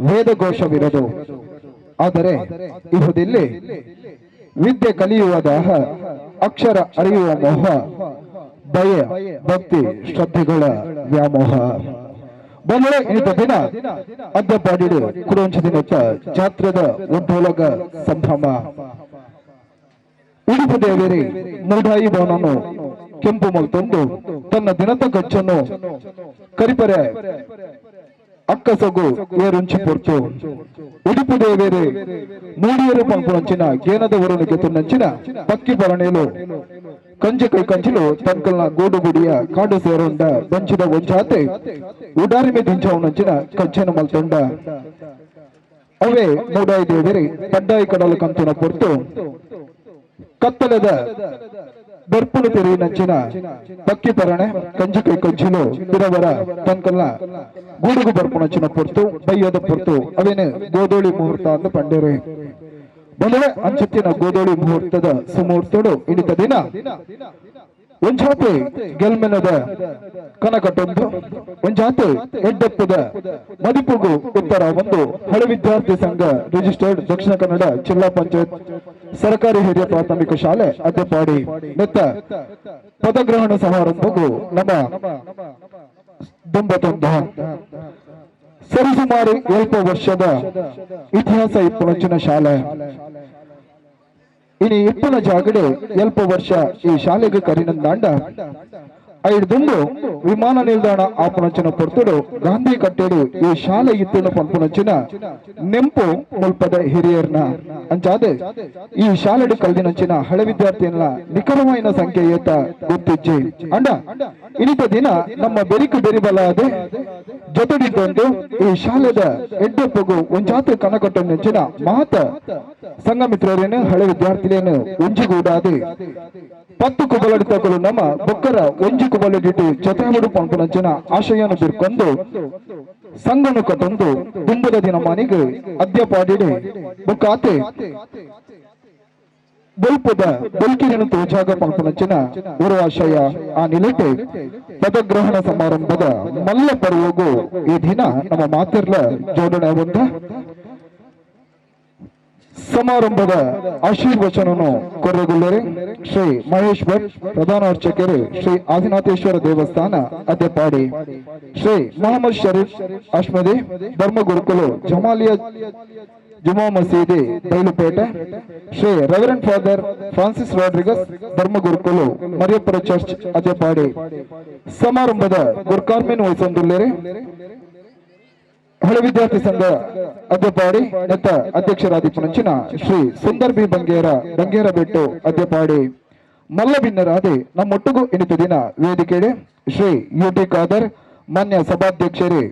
ವೇದಘೋಷವಿರದು. ಆದರೆ ಇಹುದಿಲ್ಲಿ ವಿದ್ಯೆ ಕಲಿಯುವ ದಾಹ, ಅಕ್ಷರ ಅರಿಯುವ ಮೋಹ, ಭಯ ಭಕ್ತಿ ಶ್ರದ್ಧೆಗಳ ವ್ಯಾಮೋಹ. ಬಂದರೆ ಇನಿತ ದಿನ ಅದ್ದ ಪಾಡಿಡು ಕುಡೊಂಚ ದಿನಕ್ಕ ಜಾತ್ರದ ಉದ್ದೋಲಗ ಸಂಭ್ರಮ. ಉಡುಪು ದೇವೇರಿ ಮೂಢಾಯಿ ಭವನನ್ನು ಕೆಂಪು ಮಲ್ತೊಂದು ತನ್ನ ದಿನದ ಗಚ್ಚನ್ನು ಕರಿಪರೆ ಅಕ್ಕಸೊಗು ಏರುಂಚಿ ಪೊರ್ತು ಉಡುಪು ದೇವೇರಿ ಮೂಡಿಯರು ಪಂಪುನಂಚಿನ ಗೇನದ ವರುಣಿಗೆ ತುನ್ನಂಚಿನ ಪಕ್ಕಿ ಪರಣೇಲು ಕಂಜಿ ಕೈ ಕಂಚಿಲು ತಂಕಲ್ನ ಗೂಡುಗುಡಿಯ ಕಾಡು ಸೇರೊಂಡ ಬಂಚಿದ ಒಂಚಾತೆ ಉಡಾರಿಮೆ ದಿಂಚವನಂಚಿನ ಕಚ್ಚೆನು ಮಲ್ತೊಂಡ ಅವೇ ಮೂಡಾಯಿ ದೇವೇರಿ ಪಡ್ಡಾಯಿ ಕಡಲು ಕಂತುನ ಪೊರ್ತು ಕತ್ತಲದ ಬೆರ್ಪುಲು ತೆರಿ ನಂಚಿನ ಪಕ್ಕಿ ಪರಣೆ ಕಂಜಿ ಕೈ ಕಂಚಿಲು ಬಿರವರ ತನ್ಕಲ್ನ ಗೂಡುಗು ಬರ್ಪುನಂಚಿನ ಪೊರ್ತು ಬೈಯದ ಪೊರ್ತು ಅವೇನು ಗೋಧೋಳಿ ಮುಹೂರ್ತ ಅಂತ ಪಂಡೇರೆ ಮೊದಲೇ ಅಂಚತ್ತಿನ ಗೋಧೋಳಿ ಮುಹೂರ್ತದ ಸುಮುಹೂರ್ತಡು ಇನಿತ ದಿನ ಒಂಜಾತೆ ಗೆಲ್ಮೆನದ ಕನಕಟ್ಟೊಂದು ಒಂಜಾತೆ ಎಡ್ಡಪ್ಪದ ಮದಿಪುಗು ಉತ್ತರ ಒಂದು ಹಳೆ ವಿದ್ಯಾರ್ಥಿ ಸಂಘ ರಿಜಿಸ್ಟರ್ಡ್ ದಕ್ಷಿಣ ಕನ್ನಡ ಜಿಲ್ಲಾ ಪಂಚಾಯತ್ ಸರ್ಕಾರಿ ಹಿರಿಯ ಪ್ರಾಥಮಿಕ ಶಾಲೆ ಅದ್ದೆಪಾಡಿ ನೆತ್ತ ಪದಗ್ರಹಣ ಸಮಾರಂಭವು ನಮ್ಮ ದುಂಬತೊಂದ ಸರಿಸುಮಾರು 7 ವರ್ಷದ ಇತಿಹಾಸ ಇಪ್ಪುನಂಚಿನ ಶಾಲೆ. ಇನಿ ಇಪ್ಪನ ಜಾಗಡೆ 7 ವರ್ಷ ಈ ಶಾಲೆಗೆ ಕರಿನಂದಾಂಡ ಐದು ವಿಮಾನ ನಿಲ್ದಾಣ ಆಪುನಂಚಿನ ಪೊರ್ತುಡು ಗಾಂಧಿ ಕಟ್ಟೆಡು ಈ ಶಾಲೆ ಇತ್ತಿನ ಪಂಪುನಂಚಿನ ನೆಂಪು ಮುಲ್ಪದ ಹಿರಿಯರ್ನ ಅಂಚಾದೆ ಈ ಶಾಲೆಡು ಕಲ್ದಿನಂಚಿನ ಹಳೆ ವಿದ್ಯಾರ್ಥಿಯನ್ನ ನಿಖರವಾಯಿನ ಸಂಖ್ಯೆ ಏತ ಗೊತ್ತಿಜ್ಜಿ ಅಂಡ ಇನಿತ ದಿನ ನಮ್ಮ ಬೆರಿಕು ಬೆರಿಬಲಾದೆ ಜೊತೆಡಿದ್ದೊಂದು ಈ ಶಾಲೆದ ಎಡ್ಡಪ್ಪಗು ಒಂಜಾತೆ ಕನಕಟ್ಟು ನೆಂಚಿನ ಮಹತ ಸಂಘಮಿತ್ರರೇನು ಹಳೆ ವಿದ್ಯಾರ್ಥಿಲೇನು ಒಂಜಿಗೂಡಾದೆ 10 ಕುಬಲಡಿತಗಳು ನಮ್ಮ ಬೊಕ್ಕರ ಒಂಜಿ ಕುಬಲಡಿಟ್ಟು ಜೊತೆಗಳು ಪಂಪುನಂಚಿನ ಆಶಯನು ಬಿರ್ಕೊಂಡು ಸಂಘನು ಕಟ್ಟೊಂದು ದುಂಬದ ದಿನ ಮನೆಗೆ ಅದ್ಯಪಾಡಿಡೆ ಬುಕ್ಕಾತೆ ಬಲ್ಪದ ಬಲ್ಕಿರಿನ ತೋಜಾಗ ಪಂಪುನಂಚಿನ ಆಶಯ ಆ ನಿಲಟೆ ಪದಗ್ರಹಣ ಸಮಾರಂಭದ ಮಲ್ಲ ಪರ್ವಗೂ ಈ ದಿನ ನಮ್ಮ ಮಾತಿರ್ಲ ಜೋಡಣೆ ಬಂದ ಸಮಾರಂಭದ ಆಶೀರ್ವಚನವನ್ನು ಕೊರೆಗೊಳ್ಳರೆ ಶ್ರೀ ಮಹೇಶ್ ಭಟ್ ಪ್ರಧಾನ ಅರ್ಚಕರು, ಶ್ರೀ ಆದಿನಾಥೇಶ್ವರ ದೇವಸ್ಥಾನ ಅದ್ದೆಪಾಡಿ, ಶ್ರೀ ಮೊಹಮ್ಮದ್ ಶರೀಫ್ ಅಶ್ಮದಿ ಧರ್ಮ ಗುರುಕುಲು ಜಮಾಲಿಯಾ ಜುಮಾ ಮಸೀದಿ ಬೈಲುಪೇಟೆ, ಶ್ರೀ ರೆವರೆಂಡ್ ಫಾದರ್ ಫ್ರಾನ್ಸಿಸ್ ರಾಡ್ರಿಗಸ್ ಧರ್ಮ ಗುರುಕುಲು ಮರಿಯಪ್ಪರ ಚರ್ಚ್ ಅದ್ದೆಪಾಡಿ. ಸಮಾರಂಭದ ಗುರ್ಕಾರ್ಮೆನ್ ವಹಿಸೊಂದುಲ್ಲೇರೆ ಹಳೆ ವಿದ್ಯಾರ್ಥಿ ಸಂಘ ಅದ್ದೆಪಾಡಿ ನೆತ್ತ ಅಧ್ಯಕ್ಷರಾದಿಪ್ಪುನಂಚಿನ ಶ್ರೀ ಸುಂದರ್ ಬಿ ಬಂಗೇರ ಬೆಟ್ಟು ಅದ್ದೆಪಾಡಿ ಮಲ್ಲ ಭಿನ್ನರಾದೆ ನಮ್ಮೊಟ್ಟಿಗೂ ಇನಿತ ದಿನ ವೇದಿಕೆಡೆ ಶ್ರೀ ಯುಟಿ ಖಾದರ್ ಮಾನ್ಯ ಸಭಾಧ್ಯಕ್ಷರೇ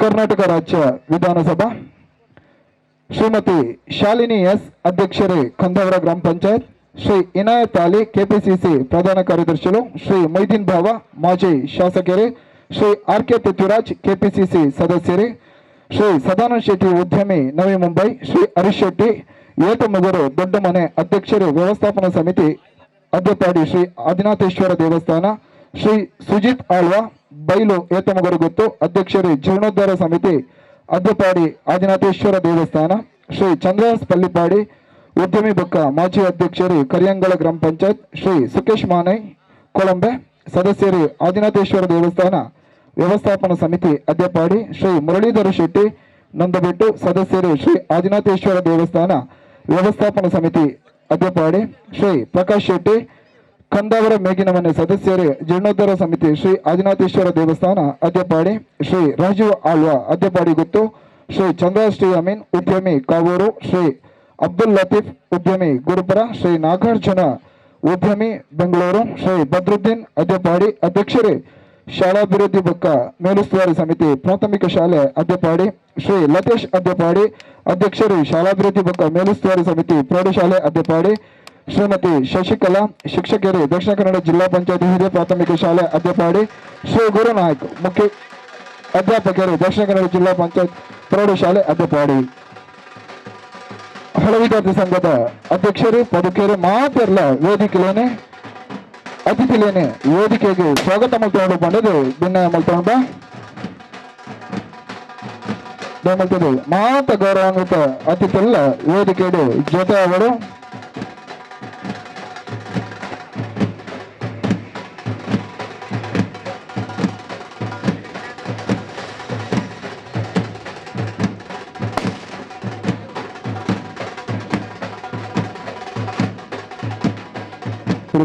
ಕರ್ನಾಟಕ ರಾಜ್ಯ ವಿಧಾನಸಭಾ, ಶ್ರೀಮತಿ ಶಾಲಿನಿ ಎಸ್ ಅಧ್ಯಕ್ಷರೇ ಕಂದಾವರ ಗ್ರಾಮ ಪಂಚಾಯತ್, ಶ್ರೀ ಇನಾಯತ್ ಅಲಿ ಕೆಪಿಸಿಸಿ ಪ್ರಧಾನ ಕಾರ್ಯದರ್ಶಿಗಳು, ಶ್ರೀ ಮೈದೀನ್ ಭಾವ ಮಾಜಿ ಶಾಸಕರೇ, Shri R K Prithviraj KPCC ಸದಸ್ಯರೇ, ಶ್ರೀ ಸದಾನಂದ ಶೆಟ್ಟಿ ಉದ್ಯಮಿ ನವಿ ಮುಂಬೈ, ಶ್ರೀ ಹರೀಶ್ ಶೆಟ್ಟಿ ಏತಮಗರು ದೊಡ್ಡ ಮನೆ ಅಧ್ಯಕ್ಷರು ವ್ಯವಸ್ಥಾಪನಾ ಸಮಿತಿ ಅದ್ದೆಪಾಡಿ ಶ್ರೀ ಆದಿನಾಥೇಶ್ವರ ದೇವಸ್ಥಾನ, ಶ್ರೀ ಸುಜಿತ್ ಆಳ್ವಾ ಬೈಲು ಏತಮಗರು ಗೊತ್ತು ಅಧ್ಯಕ್ಷರು ಜೀರ್ಣೋದ್ಧಾರ ಸಮಿತಿ ಅದ್ದೆಪಾಡಿ ಆದಿನಾಥೇಶ್ವರ ದೇವಸ್ಥಾನ, ಶ್ರೀ ಚಂದ್ರಹಾಸ್ ಪಲ್ಲಿಪಾಡಿ ಉದ್ಯಮಿ ಬೊಕ್ಕ ಮಾಜಿ ಅಧ್ಯಕ್ಷರು ಕರಿಯಂಗಳ ಗ್ರಾಮ ಪಂಚಾಯತ್, ಶ್ರೀ ಸುಕೇಶ್ ಮಾನೈ ಕೊಳಂಬೆ ಸದಸ್ಯರು ಆದಿನಾಥೇಶ್ವರ ದೇವಸ್ಥಾನ ವ್ಯವಸ್ಥಾಪನಾ ಸಮಿತಿ ಅದ್ದೆಪಾಡಿ, ಶ್ರೀ ಮುರಳೀಧರ ಶೆಟ್ಟಿ ನಂದಬೆಟ್ಟು ಸದಸ್ಯರು ಶ್ರೀ ಆದಿನಾಥೇಶ್ವರ ದೇವಸ್ಥಾನ ವ್ಯವಸ್ಥಾಪನಾ ಸಮಿತಿ ಅದ್ದೆಪಾಡಿ, ಶ್ರೀ ಪ್ರಕಾಶ್ ಶೆಟ್ಟಿ ಕಂದಾವರ ಮೇಗಿನ ಮನೆ ಸದಸ್ಯರು ಜೀರ್ಣೋದ್ಧಾರ ಸಮಿತಿ ಶ್ರೀ ಆದಿನಾಥೇಶ್ವರ ದೇವಸ್ಥಾನ ಅದ್ದೆಪಾಡಿ, ಶ್ರೀ ರಾಜೀವ್ ಆಳ್ವಾ ಅದ್ದೆಪಾಡಿ ಗೊತ್ತು, ಶ್ರೀ ಚಂದ್ರಶ್ರೀ ಅಮೀನ್ ಉದ್ಯಮಿ ಕಾವೂರು, ಶ್ರೀ ಅಬ್ದುಲ್ ಲತೀಫ್ ಉದ್ಯಮಿ ಗುರುಪುರ, ಶ್ರೀ ನಾಗಾರ್ಜುನ ಉದ್ಯಮಿ ಬೆಂಗಳೂರು, ಶ್ರೀ ಬದ್ರುದ್ದೀನ್ ಅದ್ದೆಪಾಡಿ ಅಧ್ಯಕ್ಷರೇ ಶಾಲಾಭಿವೃದ್ಧಿ ಬೊಕ್ಕ ಮೇಲುಸ್ತುವಾರಿ ಸಮಿತಿ ಪ್ರಾಥಮಿಕ ಶಾಲೆ ಅದ್ದೆಪಾಡಿ, ಶ್ರೀ ಲತೇಶ್ ಅದ್ದೆಪಾಡಿ ಅಧ್ಯಕ್ಷರು ಶಾಲಾಭಿವೃದ್ಧಿ ಬೊಕ್ಕ ಮೇಲುಸ್ತುವಾರಿ ಸಮಿತಿ ಪ್ರೌಢಶಾಲೆ ಅದ್ದೆಪಾಡಿ, ಶ್ರೀಮತಿ ಶಶಿಕಲಾ ಶಿಕ್ಷಕರು ದಕ್ಷಿಣ ಕನ್ನಡ ಜಿಲ್ಲಾ ಪಂಚಾಯತ್ ಹಿರಿಯ ಪ್ರಾಥಮಿಕ ಶಾಲೆ ಅದ್ದೆಪಾಡಿ, ಶ್ರೀ ಗುರುನಾಯಕ್ ಮುಖ್ಯ ಅಧ್ಯಾಪಕರು ದಕ್ಷಿಣ ಕನ್ನಡ ಜಿಲ್ಲಾ ಪಂಚಾಯತ್ ಪ್ರೌಢಶಾಲೆ ಅದ್ದೆಪಾಡಿ. ಹಳೆ ವಿದ್ಯಾರ್ಥಿ ಸಂಘದ ಅಧ್ಯಕ್ಷರು ಪದಕರು ಮಾತೆರ್ಲ ವೇದಿಕೆಲೇನೆ ಅತಿಥಿಲೇನೆ ವೇದಿಕೆಗೆ ಸ್ವಾಗತ ಮಲ್ತೊಂಡು ಬಂದದು ಭಿನ್ನಯ ಮಲ್ತೊಂಡ ದಯಮಲ್ತದೆ ಮಾತ ಗೌರವಾನ್ವಿತ ಅತಿಥಿಯಲ್ಲ ವೇದಿಕೆಡೆ ಜೊತೆ ಅವರು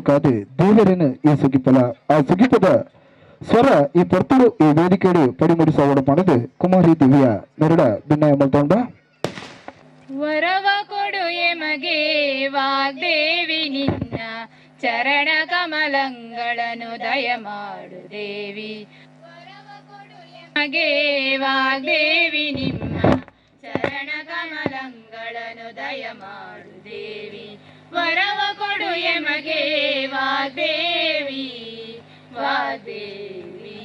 ಕಾದೆ ದೇವರಿನ ಈ ಸುಗಿಪಲ ಆ ಸುಗಿಪದ ಸ್ವರ ಈ ಪೊರ್ತರು ಈ ವೇದಿಕೆಯಲ್ಲಿ ಪಡಿಮುಡಿಸೋಡ ಮಾಡದು ಕುಮಾರಿ ದಿವ್ಯ ಮೆರಡ ಭಿನ್ನಯ ಮಲ್ತೊಂಡ ವರವ ಕೊಡು ಎಮಗೆ ವಾಗ್ದೇವಿ ನಿನ್ನ ಚರಣ ಕಮಲಗಳನ್ನು ದಯಮಾಡು ದೇವಿ. ವರವ ಕೊಡು ಎಮಗೆ ವಾಗ್ದೇವಿ ನಿಮ್ಮ ಚರಣ ಕಮಲಗಳನ್ನು ದಯಮಾಡು ದೇವಿ. ವರವ ಕೊಡು ಎಮಗೆ ವಾಗ್ದೇವಿ ವಾಗ್ದೇವಿ.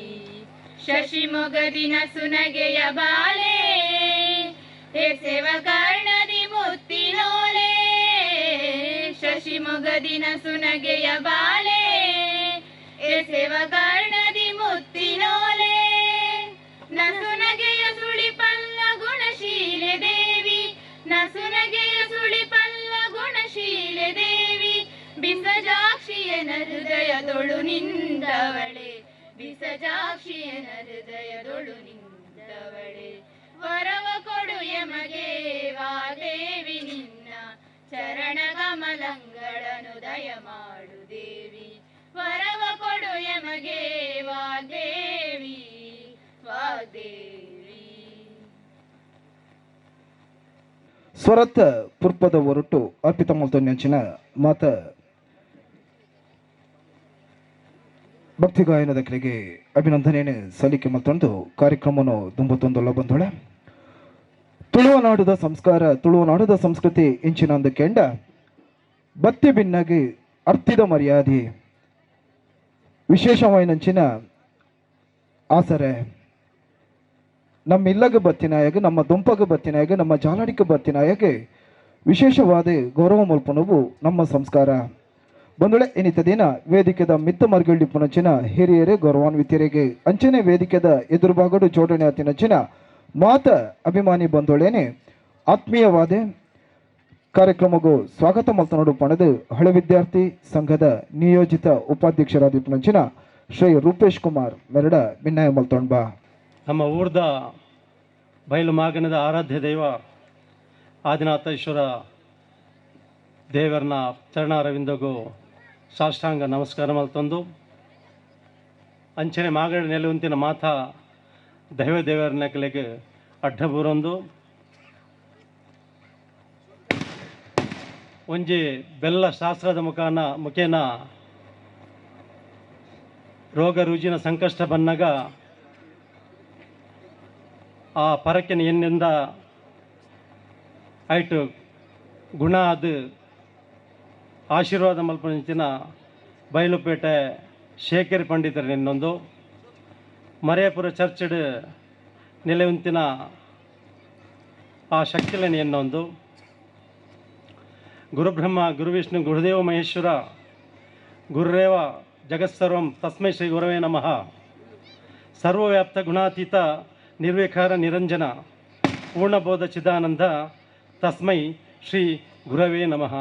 ಶಶಿಮೊಗದಿನ ಸುನಗೆಯ ಬಾಲೆ ಎಸೆವ ಕರ್ಣದಿ ಮುತ್ತಿನೋಲೆ. ಶಶಿಮೊಗದಿನ ಸುನಗೆಯ ಬಾಲೆ ಎಸೆವ ಕರ್ಣದಿ ಮುತ್ತಿನೋಲೆ. ನಸುನಗೆಯ ಸುಳಿಪಲ್ಲ ಗುಣಶೀಲೆ ದೇವಿ. ನಸುನಗೆಯ ಸುಳಿಪಲ್ಲ ಗುಣಶೀಲೆ ದೇವಿ. ಬಿಸಜಾಕ್ಷಿಯನ ಹೃದಯದೊಳು ನಿಂದವಳೆ. ಬಿಸಜಾಕ್ಷಿಯನ ಹೃದಯದೊಳು ನಿಂದವಳೆ. ವರವ ಕೊಡು ಎಮಗೆ ವಾದೇವಿ ನಿನ್ನ ಚರಣ ಕಮಲಗಳನ್ನು ದಯಮಾಡು ದೇವಿ. ವರವ ಕೊಡು ಎಮಗೆ ವಾದೇವಿ ವಾದೇವಿ. ಸ್ವರತ್ತ ಪುರ್ಪದ ಹೊರಟು ಅರ್ಪಿತ ಮಲ್ತೊನ್ಯಂಚಿನ ಮಾತ ಭಕ್ತಿ ಗಾಯನದ ಕಡೆಗೆ ಅಭಿನಂದನೆಯನ್ನು ಸಲ್ಲಿಕೆ ಮತ್ತೊಂದು ಕಾರ್ಯಕ್ರಮವನ್ನು ತುಂಬೊಂದೊಲ್ಲ ಬಂದೊಳೆ. ತುಳುವನಾಡದ ಸಂಸ್ಕಾರ ತುಳುವನಾಡದ ಸಂಸ್ಕೃತಿ ಇಂಚಿನೊಂದು ಕೆಂಡ ಬತ್ತಿ ಭಿನ್ನಾಗಿ ಅರ್ಥಿದ ಮರ್ಯಾದೆ ವಿಶೇಷವಾಯಿನಂಚಿನ ಆಸರೆ ನಮ್ಮ ಇಲ್ಲಗ ಬತ್ತಿನಾಯಾಗ ನಮ್ಮ ದುಂಪಗ ಬತ್ತಿನಾಯಾಗ ನಮ್ಮ ಜಾಲಾಡಿಕ ಬತ್ತಿನಾಯಾಗ ವಿಶೇಷವಾದ ಗೌರವ ಮುಲ್ಪನವು ನಮ್ಮ ಸಂಸ್ಕಾರ ಬಂದುಳೆ ಇನ್ನಿತ ದಿನ ವೇದಿಕೆದ ಮಿತ್ತ ಮರ್ಗಳ್ಳಿ ಪುನಂಚಿನ ಹಿರಿಯರೇ ಗೌರವಾನ್ವಿತರಿಗೆ ಅಂಚನೆ ವೇದಿಕೆದ ಎದುರುಭಾಗಡು ಜೋಡಣೆ ಹತ್ತಿನಂಚಿನ ಮಾತ ಅಭಿಮಾನಿ ಬಂದೊಳೇನೆ ಆತ್ಮೀಯವಾದ ಕಾರ್ಯಕ್ರಮಗೂ ಸ್ವಾಗತ ಮಲ್ತನೋಡು ಪಣದು ಹಳೆ ವಿದ್ಯಾರ್ಥಿ ಸಂಘದ ನಿಯೋಜಿತ ಉಪಾಧ್ಯಕ್ಷರಾದ ಪುನಂಚಿನ ಶ್ರೀ ರೂಪೇಶ್ ಕುಮಾರ್ ಮೆರಡ ಭಿನ್ನಾಯ ಮಲ್ತೊಂಡ್ ಬಾ. ನಮ್ಮ ಊರ್ದ ಬಯಲು ಮಾಗನದ ಆರಾಧ್ಯ ದೈವ ಆದಿನಾಥೇಶ್ವರ ದೇವರನ್ನ ಚರಣಾರವಿಂದಗೂ ಸಾಷ್ಟಾಂಗ ನಮಸ್ಕಾರ ಮಲ್ತೊಂದು ಅಂಚನೆ ಮಾಗಡ ನೆಲುವಂತಿನ ಮಾತ ದೈವ ದೇವರನ್ನ ಕಲೆಗೆ ಅಡ್ಡ ಬೂರೊಂದು ಒಂಜಿ ಬೆಲ್ಲ ಶಾಸ್ತ್ರದ ಮುಖೇನ ರೋಗ ರುಜಿನ ಸಂಕಷ್ಟ ಬಂದಾಗ ಆ ಪರಕ್ಕಿನ ಎನ್ನಿಂದ ಆಯ್ತು ಗುಣ ಅದು ಆಶೀರ್ವಾದ ಮಲ್ಪಂಚಿನ ಬಯಲುಪೇಟೆ ಶೇಖರ್ ಪಂಡಿತರ ಇನ್ನೊಂದು ಮರೆಯಪುರ ಚರ್ಚ್ಡ್ ನೆಲೆವಂತಿನ ಆ ಶಕ್ತಿಲನಿ ಎನ್ನೊಂದು ಗುರುಬ್ರಹ್ಮ ಗುರುವಿಷ್ಣು ಗುರುದೇವ ಮಹೇಶ್ವರ ಗುರುರೇವ ಜಗತ್ಸರ್ವಂ ತಸ್ಮೈ ಶ್ರೀ ಗುರವೇ ನಮಃ. ಸರ್ವವ್ಯಾಪ್ತ ಗುಣಾತೀತ ನಿರ್ವಿಕಾರ ನಿರಂಜನ ಪೂರ್ಣಬೋಧ ಚಿದಾನಂದ ತಸ್ಮೈ ಶ್ರೀ ಗುರವೇ ನಮಃ.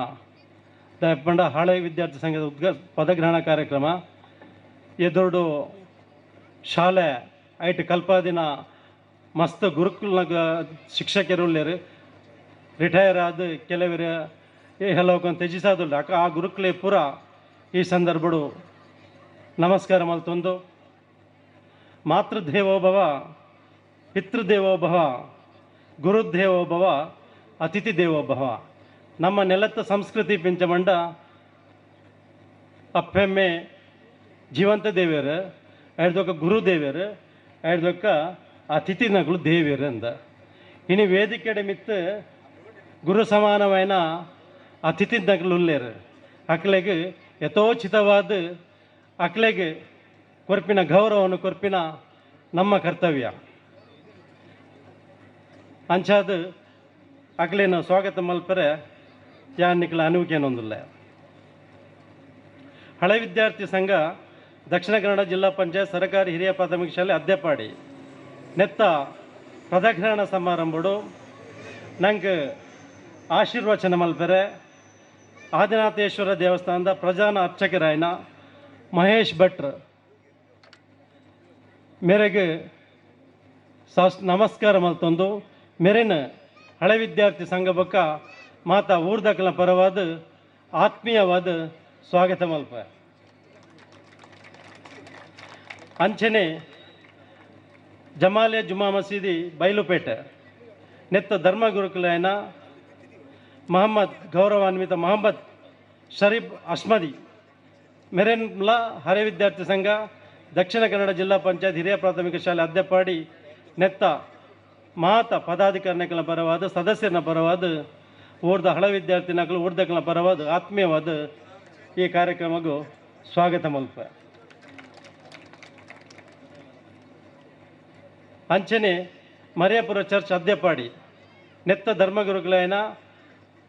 ಪಂಡ ಹಳೆ ವಿದ್ಯಾರ್ಥಿ ಸಂಘದ ಪದಗ್ರಹಣ ಕಾರ್ಯಕ್ರಮ ಎದುರು ಶಾಲೆ ಐಟ್ ಕಲ್ಪಾದಿನ ಮಸ್ತ್ ಗುರುಕುಲ್ನಾಗ ಶಿಕ್ಷಕರು ರಿಟೈರ್ ಆದ ಕೆಲವರು ಹೇಳೋಕೊಂದು ತ್ಯಜಿಸೋದಿಲ್ಲ ಆ ಗುರುಕುಲೇ ಪೂರ ಈ ಸಂದರ್ಭಡು ನಮಸ್ಕಾರ ಮಲ್ತೊಂದು ಮಾತೃದೇವೋಭವ ಪಿತೃದೇವೋಭವ ಗುರುದೇವೋಭವ ಅತಿಥಿ ದೇವೋಭವ. ನಮ್ಮ ನೆಲತ್ತ ಸಂಸ್ಕೃತಿ ಪೆಂಚಮಂಡ ಅಪ್ಪೆಮ್ಮೆ ಜೀವಂತ ದೇವಿಯರು ಐದೊಕ್ಕ ಗುರು ದೇವಿಯರು ಐದೊಕ್ಕ ಅತಿಥಿ ನಗಳು ದೇವಿಯರು ಅಂದ. ಇನ್ನು ವೇದಿಕೆಡೆ ಮಿತ್ತು ಗುರು ಸಮಾನವೈನ ಅತಿಥಿ ನಗಳು ಉಲ್ಲೇರು ಅಕ್ಲೆಗೆ ಯಥೋಚಿತವಾದ ಅಕ್ಲೆಗೆ ಕೊರ್ಪಿನ ಗೌರವವನ್ನು ಕೊರ್ಪಿನ ನಮ್ಮ ಕರ್ತವ್ಯ ಅಂಚಾದ ಅಕ್ಲೇನು ಸ್ವಾಗತ ಮಲ್ಪರೆ ಯಾನಿಕ್ಲ ಅನುವಿಕೇನೊಂದಿಲ್ಲ. ಹಳೆ ವಿದ್ಯಾರ್ಥಿ ಸಂಘ ದಕ್ಷಿಣ ಕನ್ನಡ ಜಿಲ್ಲಾ ಪಂಚಾಯತ್ ಸರ್ಕಾರಿ ಹಿರಿಯ ಪ್ರಾಥಮಿಕ ಶಾಲೆ ಅದ್ದೆಪಾಡಿ ನೆತ್ತ ಪದಗ್ರಹಣ ಸಮಾರಂಭಡು ನಂಗೆ ಆಶೀರ್ವಚನ ಮಲ್ಪೆರೆ ಆದಿನಾಥೇಶ್ವರ ದೇವಸ್ಥಾನದ ಪ್ರಧಾನ ಅರ್ಚಕರಾಯನ ಮಹೇಶ್ ಭಟ್ರು ಮೇರೆಗೆ ನಮಸ್ಕಾರ ಮಲ್ತೊಂದು ಮೇರೆನ ಹಳೆ ವಿದ್ಯಾರ್ಥಿ ಸಂಘ ಬೊಕ್ಕ ಮಾತಾ ಊರ್ದಕಲ ಪರವಾದ ಆತ್ಮೀಯವಾದ ಸ್ವಾಗತ ಮಲ್ಪ ಅಂಚನೆ ಜಮಾಲಿಯಾ ಜುಮಾ ಮಸೀದಿ ಬೈಲುಪೇಟೆ ನೆತ್ತ ಧರ್ಮ ಗುರುಕುಲಾಯನ ಮೊಹಮ್ಮದ್ ಗೌರವಾನ್ವಿತ ಮೊಹಮ್ಮದ್ ಶರೀಫ್ ಅಸ್ಮದಿ ಮೆರೆನ್ಲ ಹಳೆ ವಿದ್ಯಾರ್ಥಿ ಸಂಘ ದಕ್ಷಿಣ ಕನ್ನಡ ಜಿಲ್ಲಾ ಪಂಚಾಯತ್ ಹಿರಿಯ ಪ್ರಾಥಮಿಕ ಶಾಲೆ ಅಧ್ಯಪಾಡಿ ನೆತ್ತ ಮಾತ ಪದಾಧಿಕಾರಿಗಳ ಪರವಾದ ಸದಸ್ಯರ ಪರವಾದ ಊರ್ದ ಹಳ ವಿದ್ಯಾರ್ಥಿನಗಳು ಊರ್ದಕಲ ಪರವಾದ ಆತ್ಮೀಯವಾದ ಈ ಕಾರ್ಯಕ್ರಮಕ್ಕೂ ಸ್ವಾಗತ ಮಲ್ಪ ಅಂಚನೆ ಮರಿಯಾಪುರ ಚರ್ಚ್ ಅಧ್ಯಪಾಡಿ ನೆತ್ತ ಧರ್ಮಗುರುಗಳೇನ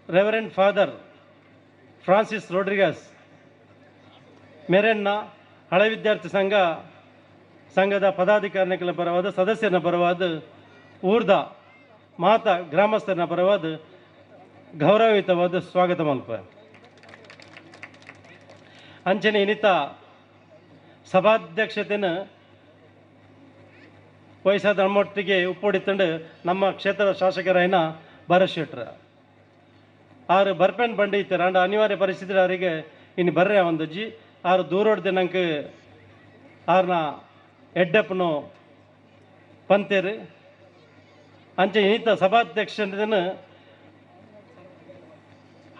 ರೆವರೆಂಡ್ ಫಾದರ್ ಫ್ರಾನ್ಸಿಸ್ ರೋಡ್ರಿಗಸ್ ಮೆರೆನ್ನ ಹಳೆ ವಿದ್ಯಾರ್ಥಿ ಸಂಘದ ಪದಾಧಿಕಾರಿಗಳ ಪರವಾದ ಸದಸ್ಯರ ಪರವಾದ ಊರ್ದ ಮಾತ ಗ್ರಾಮಸ್ಥರ ಪರವಾದ ಗೌರವಯುತವಾದ ಸ್ವಾಗತ ಮಲ್ಪ ಅಂಚನೆ ಇನ್ನಿತ ಸಭಾಧ್ಯಕ್ಷತೆನ ವಯಸ್ಸಾದ ನಮ್ಮೊಟ್ಟಿಗೆ ಉಪ್ಪೊಡಿತಂಡು ನಮ್ಮ ಕ್ಷೇತ್ರದ ಶಾಸಕರಾಯನ ಭರತ್ ಶೆಟ್ರ ಆರು ಬರ್ಪೆನ್ ಬಂಡಿ ಇತ್ತರ ಅಂಡ ಅನಿವಾರ್ಯ ಪರಿಸ್ಥಿತಿ ಅವರಿಗೆ ಇನ್ನು ಬರ್ರೆ ಒಂದಜ್ಜಿ ಆರು ದೂರೋಡ್ದೆ ನಂಗೆ ಆರ್ನ ಎಡ್ಡಪ್ಪನು ಪಂತೇರು ಅಂಚೆ ಇನ್ನಿತ ಸಭಾಧ್ಯಕ್ಷನ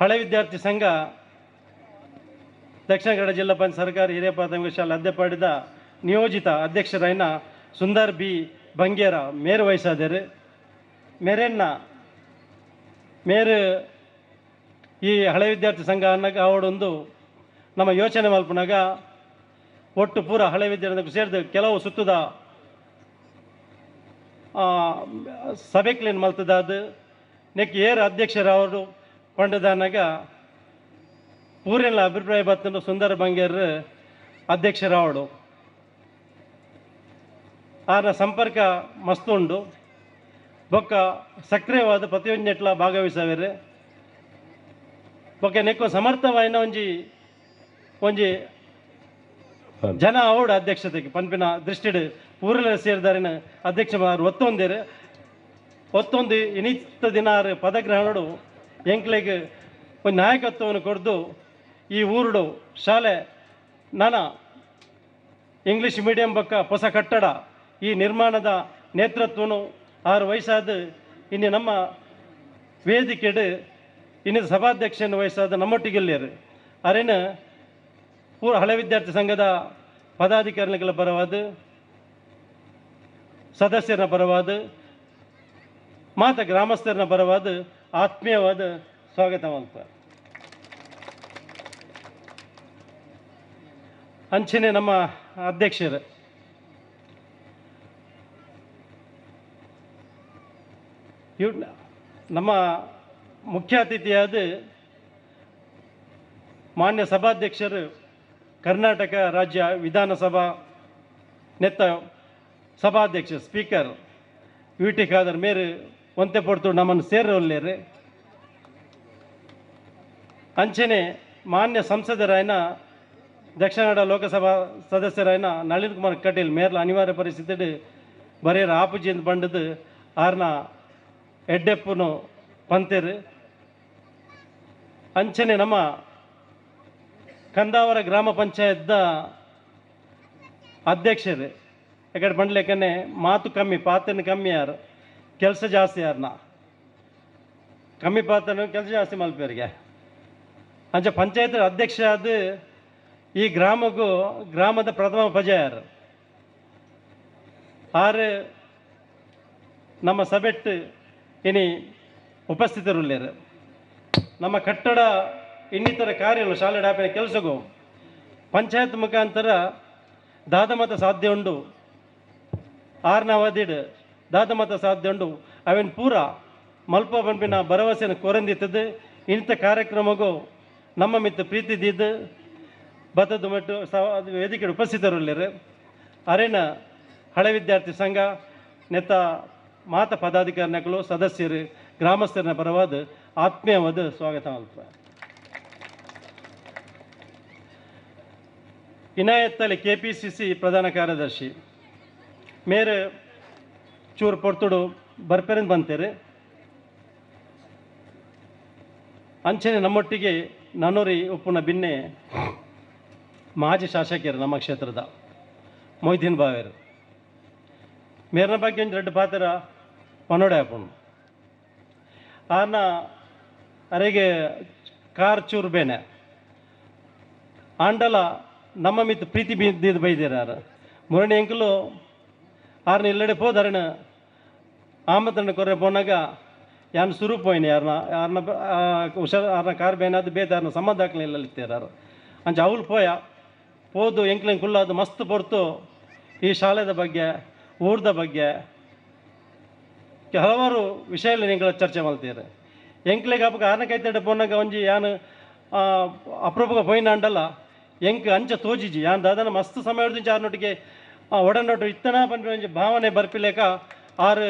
ಹಳೆ ವಿದ್ಯಾರ್ಥಿ ಸಂಘ ದಕ್ಷಿಣ ಕನ್ನಡ ಜಿಲ್ಲಾ ಪಂಚಾಯತ್ ಸರ್ಕಾರಿ ಹಿರಿಯ ಪ್ರಾಥಮಿಕ ಶಾಲೆ ಅಧ್ಯಪಾಡಿದ ನಿಯೋಜಿತ ಅಧ್ಯಕ್ಷರಾಯನ ಸುಂದರ್ ಬಿ ಬಂಗೇರ ಮೇರು ವಯಸ್ಸಾದರು ಮೇರೆನ್ನ ಮೇರು ಈ ಹಳೆ ವಿದ್ಯಾರ್ಥಿ ಸಂಘ ಅನ್ನಗ ಅವಡೊಂದು ನಮ್ಮ ಯೋಚನೆ ಮಲ್ಪನಾಗ ಒಟ್ಟು ಪೂರ ಹಳೆ ವಿದ್ಯಾರ್ಥಿ ಸೇರಿದ ಕೆಲವು ಸುತ್ತದ ಸಭೆಕ್ಲೇನು ಮಲ್ತದಾದ ನೆಕ್ ಏರು ಅಧ್ಯಕ್ಷರವರು ಕೊಂಡದಾನಾಗ ಪೂರೆಲ್ಲ ಅಭಿಪ್ರಾಯ ಬತ್ತಂಡು ಸುಂದರ ಬಂಗೇರ್ ಅಧ್ಯಕ್ಷರಾವಡು ಆನ ಸಂಪರ್ಕ ಮಸ್ತ್ ಉಂಡು ಬೊಕ್ಕ ಸಕ್ರಿಯವಾದ ಪ್ರತಿಯೊಂದೆಟ್ಲ ಭಾಗವಹಿಸವೇರೆ ಬೊಕ್ಕ ನೆಕ್ಕು ಸಮರ್ಥವಾಯಿನ ಒಂಜಿ ಜನ ಅವಡು ಅಧ್ಯಕ್ಷತೆಗೆ ಪಂಪಿನ ದೃಷ್ಟಿಡು ಪೂರಲ ಸೇರಿದಾರಿನ ಅಧ್ಯಕ್ಷ ಒತ್ತೊಂದೇರು ಒತ್ತೊಂದು ಇನಿತ ದಿನ ಪದಗ್ರಹಣಡು ಎಂಕ್ಲೆಗೆ ಒಂದು ನಾಯಕತ್ವವನ್ನು ಕೊಡ್ದು ಈ ಊರುಡು ಶಾಲೆ ನಾನ ಇಂಗ್ಲೀಷ್ ಮೀಡಿಯಂ ಬೊಕ್ಕ ಹೊಸ ಕಟ್ಟಡ ಈ ನಿರ್ಮಾಣದ ನೇತೃತ್ವನು 6 ವಯಸ್ಸಾದ ಇನ್ನು ನಮ್ಮ ವೇದಿಕೆಡು ಇನ್ನು ಸಭಾಧ್ಯಕ್ಷನ ವಯಸ್ಸಾದ ನಮ್ಮೊಟ್ಟಿಗೆಲ್ಲೇರು ಅರೇನ ಪೂರ ಹಳೆ ವಿದ್ಯಾರ್ಥಿ ಸಂಘದ ಪದಾಧಿಕಾರಿಗಳ ಪರವಾದ ಸದಸ್ಯರ ಪರವಾದ ಮಾತ ಗ್ರಾಮಸ್ಥರ ಪರವಾದ ಆತ್ಮೀಯವಾದ ಸ್ವಾಗತ ಮಲ್ಪ ಅಂಚನೆ ನಮ್ಮ ಅಧ್ಯಕ್ಷರು ನಮ್ಮ ಮುಖ್ಯ ಅತಿಥಿಯಾದ ಮಾನ್ಯ ಸಭಾಧ್ಯಕ್ಷರು ಕರ್ನಾಟಕ ರಾಜ್ಯ ವಿಧಾನಸಭಾ ನೆತ್ತ ಸಭಾಧ್ಯಕ್ಷ ಸ್ಪೀಕರ್ ವಿ.ಟಿ. ಖಾದರ್ ಮೇರು ಒಂತೆ ಪಡ್ತು ನಮ್ಮನ್ನು ಸೇರೊಲ್ಲೇರು ಅಂಚನೆ ಮಾನ್ಯ ಸಂಸದರಾಯನ ದಕ್ಷಿಣ ಕನ್ನಡ ಲೋಕಸಭಾ ಸದಸ್ಯರಾಯನ ನಳಿನ್ ಕುಮಾರ್ ಕಟೀಲ್ ಮೇರ್ಲ ಅನಿವಾರ್ಯ ಪರಿಸ್ಥಿತಿ ಬರೆಯರ ಆಪುಜಿಯಿಂದ ಬಂಡದು ಆರ್ನ ಎಡ್ಡೆಪ್ಪನು ಪಂತೇರು ಅಂಚನೆ ನಮ್ಮ ಕಂದಾವರ ಗ್ರಾಮ ಪಂಚಾಯತ್ದ ಅಧ್ಯಕ್ಷರು ಯಾಕಡೆ ಬಂಡ್ಲೆಕ್ಕನೆ ಮಾತು ಕಮ್ಮಿ ಪಾತನ ಕಮ್ಮಿ ಯಾರು ಕೆಲಸ ಜಾಸ್ತಿ ಯಾರನ್ನ ಕಮ್ಮಿ ಪಾತನ ಕೆಲಸ ಜಾಸ್ತಿ ಮಲ್ಪೇರಿಗೆ ಅಂಚೆ ಪಂಚಾಯತ್ ಅಧ್ಯಕ್ಷ ಆದ ಈ ಗ್ರಾಮದ ಪ್ರಥಮ ಪ್ರಜೆ ಯಾರು ಆರು ನಮ್ಮ ಸಭೆಟ್ಟು ಇನಿ ಉಪಸ್ಥಿತರುಳ್ಳೇರು ನಮ್ಮ ಕಟ್ಟಡ ಇನ್ನಿತರ ಕಾರ್ಯಗಳು ಶಾಲೆ ಡಾಪಿನ ಕೆಲಸಗೂ ಪಂಚಾಯತ್ ಮುಖಾಂತರ ದಾದಮತ ಸಾಧ್ಯ ಉಂಡು 6ನ ಅವಧಿಡ್ ದಾದಮತ ಸಾಧ್ಯ ಉಂಡು ಅವೇನು ಪೂರ ಮಲ್ಪ ಪಂಪಿನ ಭರವಸೆಯನ್ನು ಕೊರಂದಿತ್ತದು ಇಂಥ ಕಾರ್ಯಕ್ರಮಗೂ ನಮ್ಮ ಮಿತ್ತ ಪ್ರೀತಿದಿದ್ದು ಬತ್ತದು ಮಟ್ಟು ವೇದಿಕೆ ಉಪಸ್ಥಿತರುಳ್ಳೇರು ಅರೇನ ಹಳೆ ವಿದ್ಯಾರ್ಥಿ ಸಂಘ ನೆತ್ತ ಮಾತ ಪದಾಧಿಕಾರಿಗಳು ಸದಸ್ಯರು ಗ್ರಾಮಸ್ಥರ ಪರವಾದ ಆತ್ಮೀಯವಾದ ಸ್ವಾಗತ ಅಲ್ಪ ಇನಾಯತ್ತಲ್ಲಿ KPCC ಪ್ರಧಾನ ಕಾರ್ಯದರ್ಶಿ ಮೇರೆ ಚೂರು ಪೊರ್ತುಡು ಬರ್ಪೆರಿಂದ ಬಂತೇರಿ ಅಂಚನೆ ನಮ್ಮೊಟ್ಟಿಗೆ ನಾನೂರಿ ಉಪ್ಪುನ ಬಿನ್ನೆ ಮಾಜಿ ಶಾಸಕರು ನಮ್ಮ ಕ್ಷೇತ್ರದ ಮೊಯ್ದೀನ್ ಬಾವೇರು ಮೇರನ ಬಗ್ಗೆ ಒಂದು ಎರಡು ಪಾತ್ರ ಪನೋಡೆ ಹಾಕೊಂಡು ಆನ ಅರೆಗೆ ಕಾರ್ ಚೂರು ಬೇನೆ ಆಂಡಲ ನಮ್ಮ ಮಿತ್ ಪ್ರೀತಿ ಬೀದಿದ್ದು ಬೈದಿರಾರ ಮುರಣಿ ಎಂಕಲು ಆರ್ನ ಇಲ್ಲಡೆ ಹೋದರಣ ಆಮತ್ರಣ ಕೊರೆ ಪೋನಾಗ ಯಾನ್ ಸುರು ಪೋಯ್ನಿ ಯಾರನ್ನ ಹುಷಾರ್ ಆರ್ನ ಕಾರ್ ಬೇನಾದ ಬೇದ ಯಾರನ್ನ ಸಂಬಂಧ ಹಾಕ್ಲಿಲ್ಲ ಇರ್ತಾರು ಅಂಚ ಅವಳು ಹೋದು ಎಂಕ್ಲೆಂಗೆ ಕುಲ್ಲಾದು ಮಸ್ತ್ ಪೊರ್ತು ಈ ಶಾಲೆದ ಬಗ್ಗೆ ಊರ್ದ ಬಗ್ಗೆ ಹಲವಾರು ವಿಷಯಗಳು ನಿಂಗಳ ಚರ್ಚೆ ಮಾಡ್ತೀರಿ ಎಂಕ್ಲೆಗೆ ಹಬ್ಬ ಆರನ ಕೈತಡೆ ಪೋನಾಗ ಒಂಜಿ ಯಾನು ಅಪರೂಪಕ ಪೋಯ್ನ ಅಂಡಲ್ಲ ಎಂಕ್ ಅಂಚ ತೋಜಿಜಿ ಯಾನ್ ದಾದನ ಮಸ್ತ್ ಸಮಯ ಹಿಡಿದು ಆರ್ನೊಟ್ಟಿಗೆ ಒಡನೊಟ್ಟು ಇತ್ತನ ಬಂದು ಒಂಜಿ ಭಾವನೆ ಬರ್ಪಿಲೇಕ ಆರು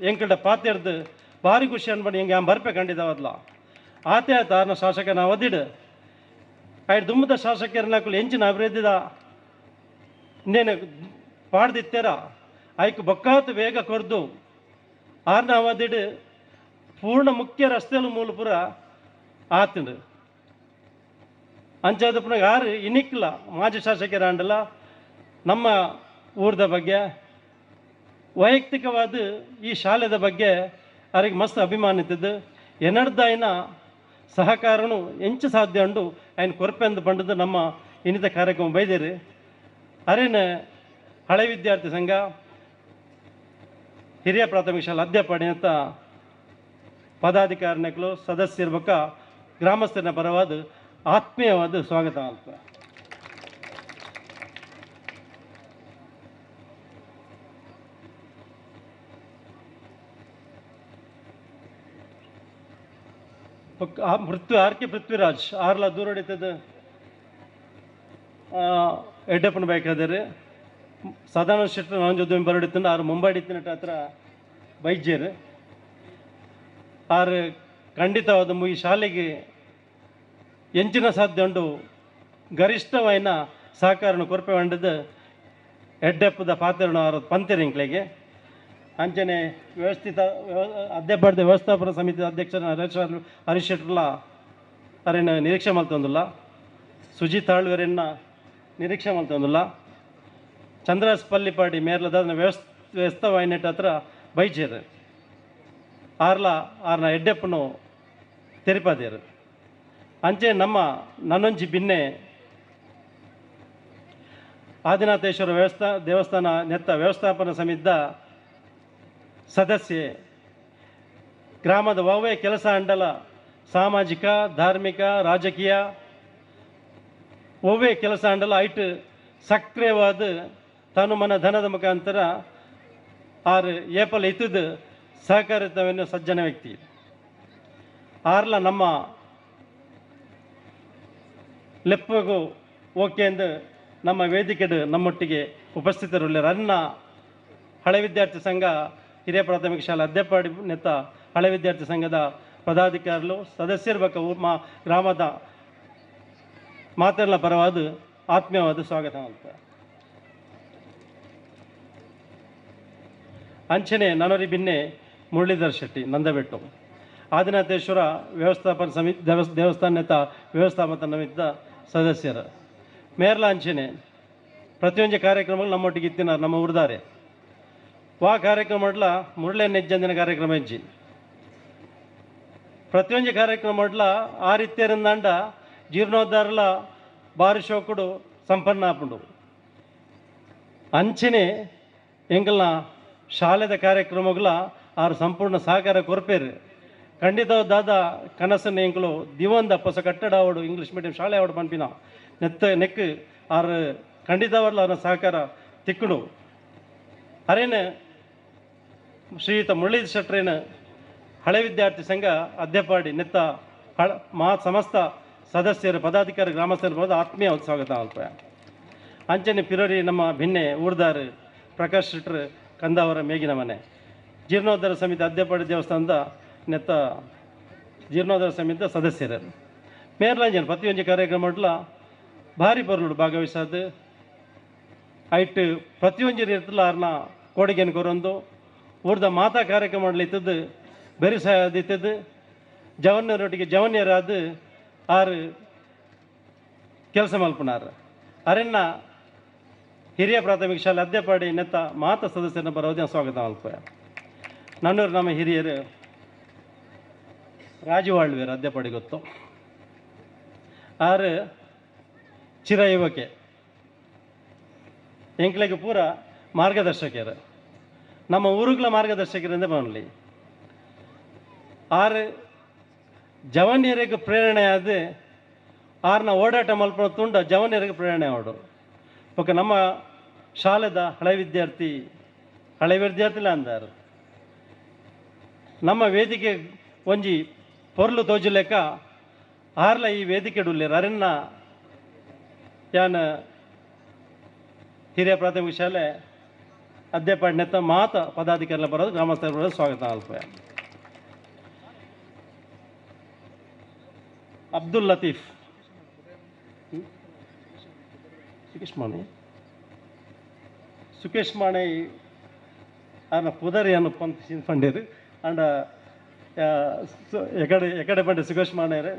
ಎಂಕಲ್ಡ ಪಾತ್ಯರ್ದು ಭಾರಿ ಖುಷಿ ಅನ್ಬಂಡು ಹೆಂಗೆ ಬರ್ಪೆ ಖಂಡಿತವದ್ಲ ಆತೆ ಆತ ಆರ್ನ ಶಾಸಕ ನಾವು ಒದಿಡು ಆಯ್ತು ದುಮ್ಮದ ಶಾಸಕರನ್ನ ಎಂಚಿನ ಅಭಿವೃದ್ಧಿದ ಇನ್ನೇನು ಪಾಡ್ದಿತ್ತೇರ ಆಯ್ಕೆ ಬೊಕ್ಕಾತು ಬೇಗ ಕೊರ್ದು ಆರ್ನ ಅವದಿಡು ಪೂರ್ಣ ಮುಖ್ಯ ರಸ್ತೆಲು ಮೂಲಪುರ ಆತಂಡು ಅಂಚಾದ ಪುನಃ ಯಾರು ಇನಿಕ್ಲ ಮಾಜಿ ಶಾಸಕರ ಅಂಡಲ್ಲ ನಮ್ಮ ಊರದ ಬಗ್ಗೆ ವೈಯಕ್ತಿಕವಾದ ಈ ಶಾಲೆದ ಬಗ್ಗೆ ಅವ್ರಿಗೆ ಮಸ್ತ್ ಅಭಿಮಾನ ಇದ್ದದ್ದು ಎನ್ನಡ್ದ ಆಯ್ನ ಸಹಕಾರನು ಎಂಚು ಸಾಧ್ಯ ಉಂಡು ಆಯ್ನ ಕೊರಪೆಂದು ಬಂಡದ್ದು ನಮ್ಮ ಇನ್ನಿತ ಕಾರ್ಯಕ್ರಮ ಬೈದೇರಿ ಅರೇನ ಹಳೆ ವಿದ್ಯಾರ್ಥಿ ಸಂಘ ಹಿರಿಯ ಪ್ರಾಥಮಿಕ ಶಾಲೆ ಅಧ್ಯಾಪನೆ ಅಂತ ಪದಾಧಿಕಾರಿಗಳು ಸದಸ್ಯರ ಬಕ್ಕ ಗ್ರಾಮಸ್ಥರ ಪರವಾದ ಆತ್ಮೀಯವಾದ ಸ್ವಾಗತ ಅಂತ ಪೃಥ್ವಿರಾಜ್ ಆರ್ಲ ದೂರ ಹೊಡಿತದ ಎಡ್ಡಪ್ಪನ ಬೇಕಾದರೆ ಸಾಧಾರಣ ಶೆಟ್ರ್ ನಾನು ಜೊತೆ ಬರಡಿತ್ತು ಆರು ಮುಂಬೈ ಹಿಡಿತಿನ ಹತ್ರ ಬೈಜ್ಯರು ಆರು ಖಂಡಿತವಾದ ಈ ಶಾಲೆಗೆ ಎಂಚಿನ ಸಾಧ್ಯ ಉಂಡು ಗರಿಷ್ಠವಾಯಿನ ಸಹಕಾರನ ಕೊರಪೆ ಹೊಂಡದ್ದು ಎಡ್ಡಪ್ಪದ ಪಾತ್ರನ ಆರು ಪಂತೆರ ಇಂಕ್ಲೆಗೆ ಅಂಚನೆ ವ್ಯವಸ್ಥಿತ ಅಧ್ಯಪದ ವ್ಯವಸ್ಥಾಪನಾ ಸಮಿತಿ ಅಧ್ಯಕ್ಷರ ಹರೀಶ್ ಶೆಟ್ರಲ್ಲ ಅರೇನ ನಿರೀಕ್ಷೆ ಮಲ್ತೊಂದಿಲ್ಲ ಸುಜಿತ್ ಆಳ್ವೇರನ್ನ ನಿರೀಕ್ಷೆ ಮಲ್ತೊಂದಿಲ್ಲ ಚಂದ್ರಾಸ್ ಪಲ್ಲಿಪಾಡಿ ಮೇರ್ಲದ ವ್ಯವಸ್ಥಾವಾಯಿನೆಟ್ ಹತ್ರ ಬೈಚೇರು ಆರ್ನ ಎಡ್ಡೆಪ್ಪನು ತೆರಿಪಾದೇರು ಅಂಚೆ ನಮ್ಮ ನನ್ನೊಂಜಿ ಬಿನ್ನೆ ಆದಿನಾಥೇಶ್ವರ ದೇವಸ್ಥಾನ ನೆತ್ತ ವ್ಯವಸ್ಥಾಪನಾ ಸಮಿತಿದ ಸದಸ್ಯೆ ಗ್ರಾಮದ ವವೇ ಕೆಲಸ ಅಂಡಲ ಸಾಮಾಜಿಕ ಧಾರ್ಮಿಕ ರಾಜಕೀಯ ಒವ್ವೇ ಕೆಲಸ ಅಂಡಲ ಐಟ್ ಸಕ್ರಿಯವಾದ ತನು ಮನ ಧನದ ಮುಖಾಂತರ ಆರು ಏಪಲ್ ಇತ್ತದ ಸಹಕಾರಿತವನ್ನು ಸಜ್ಜನ ವ್ಯಕ್ತಿ ಆರ್ಲ ನಮ್ಮ ಲೆಪ್ಪಗೂ ಓಕೆ ಎಂದು ನಮ್ಮ ವೇದಿಕೆಡು ನಮ್ಮೊಟ್ಟಿಗೆ ಉಪಸ್ಥಿತರುಳ್ಳ ಅನ್ನ ಹಳೆ ವಿದ್ಯಾರ್ಥಿ ಸಂಘ ಹಿರಿಯ ಪ್ರಾಥಮಿಕ ಶಾಲೆ ಅಧ್ಯಪಾಡಿ ನೆತ್ತ ಹಳೆ ವಿದ್ಯಾರ್ಥಿ ಸಂಘದ ಪದಾಧಿಕಾರಿಗಳು ಸದಸ್ಯರ ಬಕ್ಕ ಗ್ರಾಮದ ಮಾತೆಲ್ಲ ಪರವಾದ ಆತ್ಮೀಯವಾದ ಸ್ವಾಗತ ಅಂತ ಅಂಚನೆ ನನರಿ ಬಿನ್ನೆ ಮುರಳೀಧರ್ ಶೆಟ್ಟಿ ನಂದಬೆಟ್ಟು ಆದಿನಾಥೇಶ್ವರ ವ್ಯವಸ್ಥಾಪನಾ ಸಮಿತಿ ದೇವಸ್ಥಾನ ನೆತ್ತ ವ್ಯವಸ್ಥಾಪನಾ ಸಮಿತಿದ ಸದಸ್ಯರು ಮೇರ್ಲ ಅಂಚನೆ ಪ್ರತಿಯೊಂದು ಕಾರ್ಯಕ್ರಮಗಳು ನಮ್ಮೊಟ್ಟಿಗೆ ಇತ್ತಿನ ನಮ್ಮ ಊರ್ದಾರೆ ವಾ ಕಾರ್ಯಕ್ರಮ ಮಾಡ್ಲ ಮುರಳೆ ನೆಜ್ಜಂದಿನ ಕಾರ್ಯಕ್ರಮ ಹೆಜ್ಜಿ ಪ್ರತಿಯೊಂದು ಕಾರ್ಯಕ್ರಮ ಮಾಡ್ಲ ಆ ರೀತಿಯರಿಂದಾಂಡ ಜೀರ್ಣೋದ್ಧಾರಲ ಭಾರಿ ಶೋಕುಡು ಸಂಪನ್ನ ಆಪುಂಡು ಅಂಚನೆ ಎಂಕಲ್ನ ಶಾಲೆದ ಕಾರ್ಯಕ್ರಮಗಳ ಆರು ಸಂಪೂರ್ಣ ಸಹಕಾರ ಕೊರಪೇರು ಖಂಡಿತವಾದ ಕನಸನ್ನು ಎಂಕಲು ದಿವಂದ ಹೊಸ ಕಟ್ಟಡ ಅವಡು ಇಂಗ್ಲೀಷ್ ಮೀಡಿಯಂ ಶಾಲೆ ಅವಡು ಪಂಪಿನ ನೆಕ್ ಆರು ಖಂಡಿತವಾಗ್ಲ ಅವರ ಸಹಕಾರ ತಿಕ್ಕುಡು ಅರೇನ ಶ್ರೀಯುತ ಮುರಳೀಧರ್ ಶೆಟ್ರೇನ ಹಳೆ ವಿದ್ಯಾರ್ಥಿ ಸಂಘ ಅಧ್ಯಪಾಡಿ ನೆತ್ತ ಸಮಸ್ತ ಸದಸ್ಯರು ಪದಾಧಿಕಾರಿ ಗ್ರಾಮಸ್ಥರ ಹೋದ ಆತ್ಮೀಯ ಸ್ವಾಗತ ಅಲ್ಪ ಅಂಚನೆ ಪಿರೋರಿ ನಮ್ಮ ಭಿನ್ನೆ ಊರ್ದಾರ್ ಪ್ರಕಾಶ್ ಶೆಟ್ರ್ ಕಂದಾವರ ಮೇಗಿನ ಮನೆ ಜೀರ್ಣೋದ್ಧಾರ ಸಮಿತಿ ಅದ್ಯಪಾಡಿ ದೇವಸ್ಥಾನದ ನೆತ್ತ ಜೀರ್ಣೋದ್ಧಾರ ಸಮಿತಿ ಸದಸ್ಯರು ಮೇರ್ಲಾಂಜನ್ ಪ್ರತಿಯೊಂದು ಕಾರ್ಯಕ್ರಮ ಭಾರಿ ಪೊರ್ಲು ಭಾಗವಹಿಸೋದು ಐಟ್ ಪ್ರತಿಯೊಂದು ರೀತಿಯಲ್ಲಿ ಅವ್ರನ್ನ ಕೊಡುಗೆಯನ್ನು ಕೊರೊಂದು ಊರ್ದ ಮಾತಾ ಕಾರ್ಯಕ್ರಮ ಇತ್ತದ್ದು ಬೆರಿಸದಿತ್ತದು ಜವನ್ಯರೊಟ್ಟಿಗೆ ಜವನ್ಯರಾದ ಆರು ಕೆಲಸ ಮಲ್ಪನಾರು ಅರಣ್ಣ ಹಿರಿಯ ಪ್ರಾಥಮಿಕ ಶಾಲೆ ಅದ್ಯಪಾಡಿ ನೆತ್ತ ಮಾತ ಸದಸ್ಯರನ್ನ ಬರೋದೇ ಸ್ವಾಗತ ಮಲ್ಪ ನನ್ನೂರು ನಮ್ಮ ಹಿರಿಯರು ರಾಜವಾಳ್ವೇರು ಅದ್ಯಪಾಡಿ ಗೊತ್ತು ಆರು ಚಿರ ಯುವಕೆ ಎಂಕ್ಲೆಗೆ ಪೂರ ಮಾರ್ಗದರ್ಶಕರು ನಮ್ಮ ಊರುಗಳ ಮಾರ್ಗದರ್ಶಕರಿಂದ ಬರಲಿ ಆರು ಜವನ್ಯರಿಗೆ ಪ್ರೇರಣೆ ಆದ ಆರ್ನ ಓಡಾಟ ಮಲ್ಪ ತುಂಡ ಜವನ್ಯರಿಗೆ ಪ್ರೇರಣೆ ಆಡು ಓಕೆ ನಮ್ಮ ಶಾಲೆದ ಹಳೆ ವಿದ್ಯಾರ್ಥಿಲ ಅಂದಾರು ನಮ್ಮ ವೇದಿಕೆ ಒಂಜಿ ಪೊರ್ಲು ತೋಜು ಲೆಕ್ಕ ಆರ್ಲ ಈ ವೇದಿಕೆ ಡುಲ್ಲೇರು ಅರಣ್ಣ ಯಾನ್ ಹಿರಿಯ ಪ್ರಾಥಮಿಕ ಶಾಲೆ ಅದ್ಯಪಾಡಿನೆತ್ತ ಮಾತ ಪದಾಧಿಕಾರಿಗಳ ಬರೋದು ಗ್ರಾಮಸ್ಥರ ಬರೋದು ಸ್ವಾಗತ ಅಲ್ಪ ಅಬ್ದುಲ್ ಲತೀಫ್ ಸುಕೇಶ್ ಮಾಣೆ ಆನ ಪುದರಿ ಅನ್ನು ಪಂತ ಪಂಡೇರು ಅಂಡ ಎಕಡೆ ಪಂಡೆ ಸುಕೇಶ್ ಮಾಣೆರೆ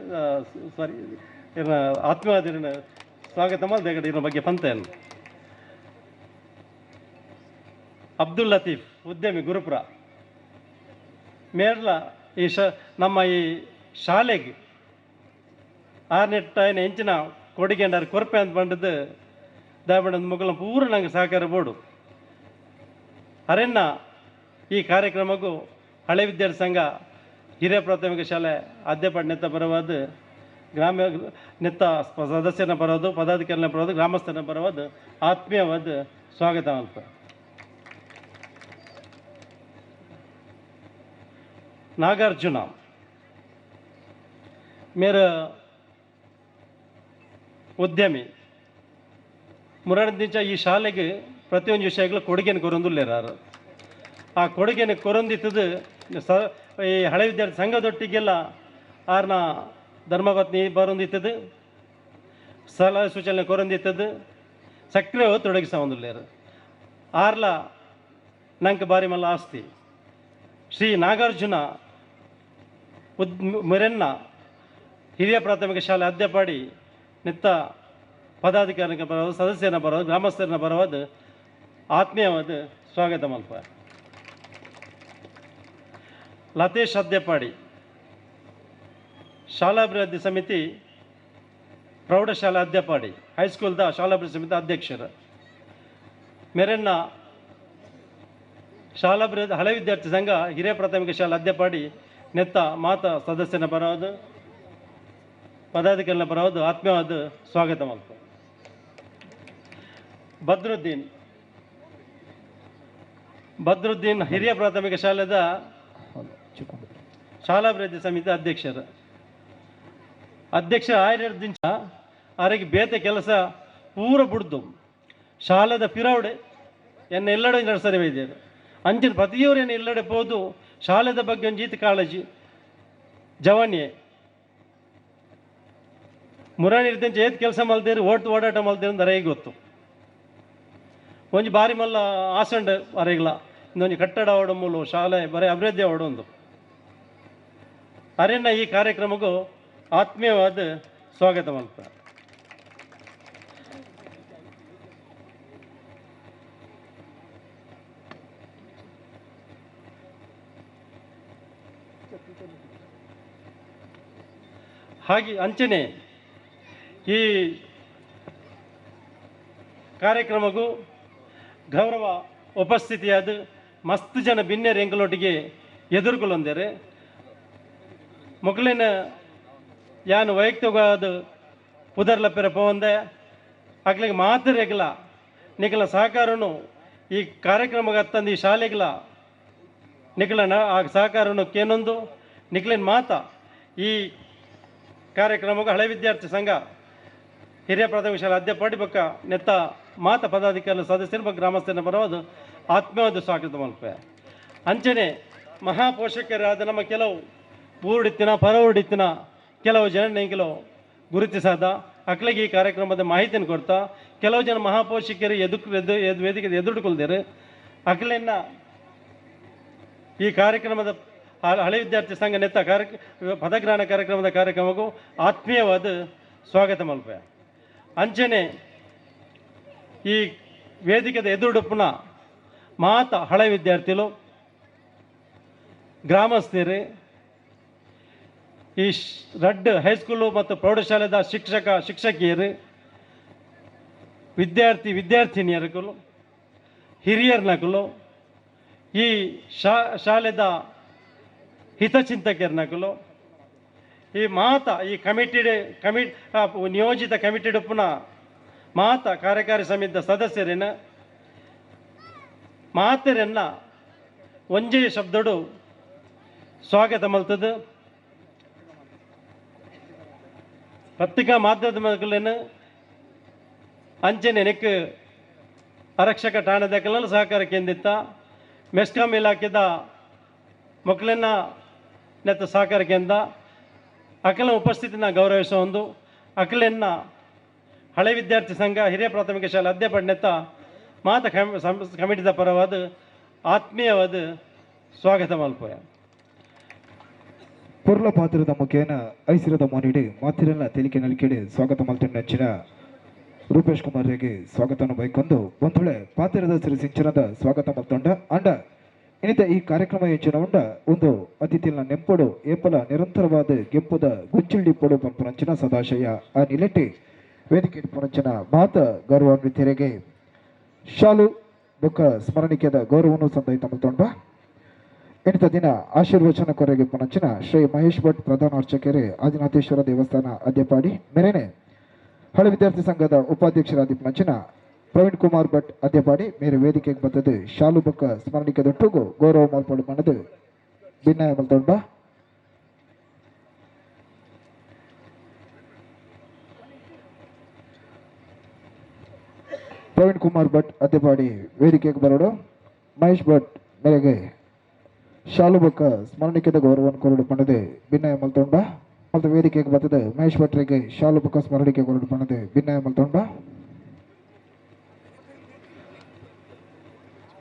ಸಾರಿ ಆತ್ಮೀಯವಾದ ಸ್ವಾಗತ ಮಾಡಿದೆ ಎಕಡೆ ಇದ್ರ ಬಗ್ಗೆ ಪಂತೇನು ಅಬ್ದುಲ್ ಲತೀಫ್ ಉದ್ಯಮಿ ಗುರುಪುರ ಮೇರ್ಲ ಈ ನಮ್ಮ ಈ ಶಾಲೆಗೆ ಆರ್ನೆಟ್ಟ ಹೆಂಚಿನ ಕೊಡುಗೆಂಡಾರು ಕೊರಪೆ ಅಂತ ಬಂದದ್ದು ದಯಮಾಡಿ ಮಕ್ಕಳ ಪೂರ ನಂಗೆ ಸಹಕಾರ ಬೋಡು ಅರಣ್ಣ ಈ ಕಾರ್ಯಕ್ರಮಕ್ಕೂ ಹಳೆ ವಿದ್ಯಾರ್ಥಿ ಸಂಘ ಹಿರಿಯ ಪ್ರಾಥಮಿಕ ಶಾಲೆ ಅದ್ಯಪಾಡಿ ನೆತ್ತ ಬರವಾದ ಗ್ರಾಮ ನೆತ್ತ ಸದಸ್ಯನ ಬರೋದು ಪದಾಧಿಕಾರಿನ ಬರೋದು ಗ್ರಾಮಸ್ಥನ ಬರವಾದ ಆತ್ಮೀಯವಾದ ಸ್ವಾಗತ ಅಲ್ಪ ನಾಗಾರ್ಜುನ ಮೇರ ಉದ್ಯಮಿ ಮುರಾರ್ದಿಂಚ ಈ ಶಾಲೆಗೆ ಪ್ರತಿಯೊಂದು ವಿಷಯಗಳು ಕೊಡುಗೆಯನ್ನು ಕೊರೊಂದುಲ್ಲೇರಾರು ಆ ಕೊಡುಗೆಯನ್ನು ಕೊರೊಂದಿತ್ತದು ಈ ಹಳೆ ವಿದ್ಯಾರ್ಥಿ ಸಂಘದೊಟ್ಟಿಗೆಲ್ಲ ಆರ್ನ ಧರ್ಮಪತ್ನಿ ಬರೊಂದಿತ್ತದು ಸಲಹೆ ಸೂಚನೆ ಕೊರೊಂದಿತ್ತದು ಸಕ್ರಿಯ ತೊಡಗಿಸ ಒಂದುಲ್ಲೇರು ಆರ್ಲ ನಂಗೆ ಬಾರಿ ಮಲ್ಲ ಆಸ್ತಿ ಶ್ರೀ ನಾಗಾರ್ಜುನ ಮುರೆನ್ನ ಹಿರಿಯ ಪ್ರಾಥಮಿಕ ಶಾಲೆ ಅದ್ಯಪಾಡಿ ನಿತ್ತ ಪದಾಧಿಕಾರಿಗಳ ಬರೋದು ಸದಸ್ಯನ ಬರೋದು ಗ್ರಾಮಸ್ಥರನ್ನ ಬರೋದು ಆತ್ಮೀಯವಾದ ಸ್ವಾಗತ ಮಲ್ಪ ಲತೇಶ್ ಅದ್ಯಪಾಡಿ ಶಾಲಾಭಿವೃದ್ಧಿ ಸಮಿತಿ ಪ್ರೌಢಶಾಲಾ ಅದ್ಯಪಾಡಿ ಹೈಸ್ಕೂಲ್ದ ಶಾಲಾಭಿವೃದ್ಧಿ ಸಮಿತಿ ಅಧ್ಯಕ್ಷರು ಮೇರನ್ನ ಶಾಲಾಭಿವೃದ್ಧಿ ಹಳೆ ವಿದ್ಯಾರ್ಥಿ ಸಂಘ ಹಿರಿಯ ಪ್ರಾಥಮಿಕ ಶಾಲೆ ಅದ್ಯಪಾಡಿ ನೆತ್ತ ಮಾತ ಸದಸ್ಯನ ಬರೋದು ಪದಾಧಿಕಾರಿಗಳ ಬರೋದು ಆತ್ಮೀಯವಾದ ಸ್ವಾಗತ ಮಲ್ಪ ಬದ್ರುದ್ದೀನ್ ಹಿರಿಯ ಪ್ರಾಥಮಿಕ ಶಾಲೆದ ಶಾಲಾಭಿವೃದ್ಧಿ ಸಮಿತಿ ಅಧ್ಯಕ್ಷರು ಅಧ್ಯಕ್ಷ ಆಯ್ದಿನ ಅವರಿಗೆ ಬೇತೆ ಕೆಲಸ ಪೂರ ಬಿಡ್ದು ಶಾಲೆದ ಪಿರವಡೆ ಎನ್ನ ಎಲ್ಲಡೆ ನಡೆಸರೆ ವೈದ್ಯರು ಅಂಚಿನ ಪ್ರತಿಯವರು ಏನು ಎಲ್ಲಡೆ ಹೋದು ಶಾಲೆದ ಬಗ್ಗೆ ಒಂದು ಜೀತ ಕಾಳಜಿ ಜವಾನ್ಯೆ ಮುರಾಣಿ ಇರ್ದಂಚ ಏತ್ ಕೆಲಸ ಮಲ್ದೇರು ಓಡಾಟ ಮಲ್ದೇರು ಅಂತ ಅರೆಗೆ ಗೊತ್ತು ಒಂಜಿ ಬಾರಿ ಮಲ್ಲ ಆಸಂಡ ಅರೆಗಳ ಇನ್ನೊಂದು ಕಟ್ಟಡ ಓಡೋ ಮೂಲ ಶಾಲೆ ಬರೀ ಅಭಿವೃದ್ಧಿ ಓಡೊಂದು ಅರಣ್ಣ ಈ ಕಾರ್ಯಕ್ರಮಕ್ಕೂ ಆತ್ಮೀಯವಾದ ಸ್ವಾಗತ ಮಲ್ಪ ಹಾಗೆ ಅಂಚನೆ ಈ ಕಾರ್ಯಕ್ರಮಕ್ಕೂ ಗೌರವ ಉಪಸ್ಥಿತಿಯಾದ ಮಸ್ತ್ ಜನ ಭಿನ್ನರು ಎಂಗಳೊಟ್ಟಿಗೆ ಎದುರುಗೊಳ್ಳೊಂದರೆ ಮಕ್ಕಳಿನ ಯಾನು ವೈಯಕ್ತಿಕವಾದ ಪುದರ್ಲಪ್ಪೆರ ಪೋಂದೆ ಅಕ್ಲಿಗೆ ಮಾತಿರೆಗಲ ನಿಖಲ ಸಹಕಾರನು ಈ ಕಾರ್ಯಕ್ರಮಕ್ಕೆ ತಂದು ಈ ಶಾಲೆಗಳ ನಿಖಲನ ಆ ಸಹಕಾರನು ಕೇನೊಂದು ನಿಖಲಿನ ಮಾತ ಈ ಕಾರ್ಯಕ್ರಮಕ್ಕೆ ಹಳೆ ವಿದ್ಯಾರ್ಥಿ ಸಂಘ ಹಿರಿಯ ಪ್ರಾಥಮಿಕ ಶಾಲೆ ಅದ್ಯಪಾಡಿ ಬಕ್ಕ ನೆತ್ತ ಮಾತ ಪದಾಧಿಕಾರಿ ಸದಸ್ಯರ ಬಗ್ಗೆ ಗ್ರಾಮಸ್ಥರ ಬರೋದು ಆತ್ಮೀಯವಾದ ಸ್ವಾಗತ ಮಲ್ಪ ಅಂಚನೆ ಮಹಾಪೋಷಕರಾದ ನಮ್ಮ ಕೆಲವು ಊರುಡಿತ್ತಿನ ಪರ ಊರುಡಿತ್ತಿನ ಕೆಲವು ಜನನಿಗಳು ಗುರುತಿಸಾದ ಅಕ್ಲಿಗೆ ಈ ಕಾರ್ಯಕ್ರಮದ ಮಾಹಿತಿಯನ್ನು ಕೊಡ್ತಾ ಕೆಲವು ಜನ ಮಹಾಪೋಷಕರು ವೇದಿಕೆ ಎದುರುಕೊಳ್ತಾರೆ ಅಕ್ಲೆನ್ನ ಈ ಕಾರ್ಯಕ್ರಮದ ಹಳೆ ವಿದ್ಯಾರ್ಥಿ ಸಂಘ ನೆತ್ತ ಪದಗ್ರಹಣ ಕಾರ್ಯಕ್ರಮಕ್ಕೂ ಆತ್ಮೀಯವಾದ ಸ್ವಾಗತ ಮಲ್ಪೆ ಅಂಚನೆ ಈ ವೇದಿಕೆದ ಎದುರುಡುಪ್ಪುನ ಮಾತ ಹಳೆ ವಿದ್ಯಾರ್ಥಿಗಳು ಗ್ರಾಮಸ್ಥರು ಈ ರಡ್ ಹೈಸ್ಕೂಲು ಮತ್ತು ಪ್ರೌಢಶಾಲೆದ ಶಿಕ್ಷಕಿಯರು ವಿದ್ಯಾರ್ಥಿನಿಯರುಗಳು ಹಿರಿಯರ್ನಗಳು ಈ ಶಾಲೆದ ಹಿತಚಿಂತಕರ್ನಗಳು ಈ ಈ ನಿಯೋಜಿತ ಕಮಿಟಿ ಉಪ್ಪುನ ಕಾರ್ಯಕಾರಿ ಸಮಿತಿಯ ಸದಸ್ಯರಿನ ಮಾತರನ್ನ ಒಂಜೇ ಶಬ್ದಡು ಸ್ವಾಗತ ಮಲ್ತದು ಪತ್ರಿಕಾ ಮಾಧ್ಯಮಗಳೇನು ಅಂಚನೆ ನೆಕ್ ಆರಕ್ಷಕ ಠಾಣೆದಾಕಲನ್ನು ಸಹಕಾರ ಕೇಂದ್ರಿತ ಮೆಸ್ಕಾಂ ಇಲಾಖೆದ ಮಕ್ಕಳನ್ನ ನೆತ್ತ ಸಹಕಾರ ಕೇಂದ್ರ ಅಕಲ ಉಪಸ್ಥಿತಿನ ಗೌರವಿಸೋ ಒಂದು ಅಕಲನ್ನ ಹಳೆ ವಿದ್ಯಾರ್ಥಿ ಸಂಘ ಹಿರಿಯ ಪ್ರಾಥಮಿಕ ಶಾಲೆ ಅಧ್ಯಾಪಕ ನೆತ್ತ ಕಮಿಟಿದ ಪರವಾದ ಆತ್ಮೀಯವಾದ ಸ್ವಾಗತ ಮಲ್ಪೋಯ ಪುರ್ಲ ಪಾತ್ರದ ಮುಖೇನ ಐಸಿರದ ಮೋನಿಡಿ ಮಾತಿರಲ್ಲ ತೆಲಿಕೆ ನಲಿಕೆಡೆ ಸ್ವಾಗತ ಮಲ್ತಂಡ ನೆಚ್ಚಿನ ರೂಪೇಶ್ ಕುಮಾರ್ಗೆ ಸ್ವಾಗತವನ್ನು ಬೈಕೊಂಡು ಒಂದೊಳ್ಳೆ ಪಾತ್ರದ ಶ್ರೀ ಸಿಂಚನದ ಸ್ವಾಗತ ಮಲ್ತೊಂಡ ಅಂಡ ಇನ್ನಿತ ಈ ಕಾರ್ಯಕ್ರಮ ಹೆಚ್ಚಿನ ಉಂಡ ಒಂದು ಅತಿಥಿನ ನೆಂಪುಡು ಏಪಲ ನಿರಂತರವಾದ ಗೆಂಪುದ ಗುಂಚಿಲ್ಡಿ ಪೊಡು ಪಂಪುನಂಚಿನ ಸದಾಶಯ ಆ ನಿಲೆಟ್ಟಿ ವೇದಿಕೆ ಪುನಂಚಿನ ಮಾತ ಗೌರವಾನ್ವಿತರಿಗೆ ಶಾಲು ಬೊಕ್ಕ ಸ್ಮರಣಿಕೆದ ಗೌರವವನ್ನು ಸಂದೈತ ಮಲ್ತೊಂಡ ಇನ್ನಿತ ದಿನ ಆಶೀರ್ವಚನ ಕೊರೆಗೆ ಪುನಂಚಿನ ಶ್ರೀ ಮಹೇಶ್ ಭಟ್ ಪ್ರಧಾನ ಅರ್ಚಕರೇ ಆದಿನಾಥೇಶ್ವರ ದೇವಸ್ಥಾನ ಅಧ್ಯಪಾಡಿ ಮೇರೆನೆ ಹಳೆ ವಿದ್ಯಾರ್ಥಿ ಸಂಘದ ಉಪಾಧ್ಯಕ್ಷರಾದ ಪುನಂಚಿನ ಪ್ರವೀಣ್ ಕುಮಾರ್ ಭಟ್ ಅಧ್ಯಪಾಡಿ ಮೇರೆ ವೇದಿಕೆಗೆ ಬರ್ತದೆ ಶಾಲು ಬೊಕ್ಕ ಸ್ಮರಣಿಕೆದೊಟ್ಟಿಗೂ ಗೌರವ ಮಾಲ್ಪಾಡು ಮಾಡದು ಭಿನ್ನಾಯ ಮಲ್ತೊಂಡ ಪ್ರವೀಣ್ ಕುಮಾರ್ ಭಟ್ ಅಧ್ಯಪಾಡಿ ವೇದಿಕೆಗೆ ಬರೋಡು ಮಹೇಶ್ ಭಟ್ ಮೇರೆಗೆ ಶಾಲು ಬೊಕ್ಕ ಸ್ಮರಣಿಕೆದ ಗೌರವವನ್ನು ಕೊರಡು ಪಣದೆ ಭಿನ್ನಾಯ ಮಲ್ತೊಂಡ ಮತ್ತು ವೇದಿಕೆಗೆ ಬರ್ತದೆ ಮಹೇಶ್ ಭಟ್ರಿಗೆ ಶಾಲು ಬೊಕ್ಕ ಸ್ಮರಣಿಕೆ ಕೊರಡು ಪಣದೆ ಭಿನ್ನಾಯ ಮಲ್ತೊಂಡ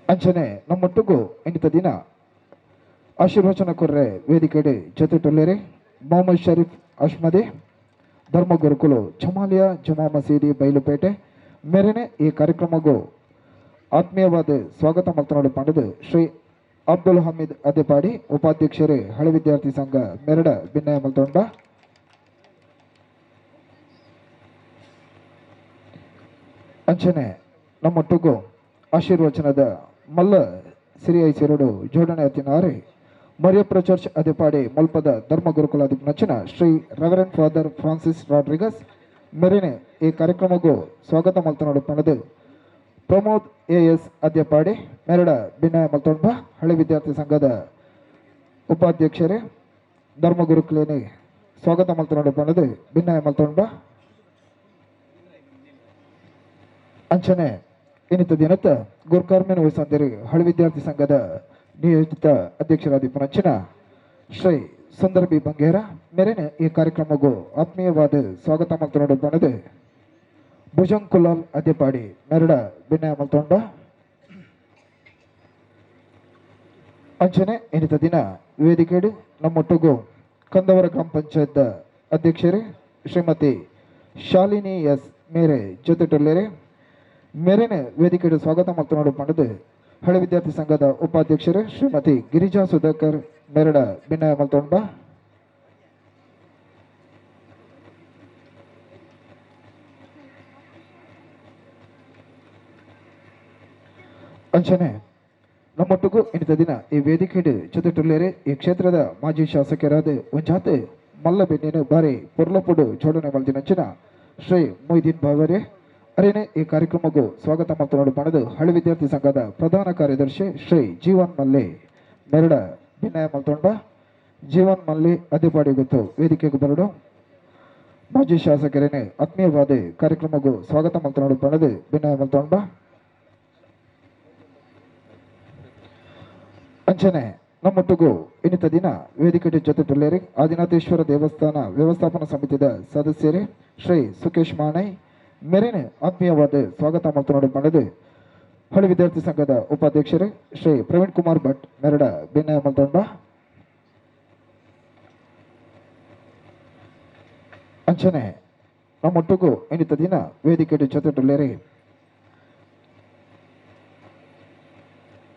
ಅಂಚನೆ ನಮ್ಮೊಟ್ಟಿಗೂ ಇನ್ನಿತ ದಿನ ಆಶೀರ್ವಚನ ಕೊರ್ರೆ ವೇದಿಕೆಡೆ ಜೊತೆಟೊಲ್ಲೆರೆ ಮೊಹಮ್ಮದ್ ಶರೀಫ್ ಅಶ್ಮದಿ ಧರ್ಮ ಗುರುಕುಲು ಜಮಾಲಿಯಾ ಜುಮಾ ಮಸೀದಿ ಬೈಲುಪೇಟೆ ಮೇರೆನೆ ಈ ಕಾರ್ಯಕ್ರಮಕ್ಕೂ ಆತ್ಮೀಯವಾದ ಸ್ವಾಗತ ಮಲ್ತನಾಡು ಪಂಡದು ಶ್ರೀ ಅಬ್ದುಲ್ ಹಮೀದ್ ಅಧ್ಯಪಾಡಿ ಉಪಾಧ್ಯಕ್ಷರೇ ಹಳೆ ವಿದ್ಯಾರ್ಥಿ ಸಂಘ ಮೆರಡ ಭಿನ್ನಾಯ ಮಲ್ತೊಂಡ ಅಂಚನೆ ನಮ್ಮೊಟ್ಟಿಗೂ ಆಶೀರ್ವಚನದ ಮಲ್ಲ ಸಿರಿಯೈಸೆರಡು ಜೋಡಣೆ ಅತಿನಾರೆ ಮರಿಯಪ್ರ ಚರ್ಚ್ ಅಧ್ಯಪಾಡಿ ಮಲ್ಪದ ಧರ್ಮ ಗುರುಕುಲಾಧಿಪನಚನ ಶ್ರೀ ರೆವರೆಂಡ್ ಫಾದರ್ ಫ್ರಾನ್ಸಿಸ್ ರಾಡ್ರಿಗಸ್ ಮೆರೆನೆ ಈ ಕಾರ್ಯಕ್ರಮಕ್ಕೂ ಸ್ವಾಗತ ಮಲ್ತನಾಡು ಪಣದು ಪ್ರಮೋದ್ ಎಎಸ್ ಅಧ್ಯಪಾಡಿ ಮೆರಡ ಭಿನ್ನಾಯ ಮಲ್ತೊಂಡ ಹಳೆ ವಿದ್ಯಾರ್ಥಿ ಸಂಘದ ಉಪಾಧ್ಯಕ್ಷರೇ ಧರ್ಮ ಗುರುಕುಲೇನೆ ಸ್ವಾಗತ ಮಲ್ತನಾಡು ಪಣದು ಭಿನ್ನಾಯ ಮಲ್ತೊಂಡ ಅಂಚನೆ ಇನ್ನಿತ ದಿನತ್ತ ಗುರ್ಕಾರ್ಮೆನ್ ವಯಸ್ಸಂದಿರಿ ಹಳೆ ವಿದ್ಯಾರ್ಥಿ ಸಂಘದ ನಿಯೋಜಿತ ಅಧ್ಯಕ್ಷರಾದ ಪುನಂಚಿನ ಶ್ರೀ ಸುಂದರ್ ಬಿ ಬಂಗೇರ ಮೇರೆನೆ ಈ ಕಾರ್ಯಕ್ರಮಕ್ಕೂ ಆತ್ಮೀಯವಾದ ಸ್ವಾಗತ ಮಲ್ತನಾಡು ಪಣದು ಭುಜಂಗ್ ಕುಲಾಲ್ ಅಧ್ಯಪಾಡಿ ಮೆರಡ ಭಿನ್ನಾಯ ಮಲ್ತೊಂಡ ಅಂಚನೆ ಇನ್ನಿತ ದಿನ ವೇದಿಕೆಡು ನಮ್ಮೊಟ್ಟಿಗೂ ಕಂದವರ ಗ್ರಾಮ ಪಂಚಾಯತ್ ಅಧ್ಯಕ್ಷರೇ ಶ್ರೀಮತಿ ಶಾಲಿನಿ ಎಸ್ ಮೇರೆ ಜೊತೆಟೊಲ್ಲೆರೆ ಮೇರೆನೆ ವೇದಿಕೆಡು ಸ್ವಾಗತ ಮಲ್ತನಾಡು ಪಣದು ಹಳೆ ವಿದ್ಯಾರ್ಥಿ ಸಂಘದ ಉಪಾಧ್ಯಕ್ಷರೇ ಶ್ರೀಮತಿ ಗಿರಿಜಾ ಸುಧಾಕರ್ ಮೆರಡ ಭಿನ್ನಾಯ ಮಲ್ತೊಂಡ ಅಂಚನೆ ನಮ್ಮೊಟ್ಟಿಗೂ ಇನ್ನಿತ ದಿನ ಈ ವೇದಿಕೆಡು ಜೊತೆಟೊಲ್ಲೆರೆ ಈ ಕ್ಷೇತ್ರದ ಮಾಜಿ ಶಾಸಕರಾದ ಒಂಜಾತೆ ಮಲ್ಲ ಬೆನ್ನೇನು ಬಾರಿ ಪೊರ್ಲಪುಡು ಜೋಡಣೆ ಮಲ್ದಿನಂಚಿನ ಶ್ರೀ ಮೊಯ್ದೀನ್ ಬಾವರೆ ಅರೇನೆ ಈ ಕಾರ್ಯಕ್ರಮಕ್ಕೂ ಸ್ವಾಗತ ಮಲ್ತನಾಡು ಪಣದು ಹಳೆ ವಿದ್ಯಾರ್ಥಿ ಸಂಘದ ಪ್ರಧಾನ ಕಾರ್ಯದರ್ಶಿ ಶ್ರೀ ಜೀವನ್ ಮಲ್ಲೆ ಮೆರಡ ಭಿನ್ನಾಯ ಮಲ್ತೊಂಡ ಜೀವನ್ ಮಲ್ಲೆ ಅಧ್ಯಪಾಡಿ ಗೊತ್ತು ವೇದಿಕೆಗೆ ಬರಡು ಮಾಜಿ ಶಾಸಕರೇನೆ ಆತ್ಮೀಯವಾದ ಕಾರ್ಯಕ್ರಮಕ್ಕೂ ಸ್ವಾಗತ ಮಲ್ತನಾಡು ಪಣದು ಭಿನ್ನಾಯ ಮಲ್ತೊಂಡ ಅಂಚನೆ ನಮ್ಮೊಟ್ಟಿಗೂ ಇನ್ನಿತ ದಿನ ವೇದಿಕೆ ಜೊತೆಟುಳ್ಳೇರಿ ಆದಿನಾಥೇಶ್ವರ ದೇವಸ್ಥಾನ ವ್ಯವಸ್ಥಾಪನಾ ಸಮಿತಿದ ಸದಸ್ಯರೇ ಶ್ರೀ ಸುಕೇಶ್ ಮಾಣೈ ಮೆರೆನೆ ಆತ್ಮೀಯವಾದ ಸ್ವಾಗತ ಮಾತನಾಡಿ ಮಾಡಿದೆ. ಹಳೆ ವಿದ್ಯಾರ್ಥಿ ಸಂಘದ ಉಪಾಧ್ಯಕ್ಷರೇ ಶ್ರೀ ಪ್ರವೀಣ್ ಕುಮಾರ್ ಭಟ್ ಮೆರಡ ಭಿನ್ನಯ ಮಲ್ತೊಂಡ ಅಂಚನೆ ನಮ್ಮೊಟ್ಟಿಗೂ ಇನ್ನಿತ ದಿನ ವೇದಿಕೆ ಜೊತೆಟುಳ್ಳೇರಿ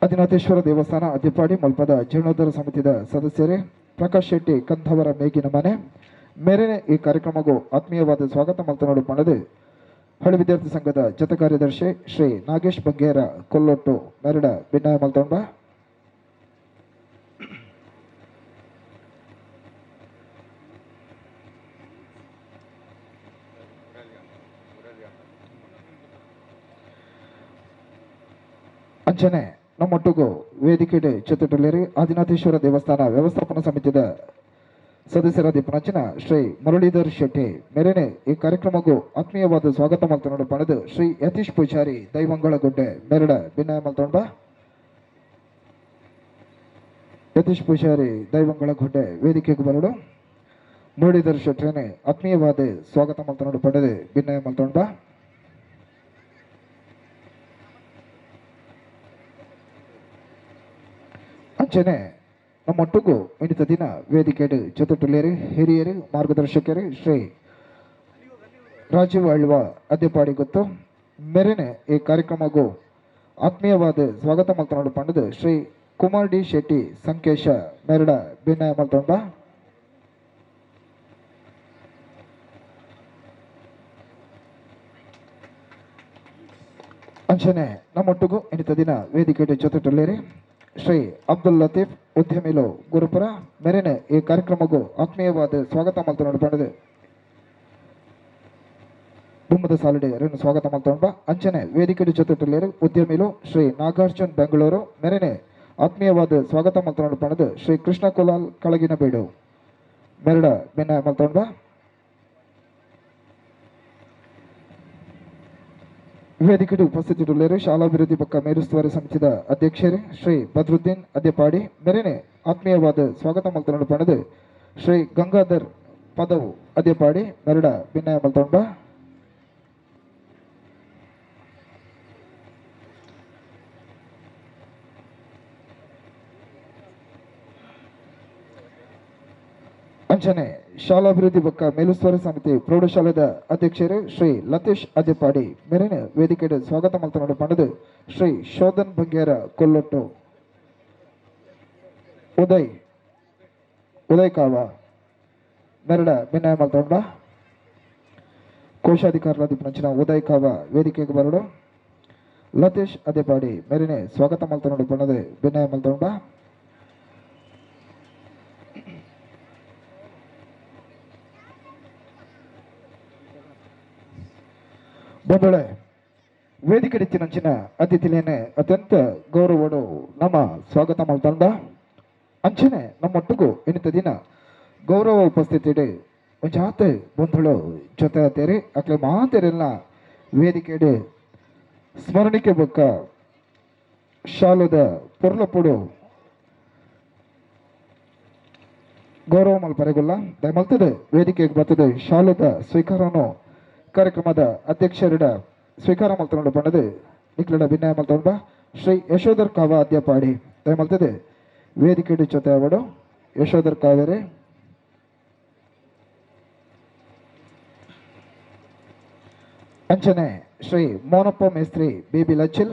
ಆದಿನಾಥೇಶ್ವರ ದೇವಸ್ಥಾನ ಅದ್ಯಪಾಡಿ ಮಲ್ಪದ ಜೀರ್ಣೋದ್ಧಾರ ಸಮಿತಿದ ಸದಸ್ಯರೇ ಪ್ರಕಾಶ್ ಶೆಟ್ಟಿ ಕಂಥವರ ಮೇಗಿನ ಮನೆ ಮೇರೆನೆ ಈ ಕಾರ್ಯಕ್ರಮಕ್ಕೂ ಆತ್ಮೀಯವಾದ ಸ್ವಾಗತ ಮಾತನಾಡಿ ಮಾಡಿದೆ. ಹಳೆ ವಿದ್ಯಾರ್ಥಿ ಸಂಘದ ಜತೆ ಕಾರ್ಯದರ್ಶಿ ಶ್ರೀ ನಾಗೇಶ್ ಬಂಗೇರ ಕೊಲ್ಲೊಟ್ಟು ಮೆರಡ ಭಿನ್ನಾಯ ಮಲ್ತೊಂಡ ಅಂಚನೆ ನಮ್ಮೊಟ್ಟಿಗೂ ವೇದಿಕೆ ಜೊತೆಟುಳ್ಳೇರಿ ಆದಿನಾಥೇಶ್ವರ ದೇವಸ್ಥಾನ ವ್ಯವಸ್ಥಾಪನಾ ಸಮಿತಿದ ಸದಸ್ಯರಾದ ಪುನಂಚಿನ ಶ್ರೀ ಮುರಳೀಧರ್ ಶೆಟ್ಟಿ ಮೇರೆನೆ ಈ ಕಾರ್ಯಕ್ರಮಕ್ಕೂ ಆತ್ಮೀಯವಾದ ಸ್ವಾಗತ ಮಾತನಾಡಿ ಪಡೆದು ಶ್ರೀ ಯತೀಶ್ ಪೂಜಾರಿ ದೈವಂಗಳಗುಡ್ಡೆ ಮೆರಡ ಭಿನ್ನಾಯ ಮಲ್ತೊಂಡ ಯತೀಶ್ ಪೂಜಾರಿ ದೈವಂಗಳಗುಡ್ಡೆ ವೇದಿಕೆಗೆ ಬರಡು ಮುರಳೀಧರ್ ಶೆಟ್ಟಿನೇ ಆತ್ಮೀಯವಾದ ಸ್ವಾಗತ ಮಾತನಾಡಿ ಪಡೆದು ಭಿನ್ನಾಯ ಮಲ್ತೊಂಡ ಅಂಚನೆ ನಮ್ಮೊಟ್ಟಿಗೂ ಇನ್ನಿತ ದಿನ ವೇದಿಕೆ ಜೊತೆಟುಳ್ಳೇರಿ ಹಿರಿಯರು ಮಾರ್ಗದರ್ಶಕರು ಶ್ರೀ ರಾಜೀವ್ ಆಳ್ವ ಅದ್ಯಪಾಡಿ ಗೊತ್ತು ಮೆರೆನೆ ಈ ಕಾರ್ಯಕ್ರಮಕ್ಕೂ ಆತ್ಮೀಯವಾದ ಸ್ವಾಗತ ಮಾತನಾಡಿ ಪಂಡದು ಶ್ರೀ ಕುಮಾರ್ ಡಿ ಶೆಟ್ಟಿ ಸಂಕೇಶ ಮೆರಡ ಭಿನ್ನಾಯ ಮಲ್ತೊಂಡ ಅಂಚನೆ ನಮ್ಮೊಟ್ಟಿಗೂ ಇನ್ನಿತ ದಿನ ವೇದಿಕೆ ಜೊತೆಟುಳ್ಳೇರಿ ಶ್ರೀ ಅಬ್ದುಲ್ ಲತೀಫ್ ಉದ್ಯಮಿಲು ಗುರುಪುರ ಮೆರೆನೆ ಈ ಕಾರ್ಯಕ್ರಮಕ್ಕೂ ಆತ್ಮೀಯವಾದ ಸ್ವಾಗತ ಮಾತನಾಡಿ ಪಡೆದು ದುಮ್ಮದ ಸಾಲಿಡೆ ಅವರನ್ನು ಸ್ವಾಗತ ಮಾತನಾಡ ಅಂಚನೆ ವೇದಿಕೆ ಜೊತೆಟುಳ್ಳೇರಿ ಉದ್ಯಮಿಲು ಶ್ರೀ ನಾಗಾರ್ಜುನ್ ಬೆಂಗಳೂರು ಮೆರೆನೆ ಆತ್ಮೀಯವಾದ ಸ್ವಾಗತ ಮಾತನಾಡಿ ಪಡೆದು ಶ್ರೀ ಕೃಷ್ಣ ಕುಲಾಲ್ ಕಳಗಿನ ಬೀಡು ಮೆರಡ ಭಿನ್ನಾಯ ಮಾತನಾಡ ವೇದಿಕೆ ಉಪಸ್ಥಿತಿಯುಳ್ಳೇರು ಶಾಲಾಭಿವೃದ್ಧಿ ಪಕ್ಕ ಮೇಲುಸ್ತುವಾರಿ ಸಮಿತಿದ ಅಧ್ಯಕ್ಷರೇ ಶ್ರೀ ಬದ್ರುದ್ದೀನ್ ಅದ್ಯಪಾಡಿ ಮೆರೆನೆ ಆತ್ಮೀಯವಾದ ಸ್ವಾಗತ ಮಾತನಾಡಿ ಪಡೆದು ಶ್ರೀ ಗಂಗಾಧರ್ ಪದವು ಅದ್ಯಪಾಡಿ ಮೆರಡ ಭಿನ್ನಾಯ ಮಲ್ತೊಂಡ ಅಂಚನೆ ಶಾಲಾಭಿವೃದ್ಧಿ ಪಕ್ಕ ಮೇಲುಸ್ತುವಾರಿ ಸಮಿತಿ ಪ್ರೌಢಶಾಲೆದ ಅಧ್ಯಕ್ಷರೇ ಶ್ರೀ ಲತೀಶ್ ಅದ್ಯಪಾಡಿ ಮೆರೆನೆ ವೇದಿಕೆ ಸ್ವಾಗತ ಮಾತನಾಡಿ ಪಡೆದು ಶ್ರೀ ಶೋಧನ್ ಬಂಗೇರ ಕೊಲ್ಲೊಟ್ಟು ಉದಯ್ ಕಾವ ಮೆರಡ ಭಿನ್ನಾಯ ಮಲ್ತೊಂಡ ಕೋಶಾಧಿಕಾರಿಗಳಾದ ಪುನಂಚಿನ ಉದಯ್ ಕಾವ ವೇದಿಕೆಗೆ ಬರಡು ಲತೀಶ್ ಅದ್ಯಪಾಡಿ ಮೆರೆನೆ ಸ್ವಾಗತ ಮಾತನಾಡಿ ಪಡೆದು ಭಿನ್ನಾಯ ಮಲ್ತೊಂಡ ಬಂದೊಳೆ ವೇದಿಕೆ ಹೆಚ್ಚಿನಂಚಿನ ಅತಿಥಿಲೇನೆ ಅತ್ಯಂತ ಗೌರವಡು ನಮ್ಮ ಸ್ವಾಗತ ಮಲ್ತೊಂಡ ಅಂಚನೆ ನಮ್ಮೊಟ್ಟಿಗೂ ಇನ್ನಿತ ದಿನ ಗೌರವ ಉಪಸ್ಥಿತಿ ಜಾತೆ ಬಂಧುಳು ಜೊತೆ ಆತೇರಿ ಅಕ್ಲೆ ಮಾತೆರೆಲ್ಲ ವೇದಿಕೆ ಸ್ಮರಣಿಕೆ ಬೊಕ್ಕ ಶಾಲದ ಪೊರ್ಲಪುಡು ಗೌರವ ಮಲ್ಪರೆಗುಲ್ಲ ದಯಮಲ್ತದೆ ವೇದಿಕೆಗೆ ಬರ್ತದೆ ಶಾಲದ ಸ್ವೀಕಾರನು ಕಾರ್ಯಕ್ರಮದ ಅಧ್ಯಕ್ಷರಿಡ ಸ್ವೀಕಾರ ಮಲ್ತೊಂಡು ಪಂಡದು ನಿಕ್ಲಡ ಭಿನ್ನಾಯ ಮಲ್ತೊಂಡ ಶ್ರೀ ಯಶೋಧರ್ ಕಾವ ಅದ್ಯಪಾಡಿ ದಯಮಲ್ತದೆ ವೇದಿಕೆ ಜೊತೆ ಅವಡು ಯಶೋಧರ್ ಕಾವೇರಿ ಅಂಚನೆ ಶ್ರೀ ಮೋನಪ್ಪ ಮೇಸ್ತ್ರಿ ಬಿಬಿ ಲಚ್ಚಿಲ್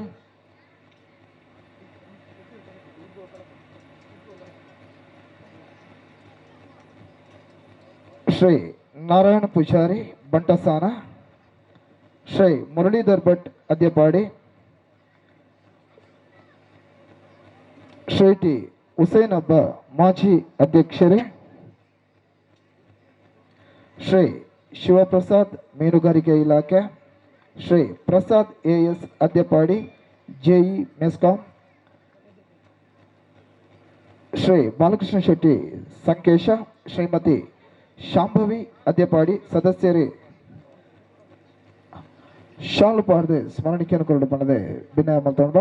ಶ್ರೀ ನಾರಾಯಣ ಪೂಜಾರಿ ಬಂಟಸಾನ ಶ್ರೀ ಮುರಳೀಧರ್ ಭಟ್ ಅದ್ಯಪಾಡಿ ಶ್ರೀ ಟಿ ಹುಸೇನ್ ಹಬ್ಬ ಮಾಜಿ ಅಧ್ಯಕ್ಷರೇ ಶ್ರೀ ಶಿವಪ್ರಸಾದ್ ಮೀನುಗಾರಿಕೆ ಇಲಾಖೆ ಶ್ರೀ ಪ್ರಸಾದ್ ಎಎಸ್ ಅದ್ಯಪಾಡಿ ಜೆಇ ಮೆಸ್ಕಾಂ ಶ್ರೀ ಬಾಲಕೃಷ್ಣ ಶೆಟ್ಟಿ ಸಂಕೇಶ ಶ್ರೀಮತಿ ಶಾಂಭವಿ ಅದ್ಯಪಾಡಿ ಸದಸ್ಯರೇ ಶಾಲು ಪಾರ್ದೆ ಸ್ಮರಣಿಕೆಯನ್ನು ಕೊರಡು ಬಣ್ಣದೆ ಭಿನ್ನಾಯ ಮಲ್ತೊಂಡ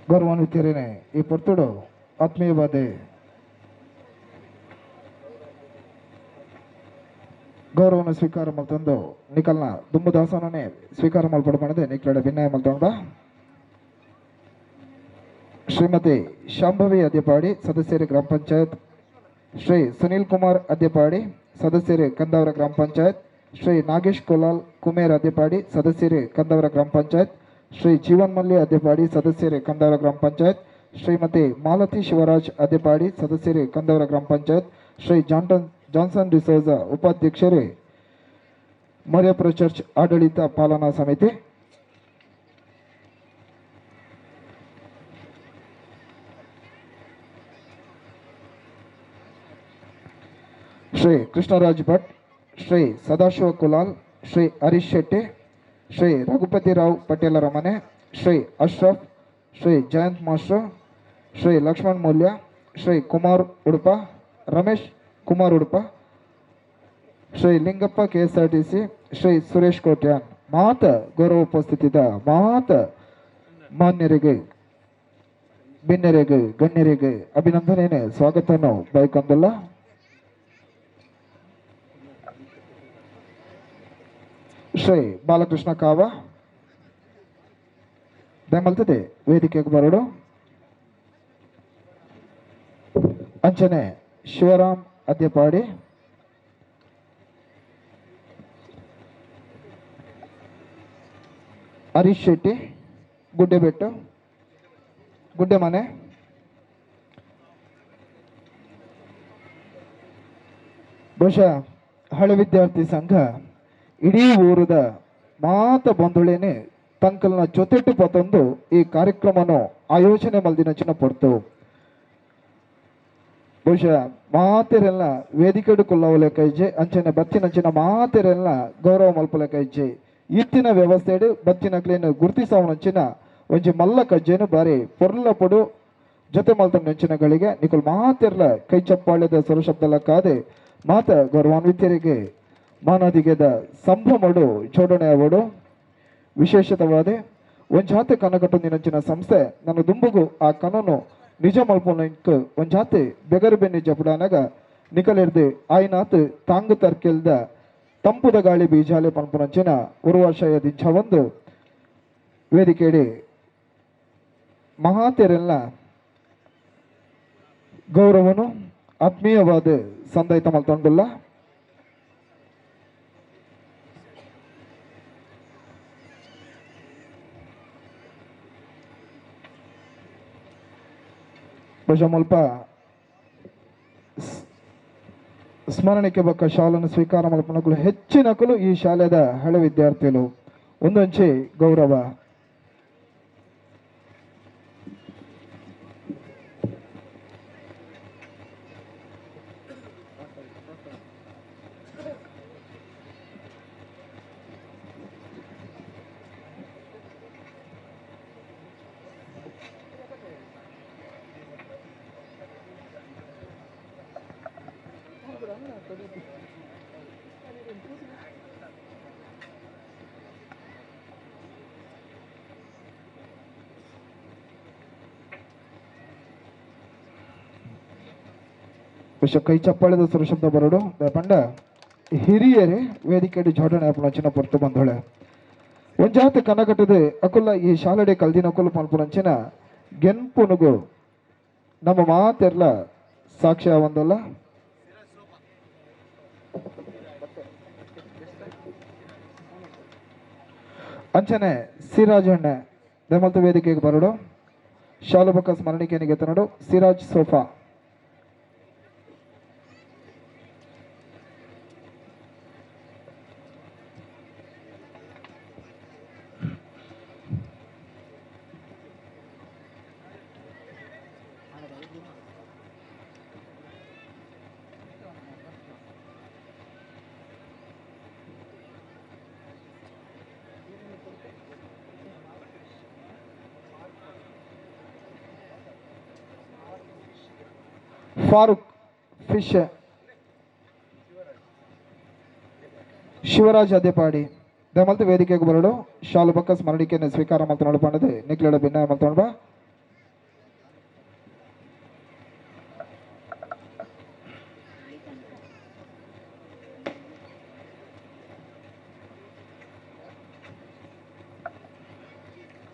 ಗೌರವಾನ್ವಿತರೇನೆ ಈ ಪೊರ್ತುಡು ಆತ್ಮೀಯವಾದ ಗೌರವನ ಸ್ವೀಕಾರ ಮಲ್ತಂದು ನಿಕಲ್ನ ದುಂಬುದಾಸನೇ ಸ್ವೀಕಾರ ಮಲ್ಪಡ್ಬಣದೆ ನಿಕ್ಲಡ ಭಿನ್ನಾಯ ಮಲ್ತೊಂಡ ಶ್ರೀಮತಿ ಶಾಂಭವಿ ಅದ್ಯಪಾಡಿ ಸದಸ್ಯರು ಗ್ರಾಮ ಪಂಚಾಯತ್, ಶ್ರೀ ಸುನೀಲ್ ಕುಮಾರ್ ಅದ್ಯಪಾಡಿ ಸದಸ್ಯರು ಕಂದಾವರ ಗ್ರಾಮ ಪಂಚಾಯತ್, ಶ್ರೀ ನಾಗೇಶ್ ಕೋಲಾಲ್ ಕುಮೇರ್ ಅದ್ಯಪಾಡಿ ಸದಸ್ಯರು ಕಂದಾವರ ಗ್ರಾಮ ಪಂಚಾಯತ್, ಶ್ರೀ ಜೀವನ್ ಮಲ್ಯ ಅದ್ಯಪಾಡಿ ಸದಸ್ಯರು ಕಂದಾವರ ಗ್ರಾಮ ಪಂಚಾಯತ್, ಶ್ರೀಮತಿ ಮಾಲತಿ ಶಿವರಾಜ್ ಅದ್ಯಪಾಡಿ ಸದಸ್ಯರು ಕಂದಾವರ ಗ್ರಾಮ ಪಂಚಾಯತ್, ಶ್ರೀ ಜಾನ್ಸನ್ ಡಿಸೋಜ ಉಪಾಧ್ಯಕ್ಷರು ಮರ್ಯಾಪುರ ಚರ್ಚ್ ಆಡಳಿತ ಪಾಲನಾ ಸಮಿತಿ, ಶ್ರೀ ಕೃಷ್ಣರಾಜ್ ಭಟ್, ಶ್ರೀ ಸದಾಶಿವ ಕುಲಾಲ್, ಶ್ರೀ ಹರೀಶ್ ಶೆಟ್ಟಿ, ಶ್ರೀ ರಘುಪತಿ ರಾವ್ ಪಟೇಲರ ಮನೆ, ಶ್ರೀ ಅಶ್ರಫ್, ಶ್ರೀ ಜಯಂತ್ ಮಾಸ್ಟರ್, ಶ್ರೀ ಲಕ್ಷ್ಮಣ್ ಮೌಲ್ಯ, ಶ್ರೀ ಕುಮಾರ್ ಉಡುಪ, ರಮೇಶ್ ಕುಮಾರ್ ಉಡುಪ, ಶ್ರೀ ಲಿಂಗಪ್ಪ KSRTC, ಶ್ರೀ ಸುರೇಶ್ ಕೋಟ್ಯಾನ್ ಮಾತ ಗೌರವ ಉಪಸ್ಥಿತಿದ ಮಾತ ಮಾನ್ಯರಿಗೆ ಭಿನ್ನರಿಗೆ ಗಣ್ಯರಿಗೆ ಅಭಿನಂದನೆ ಸ್ವಾಗತವನ್ನು ಬಯಕೊಂಡಲ್ಲ. ಶ್ರೀ ಬಾಲಕೃಷ್ಣ ಕಾವ ದಯಮಲ್ತದೆ ವೇದಿಕೆಗೆ ಬರಡು. ಅಂಚನೆ ಶಿವರಾಮ್ ಅದ್ಯಪಾಡಿ, ಹರೀಶ್ ಶೆಟ್ಟಿ ಗುಡ್ಡೆಬೆಟ್ಟು ಗುಡ್ಡೆ ಮನೆ, ಬಹುಶಃ ಹಳೆ ವಿದ್ಯಾರ್ಥಿ ಸಂಘ ಇಡೀ ಊರದ ಮಾತ ಬಂಧುಳೇನೆ ತಂಕಲ್ನ ಜೊತೆಟ್ಟು ಪತೊಂದು ಈ ಕಾರ್ಯಕ್ರಮನು ಆಯೋಜನೆ ಮಲ್ದಿನಚಿನ ಪಡ್ತು. ಬಹುಶಃ ಮಾತೆರೆಲ್ಲ ವೇದಿಕೆಡು ಕೊಲ್ಲವಲೆ ಕೈಜೆ ಅಂಚನೆ ಬತ್ತಿನಂಚಿನ ಮಾತೆರೆಲ್ಲ ಗೌರವ ಮಲ್ಪಲೆ ಕೈಜೆ ಇತ್ತಿನ ವ್ಯವಸ್ಥೆಡು ಬತ್ತಿನ ಕ್ಲೇನು ಗುರುತಿಸವನಂಚಿನ ಒಂಜಿ ಮಲ್ಲ ಕಜ್ಜೆನು ಬಾರಿ ಪೊರ್ಲ ಪೊಡು ಜೊತೆ ಮಲ್ತ ನೆಂಚಿನಗಳಿಗೆ ನಿಕುಲ್ ಮಾತೆರ್ಲ ಕೈ ಚಪ್ಪಾಳ್ಯದ ಸ್ವರಶಬ್ದಲ ಕಾದೆ ಮಾತ ಗೌರವಾನ್ವಿತರಿಗೆ ಮಾನದಿಗೆದ ಸಂಭ್ರಮಡು ಜೋಡಣೆ ಅವಡು ವಿಶೇಷತವಾದ ಒಂಜಾತೆ ಕನಕಟ್ಟು ನಿನಂಚಿನ ಸಂಸ್ಥೆ ನನ್ನ ದುಂಬುಗು ಆ ಕನನು ನಿಜ ಮಲ್ಪೊನಕ್ ಒಂಜಾತೆ ಬೆಗರು ಬೆನ್ನಿ ಜಪಡಾನಾಗ ನಿಕಲೆರ್ದು ಆಯ್ನಾತ್ ತಾಂಗು ತರ್ಕೆಲ್ದ ತಂಪುದ ಗಾಳಿ ಬೀಜಾಲೆ ಪನ್ಪುನಂಚಿನ ಉರ್ವಾಶಯ ದಿಂಚ ಒಂದು ವೇದಿಕೆಡಿ ಮಹಾತೆರೆಲ್ಲ ಗೌರವನು ಆತ್ಮೀಯವಾದ ಸಂದೈತ ಮಲ್ತೊಂಡುಲ್ಲ. ಬಹುಶಃ ಮುಲ್ಪ ಸ್ಮರಣೆಗೆ ಬಕ್ಕ ಶಾಲೆಯನ್ನು ಸ್ವೀಕಾರ ಮಲ್ಪನಗಳು ಹೆಚ್ಚಿನಕಲು ಈ ಶಾಲೆದ ಹಳೆ ವಿದ್ಯಾರ್ಥಿಗಳು ಒಂದೊಂಚೆ ಗೌರವ. ಕೈ ಚಪ್ಪಾಳದ ಸ್ವರಶಬ್ದ ಬರಡು ಪಂಡ ಹಿರಿಯರೇ ವೇದಿಕೆಡಿ ಜೋಡಣೆ ಪುನಂಚಿನ ಪೊರ್ತು ಬಂದೊಳೆ ಒಂಜಾತ ಕನಗಟ್ಟದೆ ಅಕುಲ್ಲ ಈ ಶಾಲೆಡೆ ಕಲ್ದಿನ ಅಕುಲು ಪನ್ಪುನಂಚಿನ ಗೆನ್ಪುನುಗು ನಮ್ಮ ಮಾತೆರ್ಲ ಸಾಕ್ಷ್ಯ ಒಂದಲ್ಲ. ಅಂಚನೆ ಸಿರಾಜಣ್ಣ ದಮಲ್ತ ವೇದಿಕೆಗೆ ಬರಡು ಶಾಲುಬಕ ಸ್ಮರಣಿಕೆನಿಗೆ ತನಡು ಸಿರಾಜ್ ಸೋಫಾ ಫಾರೂಕ್ ಫಿಶ್ ಶಿವರಾಜ್ ಅದೇಪಾಡಿ ದಮಲ್ತ ವೇದಿಕೆಗೆ ಬರಡು ಶಾಲು ಬಕ್ಕ ಸ್ಮರಣಿಕೆಯನ್ನು ಸ್ವೀಕಾರ ಮಾಡ್ತಾ ಪಂಡದು ನಿಕ್ಲಡ ಭಿನ್ನ ಮಾಡ್ತಾಣ ಬಾ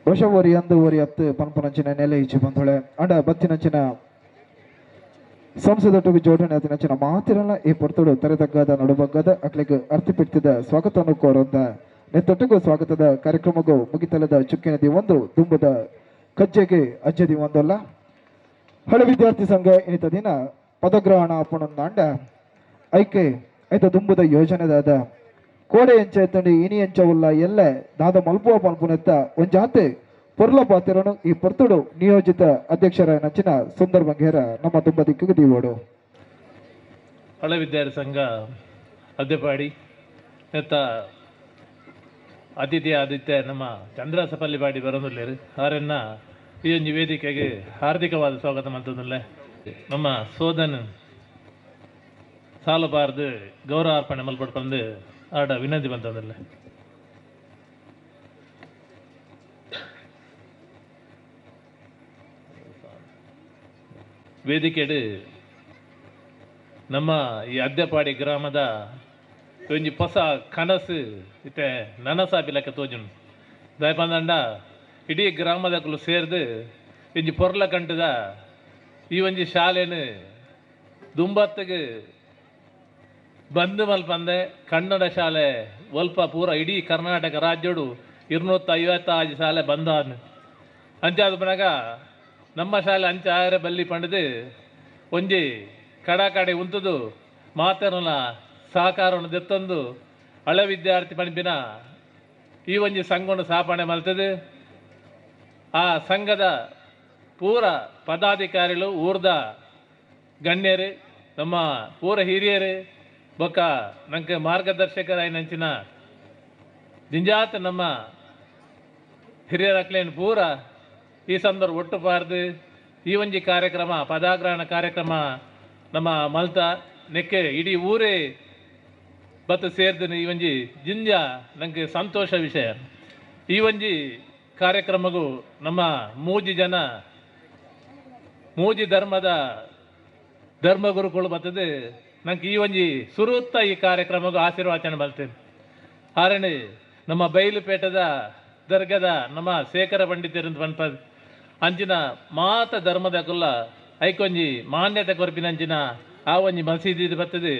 ವರ್ಷ ಓರಿ ಅಂದು ಓರಿ ಹತ್ತು ಪನ್ಪನಂಚಿನ ನೆಲೆ ಈಚೆ ಬಂದೊಳೆ ಅಂಡ ಬತ್ತಿನಂಚಿನ ಸಂಸದೊಟ್ಟಿಗೆ ಜೋಡಣೆ ಅತಿನಂಚಿನ ಮಾತಿರಲ್ಲ ಈ ಪೊರ್ತುಡು ತೆರೆದಗ್ಗದ ನಡುಬಗ್ಗದ ಅಕ್ಲಿಗೆ ಅರ್ಥಪಿಡ್ತಿದ್ದ ಸ್ವಾಗತವನ್ನು ಕೋರಂದ ನೆತ್ತೊಟ್ಟಿಗೂ ಸ್ವಾಗತದ ಕಾರ್ಯಕ್ರಮಗೂ ಮುಗಿತಲದ ಚುಕ್ಕಿನದಿ ಒಂದು ದುಂಬದ ಕಜ್ಜೆಗೆ ಅಜ್ಜದಿ ಒಂದಲ್ಲ ಹಳೆ ವಿದ್ಯಾರ್ಥಿ ಸಂಘ ಇನಿತ ದಿನ ಪದಗ್ರಹಣ ಅಪ್ಪಣಂದಾಂಡ ಐಕೆ ಐತ ದುಂಬದ ಯೋಜನೆದಾದ ಕೋಡೆ ಎಂಚ ಎತ್ತಂಡಿ ಇನಿ ಎಂಚವುಲ್ಲ ಎಲ್ಲೆ ದಾದ ಮಲ್ಪುವ ಪಲ್ಪುನೆತ್ತ ಒಂಜಾತೆ ಪೊರ್ಲ ಪಾತಿರನು ಈ ಪೊರ್ತುಡು ನಿಯೋಜಿತ ಅಧ್ಯಕ್ಷರ ನಚ್ಚಿನ ಸುಂದರ್ ಬಂಗೇರ ನಮ್ಮ ತುಂಬ ದಿಕ್ಕಿಗೆ ದೀವೋಡು ಹಳೆ ವಿದ್ಯಾರ್ಥಿ ಸಂಘ ಅದ್ದೆಪಾಡಿ ನೆತ್ತ ಆದಿತ್ಯ ನಮ್ಮ ಚಂದ್ರಾಸ ಪಲ್ಲಿಪಾಡಿ ಬರೋದಿಲ್ಲ ಅವರನ್ನ ಈ ಒಂದು ವೇದಿಕೆಗೆ ಹಾರ್ದಿಕವಾದ ಸ್ವಾಗತ ಮಾಡ್ತದಲ್ಲ ನಮ್ಮ ಸೋದನ್ ಸಾಲಬಾರ್ದು ಗೌರವ ಅರ್ಪಣೆ ಮಲ್ಪಡ್ಕೊಂಡು ಆಡ ವಿನಂತಿ ಬಂತಂದಲ್ಲ ವೇದಿಕೆಡು ನಮ್ಮ ಈ ಅದ್ದೆಪಾಡಿ ಗ್ರಾಮದ ಒಂಜಿ ಹೊಸ ಕನಸು ಇತ್ತೆ ನನಸಾಪಿಲಕ್ಕೆ ತೋಜುಂಡು ದಯಪಂದಂಡ ಇಡೀ ಗ್ರಾಮದಕ್ಕಲು ಸೇರ್ದು ಒಂಜಿ ಪೊರ್ಲ ಕಂಟದ ಈ ಒಂಜಿ ಶಾಲೆನು ದುಂಬತ್ತಿಗೆ ಬಂದು ಮಲ್ಪಂದೆ ಕನ್ನಡ ಶಾಲೆ ಒಲ್ಪ ಪೂರ ಇಡೀ ಕರ್ನಾಟಕ ರಾಜ್ಯಡು 256 ಶಾಲೆ ಬಂದಾನು ಅಂಚಾದ ಪನಗ ನಮ್ಮ ಶಾಲೆ ಅಂಚ ಆಯರೆ ಬಲ್ಲಿ ಪಂಡದು ಒಂಜಿ ಕಡೆ ಉಂತದು ಮಾತರನ ಸಹಕಾರವನ್ನು ದೆತ್ತೊಂದು ಹಳೆ ವಿದ್ಯಾರ್ಥಿ ಪಣಿಪಿನ ಈ ಒಂಜಿ ಸಂಘವನ್ನು ಸ್ಥಾಪನೆ ಮಲ್ತದು ಆ ಸಂಘದ ಪೂರ ಪದಾಧಿಕಾರಿಗಳು ಊರ್ದ ಗಣ್ಯರು ನಮ್ಮ ಪೂರ ಹಿರಿಯರು ಬೊಕ್ಕ ನಂಗೆ ಮಾರ್ಗದರ್ಶಕರಾಯಿನಂಚಿನ ದಿಂಜಾತ್ ನಮ್ಮ ಹಿರಿಯರಕ್ಲೇನು ಪೂರ ಈ ಸಂದರ್ಭ ಒಟ್ಟು ಪಾರ್ದು ಈ ಒಂಜಿ ಕಾರ್ಯಕ್ರಮ ಪದಾಗ್ರಹಣ ಕಾರ್ಯಕ್ರಮ ನಮ್ಮ ಮಲ್ತ ನೆಕ್ಕೆ ಇಡೀ ಊರೇ ಬತ್ತು ಸೇರ್ದು ಈ ಒಂಜಿ ಜಿಂಜ ನಂಗೆ ಸಂತೋಷ ವಿಷಯ ಈ ಒಂಜಿ ಕಾರ್ಯಕ್ರಮಗೂ ನಮ್ಮ ಮೂಜಿ ಧರ್ಮದ ಧರ್ಮಗುರುಗಳು ಬರ್ತದೆ ನಂಗೆ ಈ ಒಂಜಿ ಸುರುತ್ತ ಈ ಕಾರ್ಯಕ್ರಮಗೂ ಆಶೀರ್ವಾಚನೆ ಬರ್ತೇನೆ ಹಾರಣೆ ನಮ್ಮ ಬೈಲುಪೇಟದ ದರ್ಗದ ನಮ್ಮ ಶೇಖರ ಪಂಡಿತರಿಂದ ಪನ್ಪದ್ ಅಂಚಿನ ಮಾತ ಧರ್ಮದ ಕುಲ್ಲ ಐಕೊಂಜಿ ಮಾನ್ಯತೆ ಕೊರಪಿನಂಚಿನ ಆ ಒಂಜಿ ಮಸೀದಿ ಬರ್ತದೆ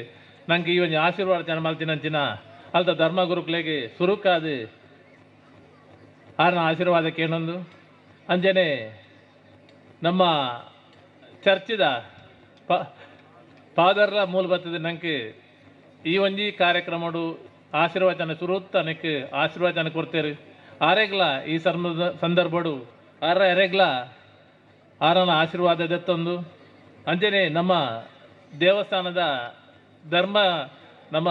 ನಂಗೆ ಈ ಒಂಜಿ ಆಶೀರ್ವಾಚನೆ ಮಲ್ತಿನಂಚಿನ ಅಲ್ದ ಧರ್ಮಗುರುಗಳಿಗೆ ಸುರುಕಾದು ಆರನ ಆಶೀರ್ವಾದಕ್ಕೆ ಏನೊಂದು ಅಂಜನೆ ನಮ್ಮ ಚರ್ಚಿದ ಫಾದರ್ಲ ಮೂಲ ಬರ್ತದೆ ನಂಗೆ ಈ ಒಂಜಿ ಕಾರ್ಯಕ್ರಮಡು ಆಶೀರ್ವಚನ ಸುರುತ್ತ ನೆಕ್ಕೆ ಆಶೀರ್ವಚನ ಕೊಡ್ತೇವೆ ಆರೆಗ್ಲ ಈ ಸಂದರ್ಭಡು ಎರೆಗ್ಲ ಆರನ ಆಶೀರ್ವಾದ ದೆತ್ತೊಂದು ಅಂಜನೆ ನಮ್ಮ ದೇವಸ್ಥಾನದ ನಮ್ಮ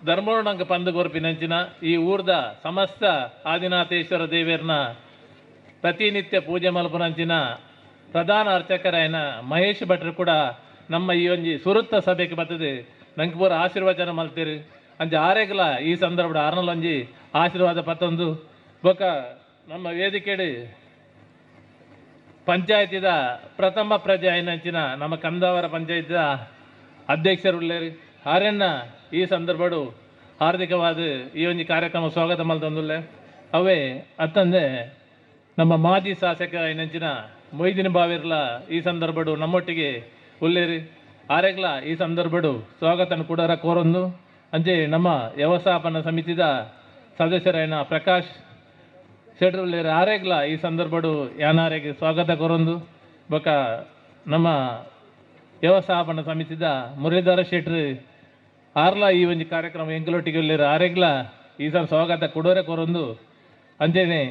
ಧರ್ಮರು ನಂಗೆ ಪಂದು ಗೊರ್ಪಿನಂಚಿನ ಈ ಊರ್ದ ಸಮಸ್ತ ಆದಿನಾಥೇಶ್ವರ ದೇವಿಯರ್ನ ಪ್ರತಿನಿತ್ಯ ಪೂಜೆ ಮಲ್ಪನಂಚಿನ ಪ್ರಧಾನ ಅರ್ಚಕರಾಯನ ಮಹೇಶ್ ಭಟ್ರು ಕೂಡ ನಮ್ಮ ಈ ಒಂಜಿ ಸುರುತ್ತ ಸಭೆಗೆ ಬರ್ತದೆ ನಂಗೆ ಪೂರ ಆಶೀರ್ವಚನ ಮಲ್ತೀರಿ ಅಂಚೆ ಆರೆಗ್ಲ ಈ ಸಂದರ್ಭ ಆರ್ನಲೊಂಜಿ ಆಶೀರ್ವಾದ ಪತ್ತೊಂದು ಬೊಕ ನಮ್ಮ ವೇದಿಕೆಡು ಪಂಚಾಯತಿದ ಪ್ರಥಮ ಪ್ರಜೆ ಆಯ್ನಂಚಿನ ನಮ್ಮ ಕಂದಾವರ ಪಂಚಾಯತಿದ ಅಧ್ಯಕ್ಷರುಳ್ಳೇರಿ ಆರ್ಯನ್ನ ಈ ಸಂದರ್ಭಡು ಹಾರ್ದಿಕವಾದ ಈ ಒಂಜಿ ಕಾರ್ಯಕ್ರಮ ಸ್ವಾಗತ ಮಲ್ತಂದುಲ್ಲೆ ಅವೇ ಅತ್ತಂದೆ ನಮ್ಮ ಮಾಜಿ ಶಾಸಕ ಆಯ್ನಂಚಿನ ಮೊಯ್ದಿನ ಬಾವಿರ್ಲ ಈ ಸಂದರ್ಭಡು ನಮ್ಮೊಟ್ಟಿಗೆ ಉಳ್ಳೇರಿ ಆರೆಗ್ಲ ಈ ಸಂದರ್ಭಡು ಸ್ವಾಗತನ ಕೂಡ ಕೋರೊಂದು ಅಂಚೆ ನಮ್ಮ ವ್ಯವಸ್ಥಾಪನಾ ಸಮಿತಿದ ಸದಸ್ಯರಾಯನ ಪ್ರಕಾಶ್ ಶೆಟ್ರುಳ್ಳೇರಿ ಆರೆಗ್ಲ ಈ ಸಂದರ್ಭಡು ಯಾನಾರೆಗೆ ಸ್ವಾಗತ ಕೋರೊಂದು ಬೊಕ ನಮ್ಮ ವ್ಯವಸ್ಥಾಪನಾ ಸಮಿತಿದ ಮುರಳೀಧರ ಶೆಟ್ರು ಆರ್ಲ ಈ ಒಂಜಿ ಕಾರ್ಯಕ್ರಮ ಎಂಕಲೊಟ್ಟಿಗೆ ಉಳ್ಳೇರಿ ಆರೆಗ್ಲ ಈ ಸಲ ಸ್ವಾಗತ ಕೊಡೋರೆ ಕೋರೊಂದು ಅಂಚೆನೆ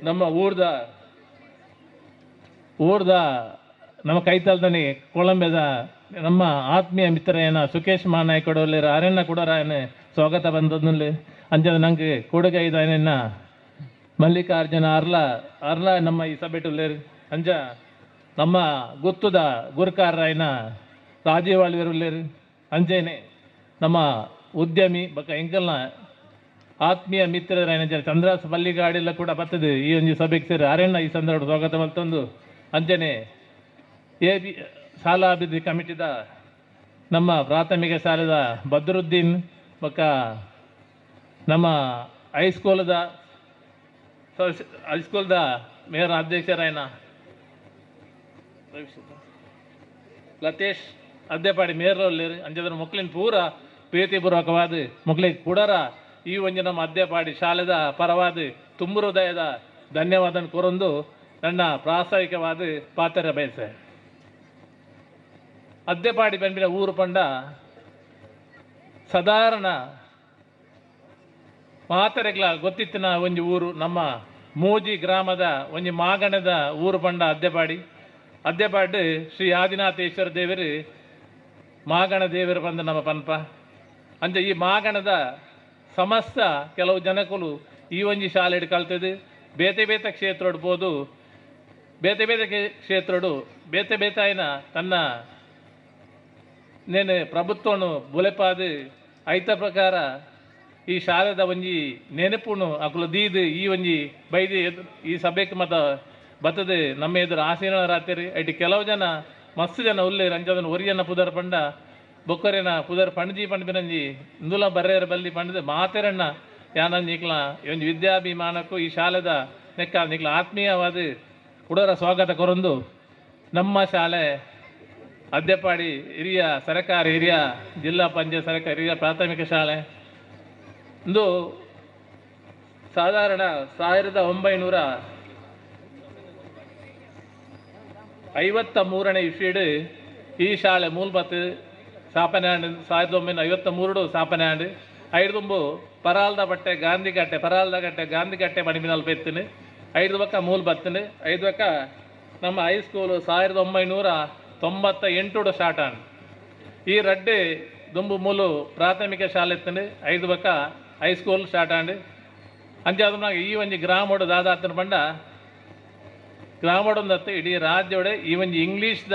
ನಮ್ಮ ಊರ್ದ ನಮ್ಮ ಕೈತಲ್ದನಿ ಕೊಳಂಬೆದ ನಮ್ಮ ಆತ್ಮೀಯ ಮಿತ್ರನ ಸುಕೇಶ್ ಮಾನಾಯ್ ಕೊಡೋಲ್ಲ ಅರಣ್ಯ ಕೊಡೋರಾಯನ ಸ್ವಾಗತ ಬಂದದ್ದು ಅಂಜದ ನಂಗೆ ಕೊಡುಗೈದಾಯನ ಮಲ್ಲಿಕಾರ್ಜುನ ಅರ್ಲ ನಮ್ಮ ಈ ಸಭೆಟುಲ್ಲೇರು ಅಂಜ ನಮ್ಮ ಗೊತ್ತುದ ಗುರುಕಾರರಾಯನ ರಾಜೀವ್ ಆಳ್ವೇರು ಅಂಚೆನೆ ನಮ್ಮ ಉದ್ಯಮಿ ಬಕ್ಕ ಎಂಕಲ್ನ ಆತ್ಮೀಯ ಮಿತ್ರರಾಯನ ಚಂದ್ರಾಸ ಪಲ್ಲಿಗಾಡೆಲ್ಲ ಕೂಡ ಬರ್ತದೆ ಈ ಒಂದು ಸಭೆಗೆ ಸೇರಿ ಅರಣ್ಯ ಈ ಸಂದರ್ಭ ಸ್ವಾಗತ ಮಲ್ತೊಂದು ಅಂಚನೆ ಶಾಲಾ ಅಭಿವೃದ್ಧಿ ಕಮಿಟಿದ ನಮ್ಮ ಪ್ರಾಥಮಿಕ ಶಾಲೆದ ಬದ್ರುದ್ದೀನ್ ಬಕ್ಕ ನಮ್ಮ ಹೈಸ್ಕೂಲ್ದ ಮೇಯರ್ ಅಧ್ಯಕ್ಷರಾಯನ ಲತೇಶ್ ಅದ್ದೆಪಾಡಿ ಮೇಯರ್ ಅಂಚದ್ರ ಮಕ್ಕಳಿನ ಪೂರ ಪ್ರೀತಿಪೂರ್ವಕವಾದ ಮಕ್ಕಳಿಗೆ ಕೂಡರ ಈ ಒಂದು ನಮ್ಮ ಅದ್ದೆಪಾಡಿ ಶಾಲೆದ ಪರವಾದ ತುಂಬ ಹೃದಯದ ಧನ್ಯವಾದ ಕೊರೊಂದು ನನ್ನ ಪ್ರಾಸ್ತಾವಿಕವಾದ ಪಾತ್ರ ಬಯಸೆ. ಅದ್ದೆಪಾಡಿ ಬಂದಿನ ಊರು ಪಂಡ ಸಾಧಾರಣ ಮಾತರೆಗಳ ಗೊತ್ತಿತ್ತಿನ ಒಂದು ಊರು ನಮ್ಮ ಮೂಜಿ ಗ್ರಾಮದ ಒಂದು ಮಾಗಣದ ಊರು ಪಂಡ ಅದ್ದೆಪಾಡಿ ಶ್ರೀ ಆದಿನಾಥೇಶ್ವರ ದೇವರು ಮಾಗಣ ದೇವರು ಬಂದ ನಮ್ಮ ಪನ್ಪ ಅಂಚ ಈ ಮಾಗಣದ ಸಮಸ್ತ ಕೆಲವು ಜನಕುಲು ಈ ಒಂಜಿ ಶಾಲೆ ಕಲ್ತದು ಬೇತೆ ಬೇತೆ ಕ್ಷೇತ್ರ ಬೋದು ಬೇತೆ ಬೇತೆ ಕ್ಷೇತ್ರಡು ಬೇತೆ ಬೇತಾಯಿನ ತನ್ನ ನೇನು ಪ್ರಭುತ್ವನು ಬುಲೆಪಾದು ಐತ ಪ್ರಕಾರ ಈ ಶಾಲೆದ ಒಂಜಿ ನೆನಪುನು ಅಕುಲು ದೀದು ಈ ಒಂಜಿ ಬೈದು ಈ ಸಭೆಗೆ ಮತ ಬರ್ತದೆ ನಮ್ಮ ಎದುರು ಆಸೀನ ರಾತ್ರಿ ಐಟಿ ಕೆಲವು ಜನ ಮಸ್ತ್ ಜನ ಉಲ್ಲೇರು ಅಂಚದನ್ನು ಒರಿಯನ್ನ ಪುದರ್ ಪಂಡ ಬೊಕ್ಕರೇನ ಪುದರ್ ಪಣಜಿ ಪಂಡ್ಬಿನಂಜಿ ಇಂದುಲ ಬರ್ರೇರ ಬಲ್ಲಿ ಪಂಡದೆ ಮಾತೆರಣ್ಣ ಯಾನಂಜಿ ಇಕ್ಲ ಒಂಜಿ ವಿದ್ಯಾಭಿಮಾನಕ್ಕೂ ಈ ಶಾಲೆದ ನೆಕ್ಕ ನಿಕ್ಲ ಆತ್ಮೀಯವಾದ ಉಡರ ಸ್ವಾಗತ ಕೊರೊಂದು ನಮ್ಮ ಶಾಲೆ ಅದ್ದೆಪಾಡಿ ಹಿರಿಯ ಸರ್ಕಾರಿ ಹಿರಿಯ ಜಿಲ್ಲಾ ಪಂಚಾಯತ್ ಸರ್ಕಾರಿ ಹಿರಿಯ ಪ್ರಾಥಮಿಕ ಶಾಲೆ ಇಂದು ಸಾಧಾರಣ 1953ನೇ ಇಸ್ವಿಡು ಈ ಶಾಲೆ ಮೂಲಪತ್ತು ಸ್ಥಾಪನೆ ಆಂಡು 1953 ಸ್ಥಾಪನೆ ಆಂಡು ಐದು ಪರಾಲ್ದ ಬಟ್ಟೆ ಗಾಂಧಿ ಕಟ್ಟೆ ಮಣಿಮಿನಲ್ಲಿ ಬೆತ್ತನು ಐದು ಪಕ್ಕ ಮೂಲ ಬತ್ತನು ಐದು ಪಕ್ಕ ನಮ್ಮ ಹೈಸ್ಕೂಲು 1998 ಸ್ಟಾರ್ಟ್ ಆಂಡು ಈ ರಡ್ಡು ದುಂಬು ಮೂಲು ಪ್ರಾಥಮಿಕ ಶಾಲೆ ಎತ್ತಂಡು ಐದು ಪಕ್ಕ ಹೈಸ್ಕೂಲ್ ಸ್ಟಾರ್ಟ್ ಆಂಡು ಅಂಚಾದ ಈ ಒಂಜಿ ಗ್ರಾಮೋಡು ದಾದಾತನ ಪಂಡ ಗ್ರಾಮೋಡೊಂದತ್ತು ಇಡೀ ರಾಜ್ಯೋಡೆ ಈ ಒಂಜಿ ಇಂಗ್ಲೀಷ್ದ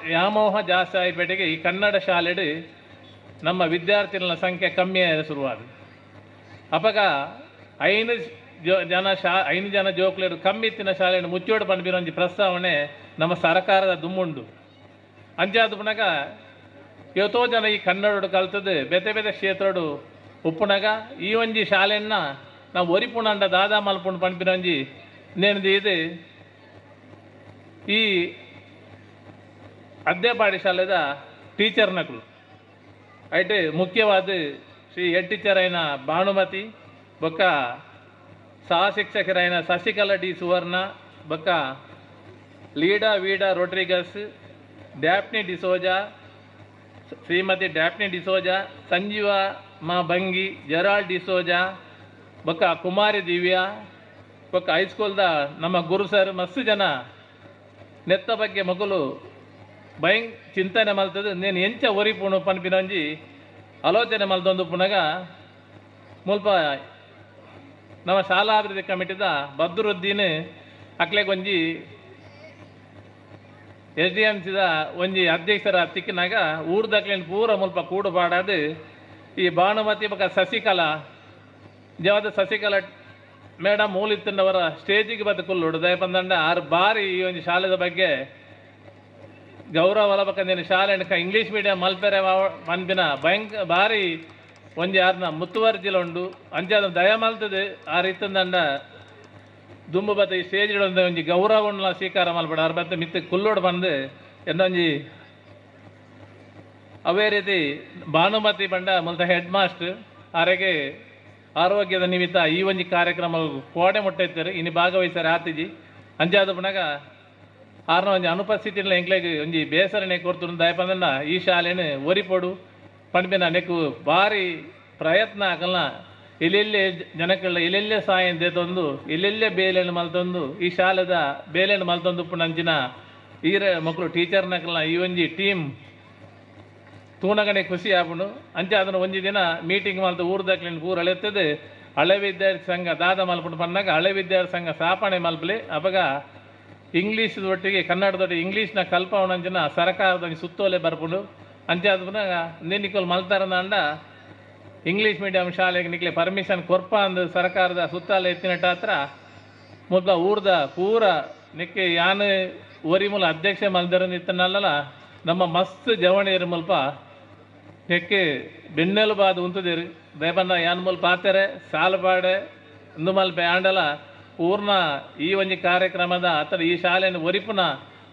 ವ್ಯಾಮೋಹ ಜಾಸ್ತಿ ಆಯ್ಪೇಟೆಗೆ ಈ ಕನ್ನಡ ಶಾಲೆಡು ನಮ್ಮ ವಿದ್ಯಾರ್ಥಿಗಳ ಸಂಖ್ಯೆ ಕಮ್ಮಿ ಶುರುವಾದ ಅಪಗ ಐನು ಜನ ಜೋಕ್ಲೇರು ಕಮ್ಮಿ ಇತ್ತಿನ ಶಾಲೆಯನ್ನು ಮುಚ್ಚೋಡು ಪಂಡ್ಬಿರೋ ಒಂಜಿ ಪ್ರಸ್ತಾವನೆ ನಮ್ಮ ಸರ್ಕಾರದ ದುಮ್ಮುಂಡು ಅಂಚಾದ ಪುನಗ ಇವತ್ತೋ ಜನ ಈ ಕನ್ನಡ ಕಲ್ತದ್ದು ಬೇತೆ ಬೇತೆ ಕ್ಷೇತ್ರಡು ಉಪ್ಪುನಗ ಈ ಒಂಜಿ ಶಾಲೆಯನ್ನ ನಾವು ಒರಿಪುಣಂಡ ದಾದಾ ಮಲ್ಪುಂಡು ಪಂಡ್ಬಿರಂಜಿ ನೇನದು ಇದು ಈ ಅದ್ದೆಪಾಡಿ ಶಾಲೆದ ಟೀಚರ್ನಗಳು ಐಟು ಮುಖ್ಯವಾದ ಶ್ರೀ ಹೆಡ್ ಟೀಚರ್ అయిన ಭಾನುಮತಿ ಬೊಕ್ಕ ಸಹ ಶಿಕ್ಷಕರೈನ ಶಶಿಕಲಾ ಡಿ ಸುವರ್ಣ ಬೊಕ್ಕ ಲೀಡಾ ವೀಡಾ ರೋಡ್ರಿಗಸ್ ಡ್ಯಾಪ್ನಿ ಡಿಸೋಜಾ ಶ್ರೀಮತಿ ಡ್ಯಾಪ್ನಿ ಡಿಸೋಜಾ ಸಂಜೀವ ಮಾ ಬಂಗಿ ಜೆರಾಲ್ಡ್ ಡಿಸೋಜಾ ಬೊಕ್ಕ ಕುಮಾರಿ ದಿವ್ಯಾ ಬೊಕ್ಕ ಹೈಸ್ಕೂಲ್ದ ನಮ್ಮ ಗುರು ಸರ್ ಮಸ್ತ್ ಜನ ನೆತ್ತ ಬಗ್ಗೆ ಮಗಲು ಭಯಂಕ ಚಿಂತನೆ ಮಲ್ತದ್ದು ನೇನು ಎಂಚ ಒರಿಪುಣು ಪನ್ಪಿನಂಜಿ ಆಲೋಚನೆ ಮಲ್ತೊಂದು ಪುನಗ ಮುಲ್ಪ ನಮ್ಮ ಶಾಲಾಭಿವೃದ್ಧಿ ಕಮಿಟಿದ ಬದ್ರುದ್ದೀನ್ ಅಕ್ಲೆಗೆ ಒಂಜಿ SDMCದ ಒಂಜಿ ಅಧ್ಯಕ್ಷರ ತಿಕ್ಕಿನಾಗ ಊರ್ದಕ್ಲೇನು ಪೂರ ಮುಲ್ಪ ಕೂಡು ಪಾಡದು ಈ ಭಾನುಮತಿ ಬೊಕ್ಕ ಶಶಿಕಲಾ ಶಶಿಕಲಾ ಮೇಡಮ್ ಮೂಲಿತ್ತಂಡವರ ಸ್ಟೇಜಿಗೆ ಬದ್ದು ಕುಲ್ಲುಡು ದಯಪಂದಂಡ ಆರು ಬಾರಿ ಈ ಒಂದು ಶಾಲೆದ ಬಗ್ಗೆ ಗೌರವ ಬಕ್ಕಂದೇನು ಶಾಲೆ ಇಂಗ್ಲೀಷ್ ಮೀಡಿಯಂ ಮಲ್ಪೆರೆ ಮನ್ಪಿನ ಬಾರಿ ಒಂಜಿ ಯಾರನ್ನ ಮುತ್ತುವರ್ಜಿಲ ಉಂಡು ಅಂಚಾದ ದಯ ಮಲ್ತದು ಆರು ಇತ್ತಂದಂಡ ದುಂಬು ಬತ್ತ ಈ ಸ್ಟೇಜ್ ಒಂಜಿ ಗೌರವ ಉಂಡ ಸ್ವೀಕಾರ ಮಲ್ಪಡ ಆರು ಬತ್ತ ಮಿತ್ತ ಕುಲ್ಲೋಡು ಬಂದು ಎಂದೊಂಜಿ ಅವೇ ರೀತಿ ಭಾನುಮತಿ ಬಂಡ ಮೊದಲ ಹೆಡ್ ಮಾಸ್ಟರ್ ಆರೆಗೆ ಆರೋಗ್ಯದ ನಿಮಿತ್ತ ಈ ಒಂಜಿ ಕಾರ್ಯಕ್ರಮ ಕೋಡೆ ಮುಟ್ಟೈತಾರೆ ಇನ್ನು ಭಾಗವಹಿಸ್ತಾರೆ ಆತಿಜಿ ಅಂಚಾದ ಪುನಗ ಆರ್ನ ಒಂಜಿ ಅನುಪಸ್ಥಿತಿಲ್ಲ ಎಂಕ್ಲೆಗ್ ಒಂಜಿ ಬೇಸರನೆ ಕೊಡ್ತು ದಯಪಂದ ಈ ಶಾಲೆನು ಒರಿಪೊಡು ಪಂಡ್ಬಿನ ನೆಕ್ಕು ಭಾರಿ ಪ್ರಯತ್ನ ಆಕಲ್ನ ಎಲ್ಲೆಲ್ಲೇ ಜನಕಲ್ಲ ಎಲ್ಲೆಲ್ಲೇ ಸಹಾಯ ದೇತೊಂದು ಎಲ್ಲೆಲ್ಲೇ ಬೇಲೆಯನ್ನು ಮಲ್ತೊಂದು ಈ ಶಾಲೆದ ಬೇಲೆಯನ್ನು ಮಲ್ತೊಂದು ಪುಣಂಚಿನ ಈರ ಮಕ್ಕಳು ಟೀಚರ್ನಕಲ್ನ ಈ ಒಂಜಿ ಟೀಮ್ ತೂನಗಣೆ ಖುಷಿ ಆಪುಂಡು ಅಂಚೆ ಅದನ್ನು ಒಂಜಿ ದಿನ ಮೀಟಿಂಗ್ ಮಲ್ತು ಊರ್ದಕ್ಲಿನ ಪೂರ ಅಳೆತ್ತದೆ ಹಳೆ ವಿದ್ಯಾರ್ಥಿ ಸಂಘ ದಾದ ಮಲ್ಪುಂಡು ಪನ್ನಾಗ ಹಳೆ ವಿದ್ಯಾರ್ಥಿ ಸಂಘ ಸ್ಥಾಪನೆ ಮಲ್ಪಲಿ ಅಪಗ ಇಂಗ್ಲೀಷ್ ಒಟ್ಟಿಗೆ ಕನ್ನಡದೊಟ್ಟಿಗೆ ಇಂಗ್ಲೀಷ್ನ ಕಲ್ಪವನಂಚಿನ ಸರ್ಕಾರದ ಸುತ್ತೋಲೆ ಬರ್ಪುಂಡು ಅಂಚೆ ಆದ ನಿಕ್ಕೋಲು ಮಲ್ತಾರಂದ ಇಂಗ್ಲೀಷ್ ಮೀಡಿಯಂ ಶಾಲೆಗೆ ನಿಕ್ಲೆ ಪರ್ಮಿಷನ್ ಕೊರ್ಪ ಅಂದು ಸರ್ಕಾರದ ಸುತ್ತಾಲೆ ಎತ್ತಿನಟ್ಟ ಹತ್ರ ಮೊದಲ ಊರ್ದ ಪೂರ ನಿಕ್ಕೆ ಯಾನು ಒರಿ ಮೂಲ ಅಧ್ಯಕ್ಷ ಮಲ್ದರನಿತ್ತನಲ್ಲ ನಮ್ಮ ಮಸ್ತ್ ಜವಣಿಯರು ಮುಲ್ಪ ನೆಕ್ಕೆ ಬೆನ್ನೆಲುಬಾದು ಉಂತದಿರು ದಯಬಂದ ಯಾನ್ ಮುಲ್ಪ ಆತಾರೆ ಸಾಲಪಾಡೆ ಇಂದು ಮಲ್ಪೆ ಆಂಡಲ ಪೂರ್ಣ ಈ ಒಂಜಿ ಕಾರ್ಯಕ್ರಮದ ಅಥವಾ ಈ ಶಾಲೆಯನ್ನು ಒರಿಪುನ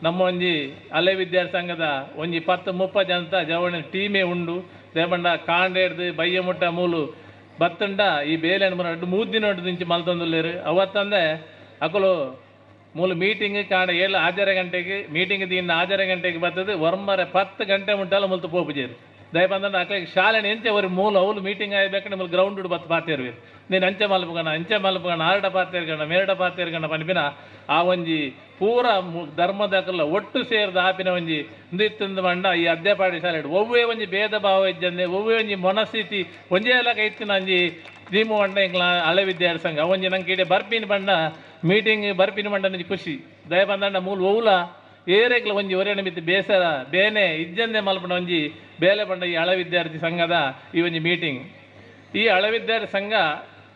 ನಮ್ಮ ಒಂಜಿ ಹಳೆ ವಿದ್ಯಾರ್ಥಿ ಸಂಘದ ಒಂಜಿ 10-30 ಜನತ ಜವಣಿ ಟೀಮೇ ಉಂಡು ದೇಬಂಡ ಕಾಂಡೇಡ್ದು ಬಯ್ಯ ಮುಟ್ಟ ಮೂಲು ಬತ್ತಂಡ ಈ ಬೇಲೆಯನ್ನು ಬರ 3 ದಿನ ದಿಂಚಿ ಮಲ್ತೊಂದುಲ್ಲೇರು ಅವತ್ತಂದೆ ಅಕಲು ಮೂಲು ಮೀಟಿಂಗ್ ಕಾಂಡ 7 ಗಂಟೆಗೆ ಮೀಟಿಂಗ್ ದಿನ 6 ಗಂಟೆಗೆ ಬರ್ತದೆ ಒರ್ಮರೆ 10 ಗಂಟೆ ಮುಟ್ಟಲ್ಲ ಮುಲ್ತು ಪೋಪುಜೇರು ದಯಪಂದ ಅಕ್ಲಿಗೆ ಶಾಲೆನ ಎಂಚೆ ಅವ್ರ ಮೂಲ ಅವಳು ಮೀಟಿಂಗ್ ಆಗಬೇಕಂದ್ರೆ ಮೂಲ ಗ್ರೌಂಡ್ ಬತ್ತು ಪಾತಿರ್ವಿ ನೀನು ಅಂಚೆ ಮಲ್ಪಗಣ ಆರಡ ಪಾತಿರ್ಗಣ ಮೇರಡ ಪಾತಿರ್ಗಣ ಪನ್ಪಿನ ಆ ಒಂಜಿ ಪೂರ ಧರ್ಮದಕಲ್ಲ ಒಟ್ಟು ಸೇರಿದ ಆಪಿನ ಒಂಜಿ ಇಂದಿತ್ತಂದು ಮಂಡ ಈ ಅಧ್ಯಪಾಡಿ ಶಾಲೆ ಒವ್ವೇ ಒಂಜಿ ಭೇದ ಭಾವ ಇದ್ದಂದೆ ಒವ್ವೇ ಒಂಜಿ ಮನಸ್ಥಿತಿ ಒಂಜೇ ಎಲ್ಲ ಕೈತಿನ ಒಂಜಿ ನೀಮು ಮಂಡ ಇಂಗ್ಲ ಹಳೆ ವಿದ್ಯಾರ್ಥಿ ಸಂಘ ಒಂಜಿ ನಂಗೆ ಇಡೀ ಬರ್ಪಿನ ಬಂಡ ಮೀಟಿಂಗ್ ಬರ್ಪಿನ ಮಂಡ ನಂಜಿ ಖುಷಿ ದಯಪಂದ ಮೂಲ ಒವ್ಲ ಏರೆಗ್ಲ ಒಂಜಿ ಒರೆಣ ಮಿತ್ತು ಬೇಸರ ಬೇನೆ ಇಜ್ಜಂದೆ ಮಲ್ಪನ ಒಂಜಿ ಬೇಲೆ ಬಂಡ ಈ ಹಳೆ ವಿದ್ಯಾರ್ಥಿ ಸಂಘದ ಈ ಒಂಜಿ ಮೀಟಿಂಗ್ ಈ ಹಳೆ ವಿದ್ಯಾರ್ಥಿ ಸಂಘ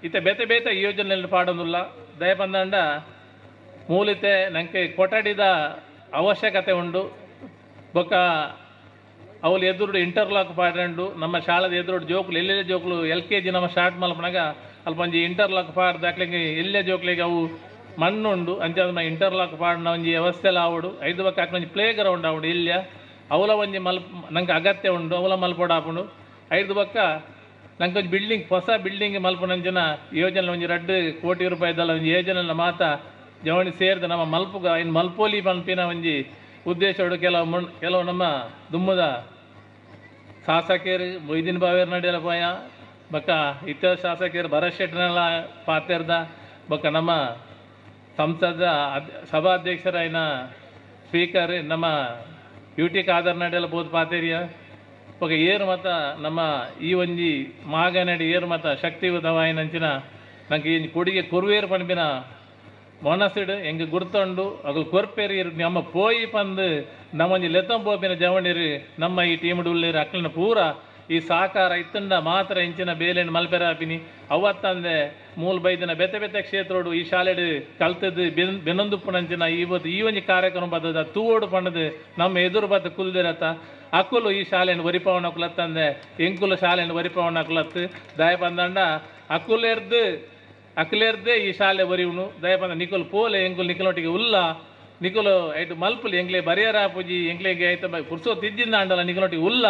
ಇತ್ತೆ ಬೇತೆ ಬೇತೆ ಯೋಜನೆಯಲ್ಲಿ ಪಾಡೋದಿಲ್ಲ ದಯಪಂದಂಡ ಮೂಲಿತೆ ನಂಗೆ ಕೊಠಡಿದ ಅವಶ್ಯಕತೆ ಉಂಡು ಬೊಕ್ಕ ಅವಳು ಎದುರು ಇಂಟರ್ಲಾಕ್ ಪಾಡಂಡು ನಮ್ಮ ಶಾಲದ ಎದುರು ಜೋಕ್ಲು ಎಲ್ಲೆಲ್ಲ ಜೋಕ್ಲು LKG ನಮ್ಮ ಸ್ಟಾರ್ಟ್ ಮಲ್ಪನಾಗ ಅಲ್ಪ ಒಂಜಿ ಇಂಟರ್ಲಾಕ್ ಪಾಡ್ದು ಹಾಕ್ಲಿಕ್ಕೆ ಎಲ್ಲೇ ಜೋಕ್ಲಿಗೆ ಅವು ಮಣ್ಣುಂಡು ಅಂಚೆ ಇಂಟರ್ಲಾಕ್ ಪಾಡಿನ ಒಂಜಿ ವ್ಯವಸ್ಥೆಲ್ಲ ಆವಡು 5 ಬಕ್ಕ ಹಾಕಿ ಒಂಜಿ ಪ್ಲೇ ಗ್ರೌಂಡ್ ಆವಡು ಇಲ್ಯ ಅವಲ ಒಂಜಿ ನಂಗೆ ಅಗತ್ಯ ಉಂಡು ಅವಲ ಮಲ್ಪೋಡು ಹಾಪುಂಡು 5 ಬಕ್ಕ ನಂಗೆ ಒಂದು ಬಿಲ್ಡಿಂಗ್ ಹೊಸ ಬಿಲ್ಡಿಂಗ್ ಮಲ್ಪನಂಚಿನ ಯೋಜನೆ ಒಂಜಿ 2 ಕೋಟಿ ರೂಪಾಯಿದಲ್ಲ ಒಂಜಿ ಯೋಜನೆ ಮಾತ ಜವಣಿ ಸೇರಿದ ನಮ್ಮ ಮಲ್ಪುಗ ಇನ್ನು ಮಲ್ಪೋಲಿ ಮಲ್ಪಿನ ಒಂಜಿ ಉದ್ದೇಶಗಳು ಕೆಲವು ನಮ್ಮ ದುಮ್ಮದ ಶಾಸಕರು ಮೊಯ್ದೀನ್ ಬಾವೇರ್ ನಡೆಯಲ್ಲ ಪೋಯ ಬಕ್ಕ ಇತರ ಶಾಸಕರು ಭರತ್ ಶೆಟ್ಟನೆಲ್ಲ ಪಾತಿರ್ದ ಬಕ್ಕ ನಮ್ಮ ಸಂಸದ ಸಭಾಧ್ಯಕ್ಷರಾಯಿನ ಸ್ಪೀಕರ್ ನಮ್ಮ UT ಖಾದರ್ ನಡೆಯಲ್ಲ ಬೋದು ಪಾತೇರಿಯ ಬೊಕ ಏರು ಮತ ನಮ್ಮ ಈ ಒಂಜಿ ಮಾಗನಡಿ ಏರು ಮತ ಶಕ್ತಿಯುತವಾಯಿನಂಚಿನ ನಂಗೆ ಈ ಕೊಡುಗೆ ಕೊರುವೇರು ಪಣಪಿನ ಮೊನಸಿಡು ಎಂಗೆ ಗುರ್ತೊಂಡು ಅಗಲು ಕೊರ್ಪೇರಿ ನಮ್ಮ ಪೋಯಿ ಪಂದು ನಮ್ಮೊಂಜಿ ಲೆತ್ತಂ ಪೋಪಿನ ಜವಣಿರಿ ನಮ್ಮ ಈ ಟೀಮ್ ಉಳ್ಳೇರಿ ಅಕ್ಲಿನ ಪೂರ ಈ ಸಾಕಾರ ಇತ್ತಂಡ ಮಾತ್ರ ಇಂಚಿನ ಬೇಲೆಂಡು ಮಲ್ಪೆರ ಹಾಪಿನಿ ಅವತ್ತಂದೆ ಮೂಲ ಬೈದಿನ ಬೆತೆ ಬೆತೆ ಕ್ಷೇತ್ರೋಡು ಈ ಶಾಲೆಡು ಕಲ್ತದ್ದು ಬೆನ್ನೊಂದುಪ್ಪುನಂಚಿನ ಇವತ್ತು ಈ ಒಂಜಿ ಕಾರ್ಯಕ್ರಮ ಬರ್ತದ ತೂವೋಡು ಪಂಡದು ನಮ್ಮ ಎದುರು ಬತ್ತ ಕುಲ್ದಿರತ್ತ ಅಕ್ಕುಲು ಈ ಶಾಲೆಯನ್ನು ಒರಿಪವನ ಕುಲತ್ತಂದೆ ಎಂಕುಲು ಶಾಲೆಯನ್ನು ಒರಿಪವನ ಕುಲತ್ತು ದಯ ಬಂದಂಡ ಅಕ್ಲೇರ್ದೆ ಈ ಶಾಲೆ ಒರಿವನು ದಯ ಬಂದ ನಿಕುಲು ಪೋಲೆ ಎಂಕುಲು ನಿಕಲೊಟ್ಟಿಗೆ ಉಲ್ಲ ನಿಕುಲು ಐಟು ಮಲ್ಪುಲಿ ಎಂಕ್ಲೆ ಬರಿಯರ ಪೂಜಿ ಎಂಕ್ಲೆಗೆ ಐತ ಕುರ್ಸೋ ತಿಜ್ಜಿಂದ ಅಂಡಲ್ಲ ನಿಕಲೊಟ್ಟಿಗೆ ಉಲ್ಲ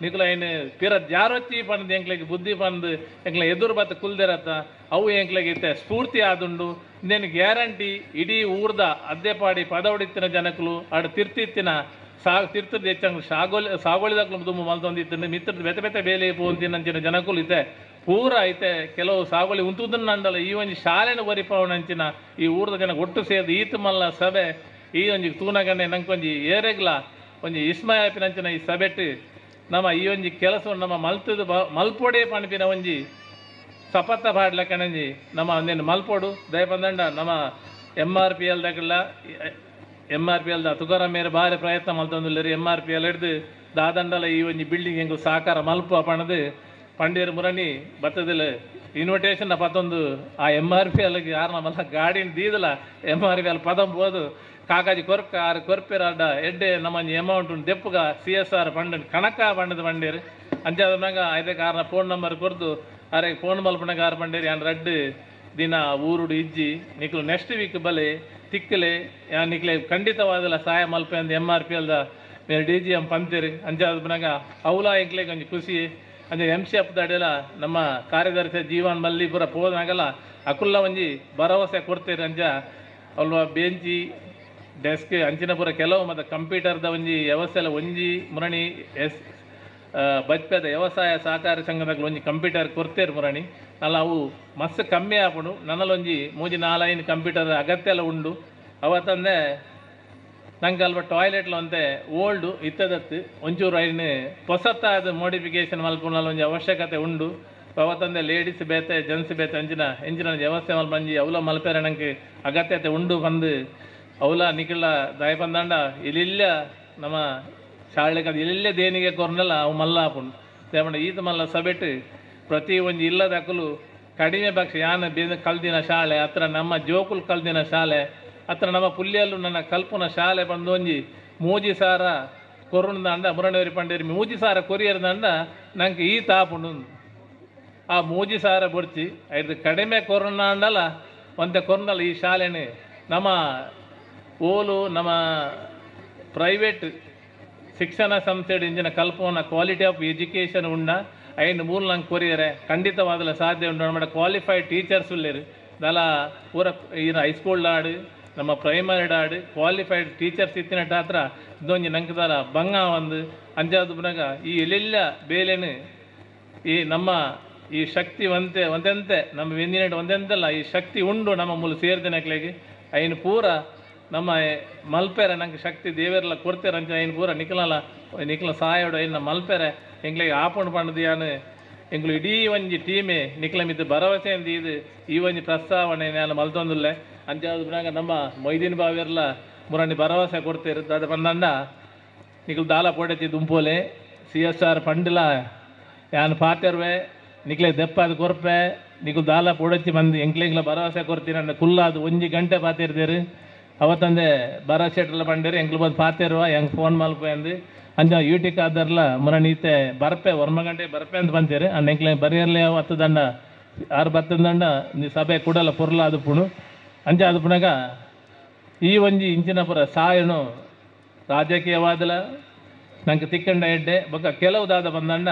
ನಿಕುಲ ಏನು ಪಿರ ಜಾರೊಚ್ಚಿ ಪಂದು ಎಂಕ್ಲೆಗೆ ಬುದ್ಧಿ ಪಂದು ಎಂಕ್ಲೆ ಎದುರು ಬತ್ತ ಕುಲ್ದಿರತ್ತ ಅವು ಎಂಕ್ಲೆಗೆ ಇತ್ತೆ ಸ್ಫೂರ್ತಿ ಆದುಂಡು ಇನ್ನೇನು ಗ್ಯಾರಂಟಿ ಇಡೀ ಊರ್ದ ಅದ್ದೆಪಾಡಿ ಪದವಡಿತ್ತಿನ ಜನಕಲು ಆಡು ತಿರ್ತಿತ್ತಿನ ತಿರ್ತದ ಹೆಚ್ಚಂಗ್ ಸಾಗೋಳಿದಾಗ್ಲು ತುಂಬ ಮಲ್ತೊಂದಿತ್ತು ಮಿತ್ರದ ಬೆತೆ ಬೆತೆ ಬೇಲೆ ಪೋಂತಿನಂಚಿನ ಜನಕುಲು ಇತ್ತೆ ಪೂರ ಐತೆ ಕೆಲವು ಸಾಗೋಳಿ ಉಂತುದನ್ನ ಅಂಡಲ್ಲ ಈ ಒಂಜಿ ಶಾಲೆನ ಒರಿಪವನಂಚಿನ ಈ ಊರದ ಜನ ಒಟ್ಟು ಸೇರಿದು ಈತ ಮಲ್ಲ ಸಭೆ ಈ ಒಂಜಿ ತೂನಗಣ್ಣೆ ನಂಗೊಂಜಿ ಏರೆಗ್ಲ ಒಂಜಿ ಇಸ್ಮಾಯಪಿನಂಚಿನ ಈ ಸಭೆಟ್ಟು ನಮ್ಮ ಈ ಒಂಜಿ ಕೆಲಸ ನಮ್ಮ ಮಲ್ತದ ಮಲ್ಪೊಡೆ ಪಣಪಿನ ಒಂಜಿ ಸಪತ್ತ ಪಾಡ್ಲಕ್ಕಣಂಜಿ ನಮ್ಮ ಒಂದೇನು ಮಲ್ಪೋಡು ದಯಪಂದಂಡ ನಮ್ಮ MRPL ದಾಗಲ್ಲ MRPL ತುಕಾರಾಮ್ ಮೇರೆ ಭಾರಿ ಪ್ರಯತ್ನ ಮಲ್ತೊಂದುಲ್ಲೇರಿ MRPL ಹಿಡ್ದು ದಾದಂಡಲ ಈ ಒಂಜಿ ಬಿಲ್ಡಿಂಗ್ ಹೆಂಗು ಸಾಕಾರ ಮಲ್ಪ ಪಣದು ಪಂಡೇರು ಮುರಣಿ ಬತ್ತದಿಲ್ಲ ಇನ್ವಿಟೇಷನ್ ಪತ್ತೊಂದು ಆ MRPLಗೆ ಯಾರು ನಮ್ಮಲ್ಲ ಗಾಡಿನ ದೀದಲ್ಲ MRPL ಪದಂ ಬೋದು ಕಾಕಾಜಿ ಕೊರ್ಕ ಆರು ಕೊರ್ಪೆರಾಡ ಎಡ್ಡೆ ನಮ್ಮಂಜಿ ಅಮೌಂಟ್ ಉಂಟು ದೆಪ್ಪುಗ CSR ಫಂಡ್ ಕಣಕ ಬಣ್ಣದ ಬಂಡೇರು ಅಂಚಾದಾಗ ಐದೇ ಕಾರಣ ಫೋನ್ ನಂಬರ್ ಕೊರ್ದು ಅರೆ ಫೋನ್ ಮಲ್ಪನಾಗ ಆರು ಬಂಡೇರಿ ಯಾನ್ ರಡ್ಡು ದಿನ ಊರುಡು ಇಜ್ಜಿ ನಿಕ್ಲು ನೆಕ್ಸ್ಟ್ ವೀಕ್ ಬಲೆ ತಿಕ್ಕಲೆ ಯಾನ್ ನಿಕ್ಲೆ ಖಂಡಿತವಾದಲ್ಲ ಸಹಾಯ ಮಲ್ಪೆ ಅಂದ MRPLದ ಮೇಲೆ DGM ಪಂತೇರಿ ಅಂಚಾದಾಗ ಅವಲ ಎಂಕ್ಲೆಗೆ ಒಂಜಿ ಖುಷಿ ಅಂಜೆ MCF ಅಡೆಲ್ಲ ನಮ್ಮ ಕಾರ್ಯದರ್ಶಿ ಜೀವನ್ ಮಲ್ಲಿಪುರ ಪೋದಾಗಲ್ಲ ಅಕುಲ್ಲ ಒಂಜಿ ಭರವಸೆ ಕೊಡ್ತೇರಿ ಅಂಚ ಅಲ್ವ ಬೆಂಚಿ ಡೆಸ್ಕ್ ಅಂಚಿನ ಪೂರ ಕೆಲವು ಮತ್ತು ಕಂಪ್ಯೂಟರ್ದ ಒಂಜಿ ವ್ಯವಸ್ಥೆ ಎಲ್ಲ ಒಂಜಿ ಮುರಣಿ ಬಜ್ಪೆದ ವ್ಯವಸಾಯ ಸಹಕಾರಿ ಸಂಘದಾಗ ಒಂಜಿ ಕಂಪ್ಯೂಟರ್ ಕೊಡ್ತೇರಿ ಮುರಣಿ ಅಲ್ಲ ಅವು ಮಸ್ತ್ ಕಮ್ಮಿ ಆಪುಂಡು ನನ್ನಲ್ಲೊಂಜಿ 3-4 ಕಂಪ್ಯೂಟರ್ ಅಗತ್ಯ ಎಲ್ಲ ಉಂಡು ಅವತ್ತಂದೆ ನಂಗೆ ಅಲ್ವ ಟಾಯ್ಲೆಟ್ಲು ಅಂತೆ ಓಲ್ಡು ಇತ್ತದತ್ತು ಒಂಚೂರು ಐನು ಹೊಸತ್ತಾದ ಮೋಡಿಫಿಕೇಶನ್ ಮಲ್ಪುನಲ್ಲಿ ಒಂಜಿ ಅವಶ್ಯಕತೆ ಉಂಡು ಅವತ್ತಂದೆ ಲೇಡೀಸ್ ಬೇತೆ ಜೆಂಟ್ಸ್ ಬೇತೆ ಎಂಜಿನ ವ್ಯವಸ್ಥೆ ಮಲ್ಪಂಜಿ ಅವಲ ಮಲ್ಪೇರೆ ನಂಗೆ ಅಗತ್ಯತೆ ಉಂಡು ಬಂದು ಅವಲ ನಿಖಿಲ ದಯ ಬಂದಂಡ ಇಲ್ಲಿಲ್ಲ ನಮ್ಮ ಶಾಲೆಗೆ ಅದು ಇಲ್ಲೇ ದೇನಿಗೆ ಕೊರ್ನಲ್ಲ ಅವು ಮಲ್ಲ ಹಾಕೊಂಡು ದೇವಣ್ಣ ಈತ ಮಲ್ಲ ಸಬೆಟ್ಟು ಪ್ರತಿ ಒಂದು ಇಲ್ಲದ ಅಕ್ಕಲು ಕಡಿಮೆ ಪಕ್ಷ ಯಾನ ಬೇದ ಕಲ್ದಿನ ಶಾಲೆ ಹತ್ರ ನಮ್ಮ ಜೋಕುಲ್ ಕಲ್ದಿನ ಶಾಲೆ ಹತ್ರ ನಮ್ಮ ಪುಲ್ಯಲ್ಲೂ ನನ್ನ ಕಲ್ಪನ ಶಾಲೆ ಬಂದು ಒಂಜಿ ಮೂಜಿ ಸಾರ ಕೊರುಣದಂಡ ಮುರಣವರಿ ಪಂಡೇರಿ ಮೂಜಿ ಸಾರ ಕೊರಿಯರ್ದಂಡ ನಂಗೆ ಈ ತಾಪುಂಡು ಆ ಮೂಜಿ ಸಾರ ಬುಡ್ಚಿ ಇದು ಕಡಿಮೆ ಕೊರೋನಾ ಅಂಡಲ್ಲ ಒಂದೇ ಕೊರೋನಲ್ಲ ಈ ಶಾಲೆನೇ ನಮ್ಮ ಓಲು ನಮ್ಮ ಪ್ರೈವೇಟ್ ಶಿಕ್ಷಣ ಸಂಸ್ಥೆ ಇಂಜಿನ ಕಲ್ಪನ ಕ್ವಾಲಿಟಿ ಆಫ್ ಎಜುಕೇಷನ್ ಉಂಡ ಐದು ಮೂರು ನಂಗೆ ಕೊರಿಯರೆ ಖಂಡಿತವಾದಲ್ಲ ಸಾಧ್ಯ ಉಂಟು ನಮ್ಮ ಕ್ವಾಲಿಫೈಡ್ ಟೀಚರ್ಸ್ ಉಳ್ಳೇರು ದಲ ಪೂರ ಈನ ಹೈಸ್ಕೂಲ್ ಆಡು ನಮ್ಮ ಪ್ರೈಮರಿ ಆಡು ಕ್ವಾಲಿಫೈಡ್ ಟೀಚರ್ಸ್ ಇತ್ತಿನ ಹತ್ರ ಇದೊಂದು ನಂಗೆ ದಲ ಬಂಗ ಒಂದು ಅಂಜಾದ ಬುನಾಗ ಈ ಎಲ್ಲೆಲ್ಲ ಬೇಲೆನು ಈ ನಮ್ಮ ಈ ಶಕ್ತಿ ಒಂದಂತೆ ನಮ್ಮ ವೆಂದಿನೇಟ್ ಒಂದೆಂತಲ್ಲ ಈ ಶಕ್ತಿ ಉಂಡು ನಮ್ಮ ಮೂಲ ಸೇರ್ದಿನಕ್ಲೆಗೆ ಐನು ಪೂರ ನಮ್ಮ ಮಲ್ಪೆರೆ ನಂಗೆ ಶಕ್ತಿ ದೇವರೆಲ್ಲ ಕೊಡ್ತೇರೆ ಅಂತ ಐನು ಪೂರ ನಿಖಲ ಸಹಾಯೋಡು ಐನ ಮಲ್ಪೆರೆ ಎಂಗ್ಲಿಗೆ ಆಪಣ್ ಪಂಡದಿಯಾನು ಎಂಗ್ಲು ಇಡೀ ಒಂಜಿ ಟೀಮೆ ನಿಖಲ ಮಿದ್ದು ಭರವಸೆ ಅಂತ ಇದು ಈ ಒಂಜಿ ಪ್ರಸ್ತಾವನೆ ನಾನು ಮಲ್ತೊಂದುಲ್ಲೆ ಅಂಚಾದ ನಮ್ಮ ಮೊಯ್ದೀನ್ ಬಾವಿಯರ್ಲ ಮುರಣಿ ಭರವಸೆ ಕೊಡ್ತೇರು ಅದು ಬಂದಂಡ ನಿಖಲ್ ದಾಲ ಪೋಡೆತಿ ದುಂಪೋಲೆ CSR ಫಂಡ್ಲ ಯಾನು ಪಾತೆರ್ವೆ ನಿಕ್ಲೆ ದೆಪ್ಪಾದ ಕೊರ್ಪೆ ನಿಖಲ್ ದಾಲ ಪೋಡಚ್ಚಿ ಬಂದು ಎಂಕ್ಲೆಂಗ್ಲ ಭರವಸೆ ಕೊಡ್ತೀನಿ ಅಂದ್ರೆ ಕುಲ್ಲಾದು ಒಂಜಿ ಗಂಟೆ ಪಾತಿರ್ದೇರು ಅವತ್ತಂದೆ ಭರವಸೆಟ್ಲ ಬಂದಿರು ಎಂಕ್ಲು ಬಂದು ಪಾತಿರುವ ಹೆಂಗೆ ಫೋನ್ ಮಲ್ಪ ಅಂದು ಅಂಜ ಯೂಟಿಕ್ ಆದರ್ಲ ಮುರಣೀತೆ ಬರ್ಪೆ ವರ್ಮ ಗಂಟೆ ಬರ್ಪೆ ಅಂತ ಬಂತೀರಿ ಅಂಡ್ ಎಂಕ್ಲೆ ಬರಿಯರ್ಲೆ ಹತ್ತು ದಂಡ 6-10 ದಂಡ ಸಭೆ ಕೂಡಲ ಪುರ್ಲ ಅದು ಪುಣು ಅಂಜ ಅದು ಪುಣಗ ಈ ಒಂಜಿ ಇಂಚಿನ ಪುರ ಸಾಯನು ರಾಜಕೀಯವಾದಲ ನಂಗೆ ತಿಕ್ಕಂಡ ಎಡ್ಡೆ ಬೊಕ್ಕ ಕೆಲವು ದಾದ ಬಂದಂಡ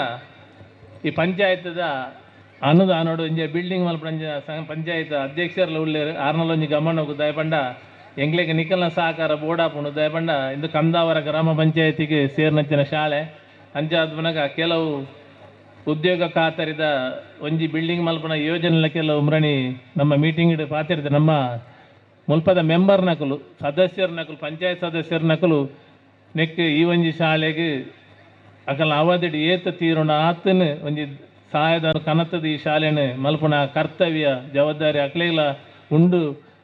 ಈ ಪಂಚಾಯತದ ಅನುದಾನೋಡು ಇಂಜೆ ಬಿಲ್ಡಿಂಗ್ ಮಲ್ಪಂಜ ಪಂಚಾಯತ್ ಅಧ್ಯಕ್ಷರ್ಲ ಉಳ್ಳೇರು ಆರ್ನಲ್ಲೊಂಜಿ ಗಮನ ದಯಪಂಡ ಎಂಗ್ಲೆಗೆ ನಿಖಲ್ನ ಸಹಕಾರ ಬೋಡಾಪುಂಡು ದಯಪಂಡ ಇಂದು ಕಂದಾವರ ಗ್ರಾಮ ಪಂಚಾಯತಿಗೆ ಸೇರ್ನಂಚಿನ ಶಾಲೆ ಅಂಚಾದ್ಮನಗ ಕೆಲವು ಉದ್ಯೋಗ ಖಾತರಿದ ಒಂಜಿ ಬಿಲ್ಡಿಂಗ್ ಮಲ್ಪನ ಯೋಜನೆ ಕೆಲವು ಮುರಣಿ ನಮ್ಮ ಮೀಟಿಂಗ್ ಪಾತಿರ್ದೆ ನಮ್ಮ ಮುಲ್ಪದ ಮೆಂಬರ್ ನಕಲು ಸದಸ್ಯರ ನಕಲು ಪಂಚಾಯತ್ ಸದಸ್ಯರ ನಕಲು ನೆಕ್ ಈ ಒಂಜಿ ಶಾಲೆಗೆ ಅಕಲ್ ಅವಧಿಡ್ ಏತ ತೀರೋಣ ಆತನ ಒಂಜಿ ಸಹಾಯದ ಕನತದ ಈ ಶಾಲೆನ ಮಲ್ಪನ ಕರ್ತವ್ಯ ಜವಾಬ್ದಾರಿ ಅಕ್ಲೆಲ್ಲ ಉಂಡು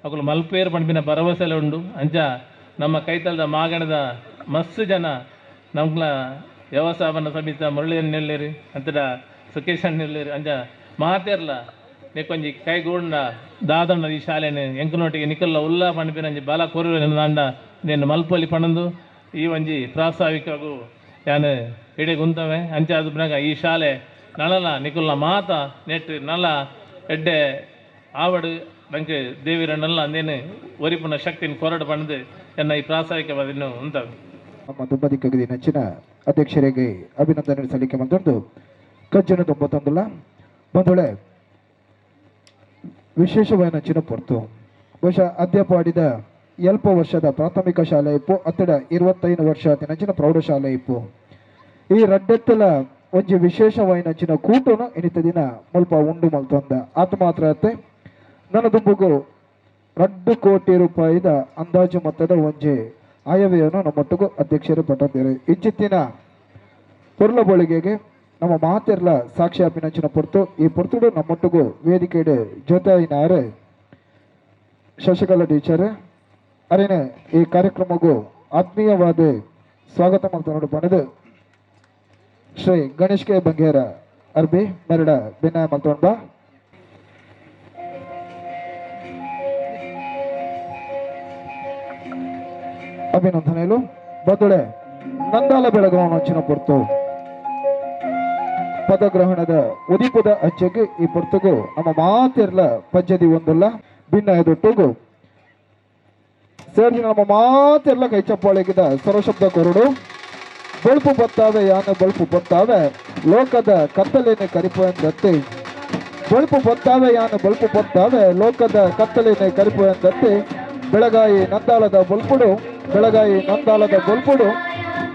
ಅಕಲು ಮಲ್ಪೇರು ಪಂಪಿನ ಭರವಸೆಲ್ಲ ಉಂಡು ಅಂಚ ನಮ್ಮ ಕೈತಲದ ಮಾಗಣದ ಮಸ್ತ್ ಜನ ನಮ್ಗಳ ವ್ಯವಸ್ಥಾಪನ ಸಮಿತ ಮುರಳಿಯನ್ನು ನೆಲ್ಲೇರಿ ಅಂತದ ಸುಕೇಶನ್ ನೆಲ್ಲೇರಿ ಅಂಚ ಮಾತೇರ್ಲ ನೆಕ್ಕೊಂಜಿ ಕೈಗೂಂಡ ದಾದಂಡ ಈ ಶಾಲೆನ ಎಂಕನೊಟ್ಟಿಗೆ ನಿಕಲ್ಲ ಉಲ್ಲಾ ಪಂಪಿನ ಅಂಜಿ ಬಾಲ ಕೊರು ದಾಂಡ నేను ಮಲ್ಪಲ್ಲಿ ಪಣಂದು ಈ ಒಂಜಿ ಪ್ರಾಸ್ತಾವಿಕಗೂ ಯಾನು ಇಡೀ ಗುಂತವೆ ಅಂಚಾದ ಬಿನಾಗ ಈ ಶಾಲೆ ನಳಲ ನಿಕುಲ್ನ ಮಾತ ನೆಟ್ ನಲ್ಲ ಎಡ್ಡೆ ಆವಡು ನಂಗೆ ದೇವಿರ ನಲ್ಲ ಅಂದೇನು ಒರಿಪುನ ಶಕ್ತಿನ ಕೊರಡು ಪಣದು ಎನ್ನ ಈ ಪ್ರಾಸ್ತಾವಿಕವಾದಿನ್ನು ಉಂತವೆ ನಮ್ಮ ದುಂಬದಿಕ್ಕಗದಿ ನೆಚ್ಚಿನ ಅಧ್ಯಕ್ಷರಿಗೆ ಅಭಿನಂದನೆ ಸಲ್ಲಿಕೆ ಬಂದೊಂದು ಕಜ್ಜನ 91 ಬಂದೊಳೆ ವಿಶೇಷವಾದ ನೆಚ್ಚಿನ ಪೊರ್ತು ಬಹುಶಃ ಅಧ್ಯಾಪಾಡಿದ ಎಲ್ಪ ವರ್ಷದ ಪ್ರಾಥಮಿಕ ಶಾಲೆ ಇಪ್ಪು ಅತ್ತಡ 25 ವರ್ಷ ನೆಚ್ಚಿನ ಪ್ರೌಢಶಾಲೆ ಇಪ್ಪು ಈ ರಡ್ಡೆತ್ತಲ ಒಂಜಿ ವಿಶೇಷವಾದ ನೆಚ್ಚಿನ ಕೂಟನು ಇನಿತ ದಿನ ಮುಲ್ಪ ಉಂಡು ಮಲ್ತೊಂದ ಆತ ಮಾತ್ರ ಅತ್ತೆ ನನ್ನ ದುಂಬುಗು 2 ಕೋಟಿ ರೂಪಾಯಿದ ಅಂದಾಜು ಮೊತ್ತದ ಒಂಜಿ ಆಯವ್ಯವನ್ನು ನಮ್ಮೊಟ್ಟಿಗೂ ಅಧ್ಯಕ್ಷರು ಪಟ್ಟಿದ್ದಾರೆ ಇಚ್ಚಿತ್ತಿನ ಪೊರ್ಲ ಬಳಿಗೆಗೆ ನಮ್ಮ ಮಾತೆರ್ಲ ಸಾಕ್ಷಿ ಅಪಿನಂಚಿನ ಪೊರ್ತು ಈ ಪೊರ್ತುಡು ನಮ್ಮೊಟ್ಟಿಗೂ ವೇದಿಕೆಡೆ ಜೊತೆಯಿನಾರೆ ಶಶಿಕಲಾ ಟೀಚರ್ ಅರೇನೆ ಈ ಕಾರ್ಯಕ್ರಮಕ್ಕೂ ಆತ್ಮೀಯವಾದ ಸ್ವಾಗತ ಮಾಡ್ತಾ ಪಣದು ಶ್ರೀ ಗಣೇಶ್ ಕೆ ಬಂಗೇರ ಅರ್ಬಿ ಮೆರಡ ಬಿನ್ನಾಯ ಮಲ್ತೊಂಡ ಬಾ ಅಭಿನಂದನೆಗಳು ಬದಳೆ ನಂದಾಲ ಬೆಳಗಾವನ ಹಚ್ಚಿನ ಪೊರ್ತು ಪದಗ್ರಹಣದ ಉದಿಪದ ಅಚ್ಚೆಗೆ ಈ ಪೊರ್ತುಗು ನಮ್ಮ ಮಾತೆರ್ಲ ಪಜ್ಜದಿ ಒಂದಲ್ಲ ಭಿನ್ನ ಎದುಟ್ಟುಗು ಸೇರಿ ನಮ್ಮ ಮಾತೆರ್ಲ ಕೈ ಚಪ್ಪಾಳೆಗಿದ ಸ್ವರಶಬ್ದ ಕೊರಡು ಬಲ್ಪು ಬತ್ತಾವೆ ಯಾನ ಬಲ್ಪು ಬತ್ತಾವೆ ಲೋಕದ ಕತ್ತಲೇನೆ ಕರಿಪುವಂದತ್ತೆ ಬಲ್ಪು ಬತ್ತಾವೆ ಯಾನ ಬಲ್ಪು ಬತ್ತಾವೆ ಲೋಕದ ಕತ್ತಲೇನೆ ಕರಿಪುವಂದತ್ತೆ ಬೆಳಗಾಯಿ ನಂದಾಲದ ಬಲ್ಪುಡು ಬೆಳಗಾಯಿ ನಂದಾಲದ ಬಲ್ಪುಡು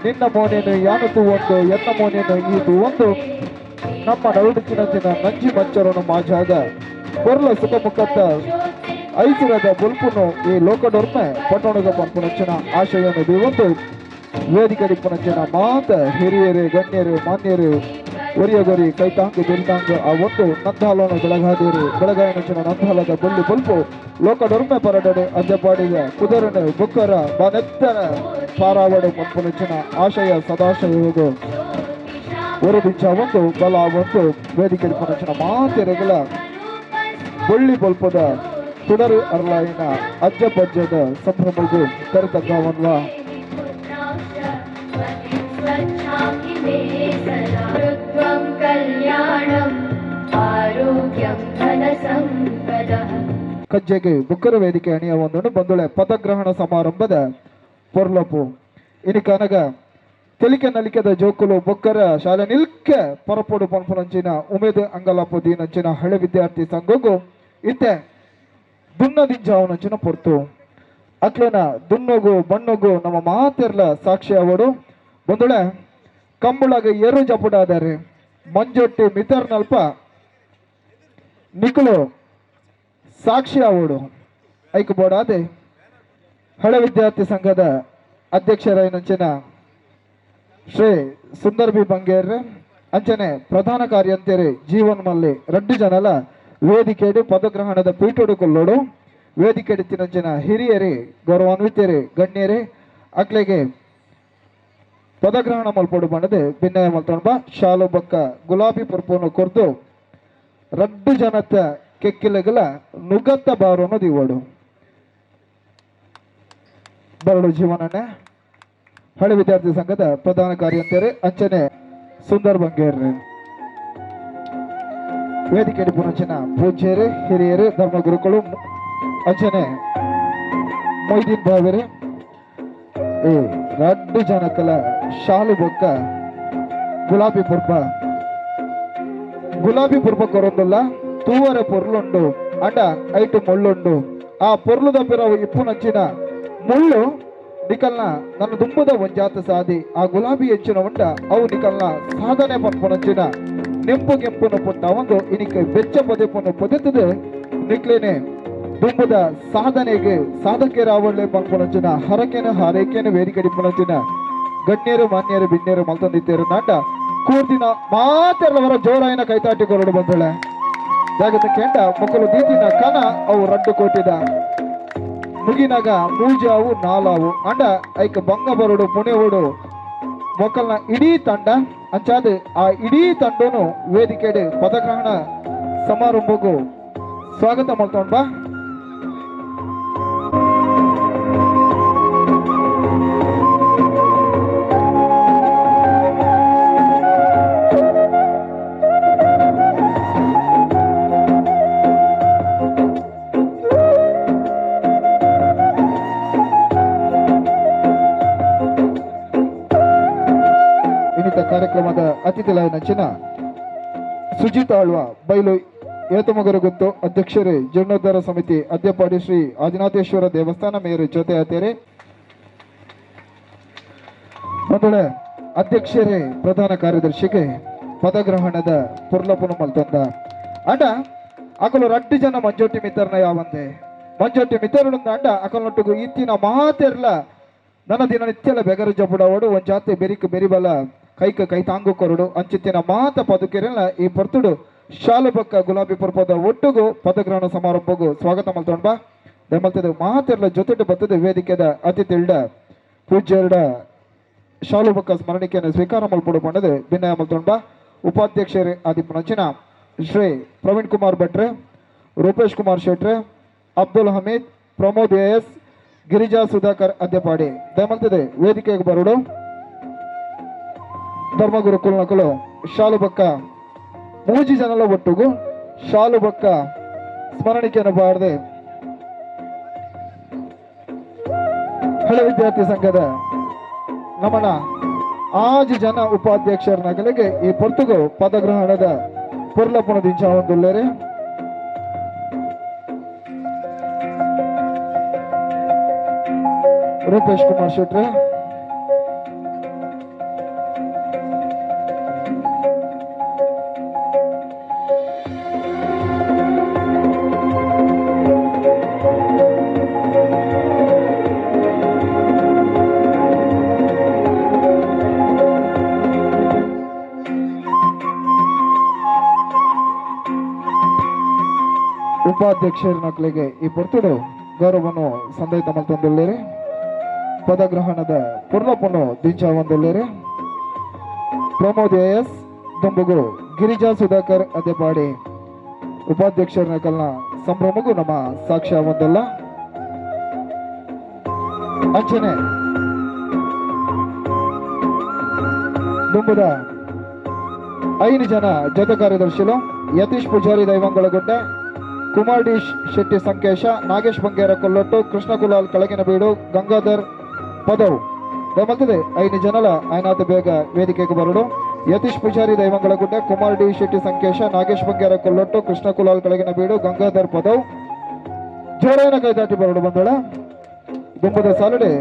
ನಿನ್ನ ಮೋನೇನು ಯಾನತು ಒಂದು ಎನ್ನ ಮೋನೇನು ಈದು ಒಂದು ನಮ್ಮ ನಡುಕಿನಂಚಿನ ನಂಜಿ ಮಚ್ಚರನು ಮಾಜಾಗ ಕೊರ್ಲ ಸುಖಮುಖತ್ತ ಐಸಿರದ ಬಲ್ಪುನು ಈ ಲೋಕಡೊರ್ಮೆ ಪಟ್ಟಣದ ಪಂಪುನಂಚಿನ ಆಶಯವನ್ನು ಒಂದು ವೇದಿಕೆ ಪುನಂಚಿನ ಮಾತ ಹಿರಿಯರು ಗಣ್ಯರು ಮಾನ್ಯರು ಒರಿಯಗೊರಿ ಕೈತಾಂಗ್ ಬಿಲ್ದಾಂಗ್ ಆ ಒಂದು ನಂದಾಲೋನು ಬೆಳಗಾದೇರಿ ಬೆಳಗಾಯನಚಿನ ನಂದಾಲದ ಬೆಳ್ಳಿ ಬಲ್ಪು ಲೋಕಡೊರ್ಮೆ ಪರಡಡೆ ಅಜ್ಜಪಾಡಿದ ಕುದುರನೆ ಬುಕ್ಕರ ಬನೆತ್ತರ ಪಾರಾವಡೆ ಪಂಪುನಚಿನ ಆಶಯ ಸದಾಶಯೋಗು ಒರದಿಂಚ ಒಂದು ಬಲ ಒಂದು ವೇದಿಕೆ ಪುನಚಿನ ಮಾತೆರೆಗಳ ಬಳ್ಳಿ ಬಲ್ಪದ ತುಡರು ಅರ್ಲಾಯಿನ ಅಜ್ಜ ಪಜ್ಜದ ಸಂಭ್ರಮಗೂ ಕರೆತಕ್ಕವನ್ವ ಕಜ್ಜೆಗೆ ಬುಕ್ಕರ ವೇದಿಕೆ ಅಣಿಯ ಒಂದನ್ನು ಬಂದುಳೆ ಪದಗ್ರಹಣ ಸಮಾರಂಭದ ಪೊರ್ಲಪು ಇನಿ ಕನಗ ತೆಲಿಕೆ ನಲಿಕೆದ ಜೋಕುಲು ಬೊಕ್ಕರ ಶಾಲೆ ನಿಲ್ಕೆ ಪರಪೋಡು ಪನ್ಪುನಂಚಿನ ಉಮೇದ್ ಅಂಗಲಪು ದೀನಂಚಿನ ಹಳೆ ವಿದ್ಯಾರ್ಥಿ ಸಂಘಗೂ ಇತ್ತೆ ದುನ್ನದಿಂಜಾವನಂಚಿನ ಪೊರ್ತು ಅಕ್ಲನ ದುನ್ನಗು ಬಣ್ಣಗು ನಮ್ಮ ಮಾತೆರ್ಲ ಸಾಕ್ಷಿ ಅವಡು ಬಂದುಳೆ ಕಂಬುಳಗ ಎರು ಜಪುಡಾದರೆ ಮಂಜೊಟ್ಟಿ ಮಿತರ್ ನಲ್ಪ ನಿಖಲು ಸಾಕ್ಷಿ ಅವಡು ಐಕ್ ಬೋಡಾದೆ ಹಳೆ ವಿದ್ಯಾರ್ಥಿ ಸಂಘದ ಅಧ್ಯಕ್ಷರಾಯನಂಚಿನ ಶ್ರೀ ಸುಂದರ್ ಬಿ ಬಂಗೇರ್ ಅಂಚನೆ ಪ್ರಧಾನ ಕಾರ್ಯಂತೇರಿ ಜೀವನ್ ಮಲ್ಲಿ ರಡ್ಡು ಜನಲ ವೇದಿಕೆಡು ಪದಗ್ರಹಣದ ಪೀಠೋಡು ಕೊಲ್ಲೋಡು ವೇದಿಕೆಡು ತಿನ್ನಂಚಿನ ಹಿರಿಯರಿ ಗೌರವಾನ್ವಿತರಿ ಗಣ್ಯರಿ ಅಕ್ಲೆಗೆ ಪದಗ್ರಹಣ ಮಲ್ಪೋಡು ಬಣ್ಣದೆ ಭಿನ್ನಯ ಮಲ್ತೊಂಬ ಶಾಲು ಬಕ್ಕ ಗುಲಾಬಿ ಪುರ್ಪುನು ಕೊರ್ದು ರಡ್ಡು ಜನತ ಕೆಕ್ಕಿಲೆಗಲ ನುಗತ್ತ ಬಾರೋನು ದಿವಡು ಬರಡು ಜೀವನನೆ ಹಳೆ ವಿದ್ಯಾರ್ಥಿ ಸಂಘದ ಪ್ರಧಾನ ಕಾರ್ಯಂತೇರಿ ಅಂಚನೆ ಸುಂದರ್ ಬಂಗೇರ್ರಿ ವೇದಿಕೆ ಪುನಚಿನ ಪೂಜ್ಯರು ಹಿರಿಯರು ಧರ್ಮಗುರುಗಳು ಅಂಚನೆ ಮೊಯ್ದೀನ್ ಬಾವಿರಿ ಈ ರಡ್ಡು ಜನಕಲ ಶಾಲು ಬೊಕ್ಕ ಗುಲಾಬಿ ಪುರ್ಪ ಕೊರೊಂದುಲ್ಲ ತೂವರೆ ಪೊರ್ಲುಂಡು ಅಂಡ ಐಟು ಮುಳ್ಳುಂಡು ಆ ಪೊರ್ಲು ದಪ್ಪಿರವು ಇಪ್ಪು ನಂಚಿನ ಮುಳ್ಳು ನಿಕಲ್ನ ನನ್ನ ದುಂಬದ ಒಂಜಾತ ಸಾದಿ ಆ ಗುಲಾಬಿ ಹೆಚ್ಚಿನ ಉಂಡ ಅವು ನಿಕಲ್ನ ಸಾಧನೆ ಪನ್ಪುನಂಚಿನ ನೆಂಪು ಕೆಂಪುನು ಪುಟ್ಟ ಒಂದು ಇನಿಕೆ ಬೆಚ್ಚ ಪದೆಪನ್ನು ಪೊದೆತದೆ ನಿಕ್ಲೇನೆ ದುಂಬದ ಸಾಧನೆಗೆ ಸಾಧಕರ ಅವಳ್ಳೆ ಪನ್ಪುನಂಚಿನ ಹರಕೆನ ಹಾರೈಕೆನ ವೇದಿಕೆ ಪುನಂಚಿನ ಗಣ್ಯರು ಮಾನ್ಯರು ಬಿನ್ಯರು ಮಲ್ತಂದಿತ್ತೇರು ನಾಟ ಕೂರ್ದಿನ ಮಾತೆಲ್ಲವರ ಜೋರಾಯಿನ ಕೈತಾಟಿ ಕೊರಡು ಬಂದಳೆ ಜಾಗದ ಕೆಂಡ ಮಕ್ಕಳು ದೀತಿನ ಕನ ಅವು ರಡ್ಡು ಕೊಟ್ಟಿದ ಮುಗಿನಾಗ ಮೂಜಾವು ನಾಲಾವು ಅಂಡ ಐಕ ಬಂಗ ಬರುಡು ಪುಣೆವುಡು ಮೊಕ್ಕಲ್ನ ಇಡೀ ತಂಡ ಅಂಚಾದ ಆ ಇಡೀ ತಂಡನು ವೇದಿಕೆಡೆ ಪದಗ್ರಹಣ ಸಮಾರಂಭಗೂ ಸ್ವಾಗತ ಮಾಡ್ಕೊಂಡ್ ಬಾ ಕಾರ್ಯಕ್ರಮದ ಅತಿಥಿ ನಂಚಿನ ಸುಜಿತ್ ಆಳ್ವ ಬೈಲು ಏತಮಗರು ಗೊತ್ತು ಅಧ್ಯಕ್ಷರೇ ಜೀರ್ಣೋದ್ಧಾರ ಸಮಿತಿ ಅಧ್ಯಪಾಡಿ ಶ್ರೀ ಆದಿನಾಥೇಶ್ವರ ದೇವಸ್ಥಾನ ಮೇಯರ್ ಜೊತೆ ಆತೇರೆ ಮೊದಲೇ ಅಧ್ಯಕ್ಷರೇ ಪ್ರಧಾನ ಕಾರ್ಯದರ್ಶಿಗೆ ಪದಗ್ರಹಣದ ಪುರ್ಲಪುನು ಮಲ್ತೊಂದ ಅಂಡ ಅಕಲು ರಡ್ಡು ಜನ ಮಂಜೋಟಿ ಮಿತರ್ನ ಯಾವಂದೆ ಮಂಜೋಟಿ ಮಿತರುಂದ ಅಂಡ ಅಕಲ್ನೊಟ್ಟಿಗೂ ಇತ್ತಿನ ಮಾತೆರ್ಲ ನನ್ನ ದಿನನಿತ್ಯಲ ಬೆಗರು ಜಪುಡವಡು ಒಂದ್ ಜಾತಿ ಬೆರಿಕ್ ಬೆರಿಬಲ ಕೈ ತಾಂಗು ಕೊರಡು ಅಂಚಿತ್ತಿನ ಮಾತ ಪದುಕೆರೆಲ್ಲ ಈ ಪರ್ತುಡು ಶಾಲು ಬಕ್ಕ ಗುಲಾಬಿ ಪುರ್ಪದ ಒಟ್ಟುಗೂ ಪದಗ್ರಹಣ ಸಮಾರಂಭಗೂ ಸ್ವಾಗತ ಮಲ್ತೊಂಡ್ ಬಾ ದಮಲ್ತದ ಮಾತೆರ್ಲ ಜೊತೆಟು ಬತ್ತದ ವೇದಿಕೆದ ಅತಿಥಿಲ್ಡ ಪೂಜ್ಯರ್ಡ ಶಾಲು ಬಕ್ಕ ಸ್ಮರಣಿಕೆಯನ್ನು ಸ್ವೀಕಾರ ಮಲ್ಪಡು ಬಂಡದೆ ಭಿನ್ನಯ ಮಲ್ತೊಂಡ್ ಬಾ ಉಪಾಧ್ಯಕ್ಷರೇ ಆದಿಪುನಂಚಿನ ಶ್ರೀ ಪ್ರವೀಣ್ ಕುಮಾರ್ ಭಟ್ರೆ ರೂಪೇಶ್ ಕುಮಾರ್ ಶೆಟ್ರೆ ಅಬ್ದುಲ್ ಹಮೀದ್ ಪ್ರಮೋದ್ ಎಸ್ ಗಿರಿಜಾ ಸುಧಾಕರ್ ಅಧ್ಯಪಾಡಿ ದಮಲ್ತದೆ ವೇದಿಕೆಗೆ ಬರುಡು ಧರ್ಮಗುರು ಕುಲನಕಲು ಶಾಲು ಬಕ್ಕ ಮೂಜಿ ಜನಲ ಒಟ್ಟುಗು ಶಾಲು ಬಕ್ಕ ಸ್ಮರಣಿಕೆಯನ್ನು ಬಾರದೆ ಹಳೆ ವಿದ್ಯಾರ್ಥಿ ಸಂಘದ ನಮನ ಆಜಿ ಜನ ಉಪಾಧ್ಯಕ್ಷರ ನಗಲಿಗೆ ಈ ಪೊರ್ತುಗು ಪದಗ್ರಹಣದ ಪುರ್ಲಪುನ ದಿಂಚ ಹೊಂದುಲ್ಲೇರೆ ರೂಪೇಶ್ ಕುಮಾರ್ ಶೆಟ್ರೆ ಉಪಾಧ್ಯಕ್ಷರ ಮಕ್ಕಳಿಗೆ ಈ ಪೊರ್ತುಡು ಗೌರವವನ್ನು ಸಂದೈತ ಮಲ್ತೊಂದುಳ್ಳೇರಿ ಪದಗ್ರಹಣದ ಪುರ್ಲಪನ್ನು ದಿಂಚ ಹೊಂದುಳ್ಳೇರಿ ಪ್ರಮೋದ್ ಎಸ್ ದುಂಬುಗು ಗಿರಿಜಾ ಸುಧಾಕರ್ ಅದೇಪಾಡಿ ಉಪಾಧ್ಯಕ್ಷರ ನಕಲ್ನ ಸಂಭ್ರಮಗೂ ನಮ್ಮ ಸಾಕ್ಷ್ಯ ಹೊಂದಲ್ಲ ಅಂಚನೆ ದುಂಬುದ 5 ಜನ ಜೊತೆ ಕಾರ್ಯದರ್ಶಿಗಳು ಯತೀಶ್ ಪೂಜಾರಿ ದೈವಂಗಳಗುಡ್ಡೆ ಕುಮಾರ್ ಡಿ ಶೆಟ್ಟಿ ಸಂಕೇಶ ನಾಗೇಶ್ ಬಂಗೇರ ಕೊಲ್ಲೊಟ್ಟು ಕೃಷ್ಣ ಕುಲಾಲ್ ಕಳಗಿನ ಬೀಡು ಗಂಗಾಧರ್ ಪದವು ಮಲ್ತದೆ 5 ಜನಲ ಆಯ್ನಾತ ಬೇಗ ವೇದಿಕೆಗೆ ಬರಡು ಯತೀಶ್ ಪೂಜಾರಿ ದೈವಂಗಳಗುಡ್ಡೆ ಕುಮಾರ್ ಡಿ ಶೆಟ್ಟಿ ಸಂಕೇಶ ನಾಗೇಶ್ ಬಂಗೇರ ಕೊಲ್ಲೊಟ್ಟು ಕೃಷ್ಣ ಕುಲಾಲ್ ಕಳಗಿನ ಬೀಡು ಗಂಗಾಧರ್ ಪದವು ಜೋರಾಯನ ಕೈದಾಟಿ ಬರಡು ಬಂದಳ ದುಂಬದ ಸಾಲಡೆ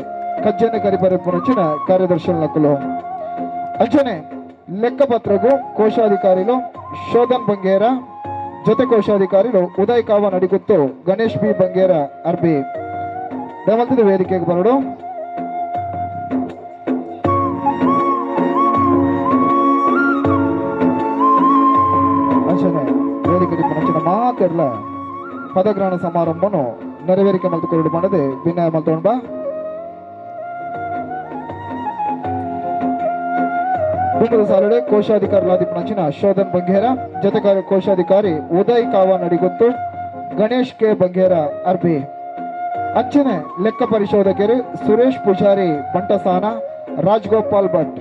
ಕಜ್ಜನೆ ಕರಿಬರೆ ಪುನಚಿನ ಕಾರ್ಯದರ್ಶಿ ನಕಲು ಅಂಚನೆ ಲೆಕ್ಕಪತ್ರಗೂ ಕೋಶಾಧಿಕಾರಿಲು ಶೋಧನ್ ಬಂಗೇರ ಜೊತೆ ಕೋಶಾಧಿಕಾರಿಲು ಉದಯ್ ಕಾವ ನಡಿಗುತ್ತು ಗಣೇಶ್ ಬಿ ಬಂಗೇರ ಅರ್ಬಿ ದಮಲ್ತದ ವೇದಿಕೆಗೆ ಬರಡು ಅಂಚನೆ ವೇದಿಕೆ ಪುನಚಿನ ಮಾತೆರ್ಲ ಪದಗ್ರಹಣ ಸಮಾರಂಭನು ನೆರವೇರಿಕೆ ಮಲ್ತುಕೊಂಡು ಮಾಡದೆ ಭಿನ್ನಯ ಮಲ್ತೊಂಡ್ ಬಾ ದುಂಬದ ಸಾಲಡೆ ಕೋಶಾಧಿಕಾರಿ ಪುನಚಿನ ಶೋಧನ್ ಬಂಗೇರ ಜೊತೆ ಕೋಶಾಧಿಕಾರಿ ಉದಯ್ ಕಾವ ನಡಿಗುತ್ತು ಗಣೇಶ್ ಕೆ ಬಂಗೇರ ಅರ್ಬಿ ಅಂಚನೆ ಲೆಕ್ಕ ಪರಿಶೋಧಕರು ಸುರೇಶ್ ಪೂಜಾರಿ ಬಂಟಸಾನ ರಾಜ್ಗೋಪಾಲ್ ಭಟ್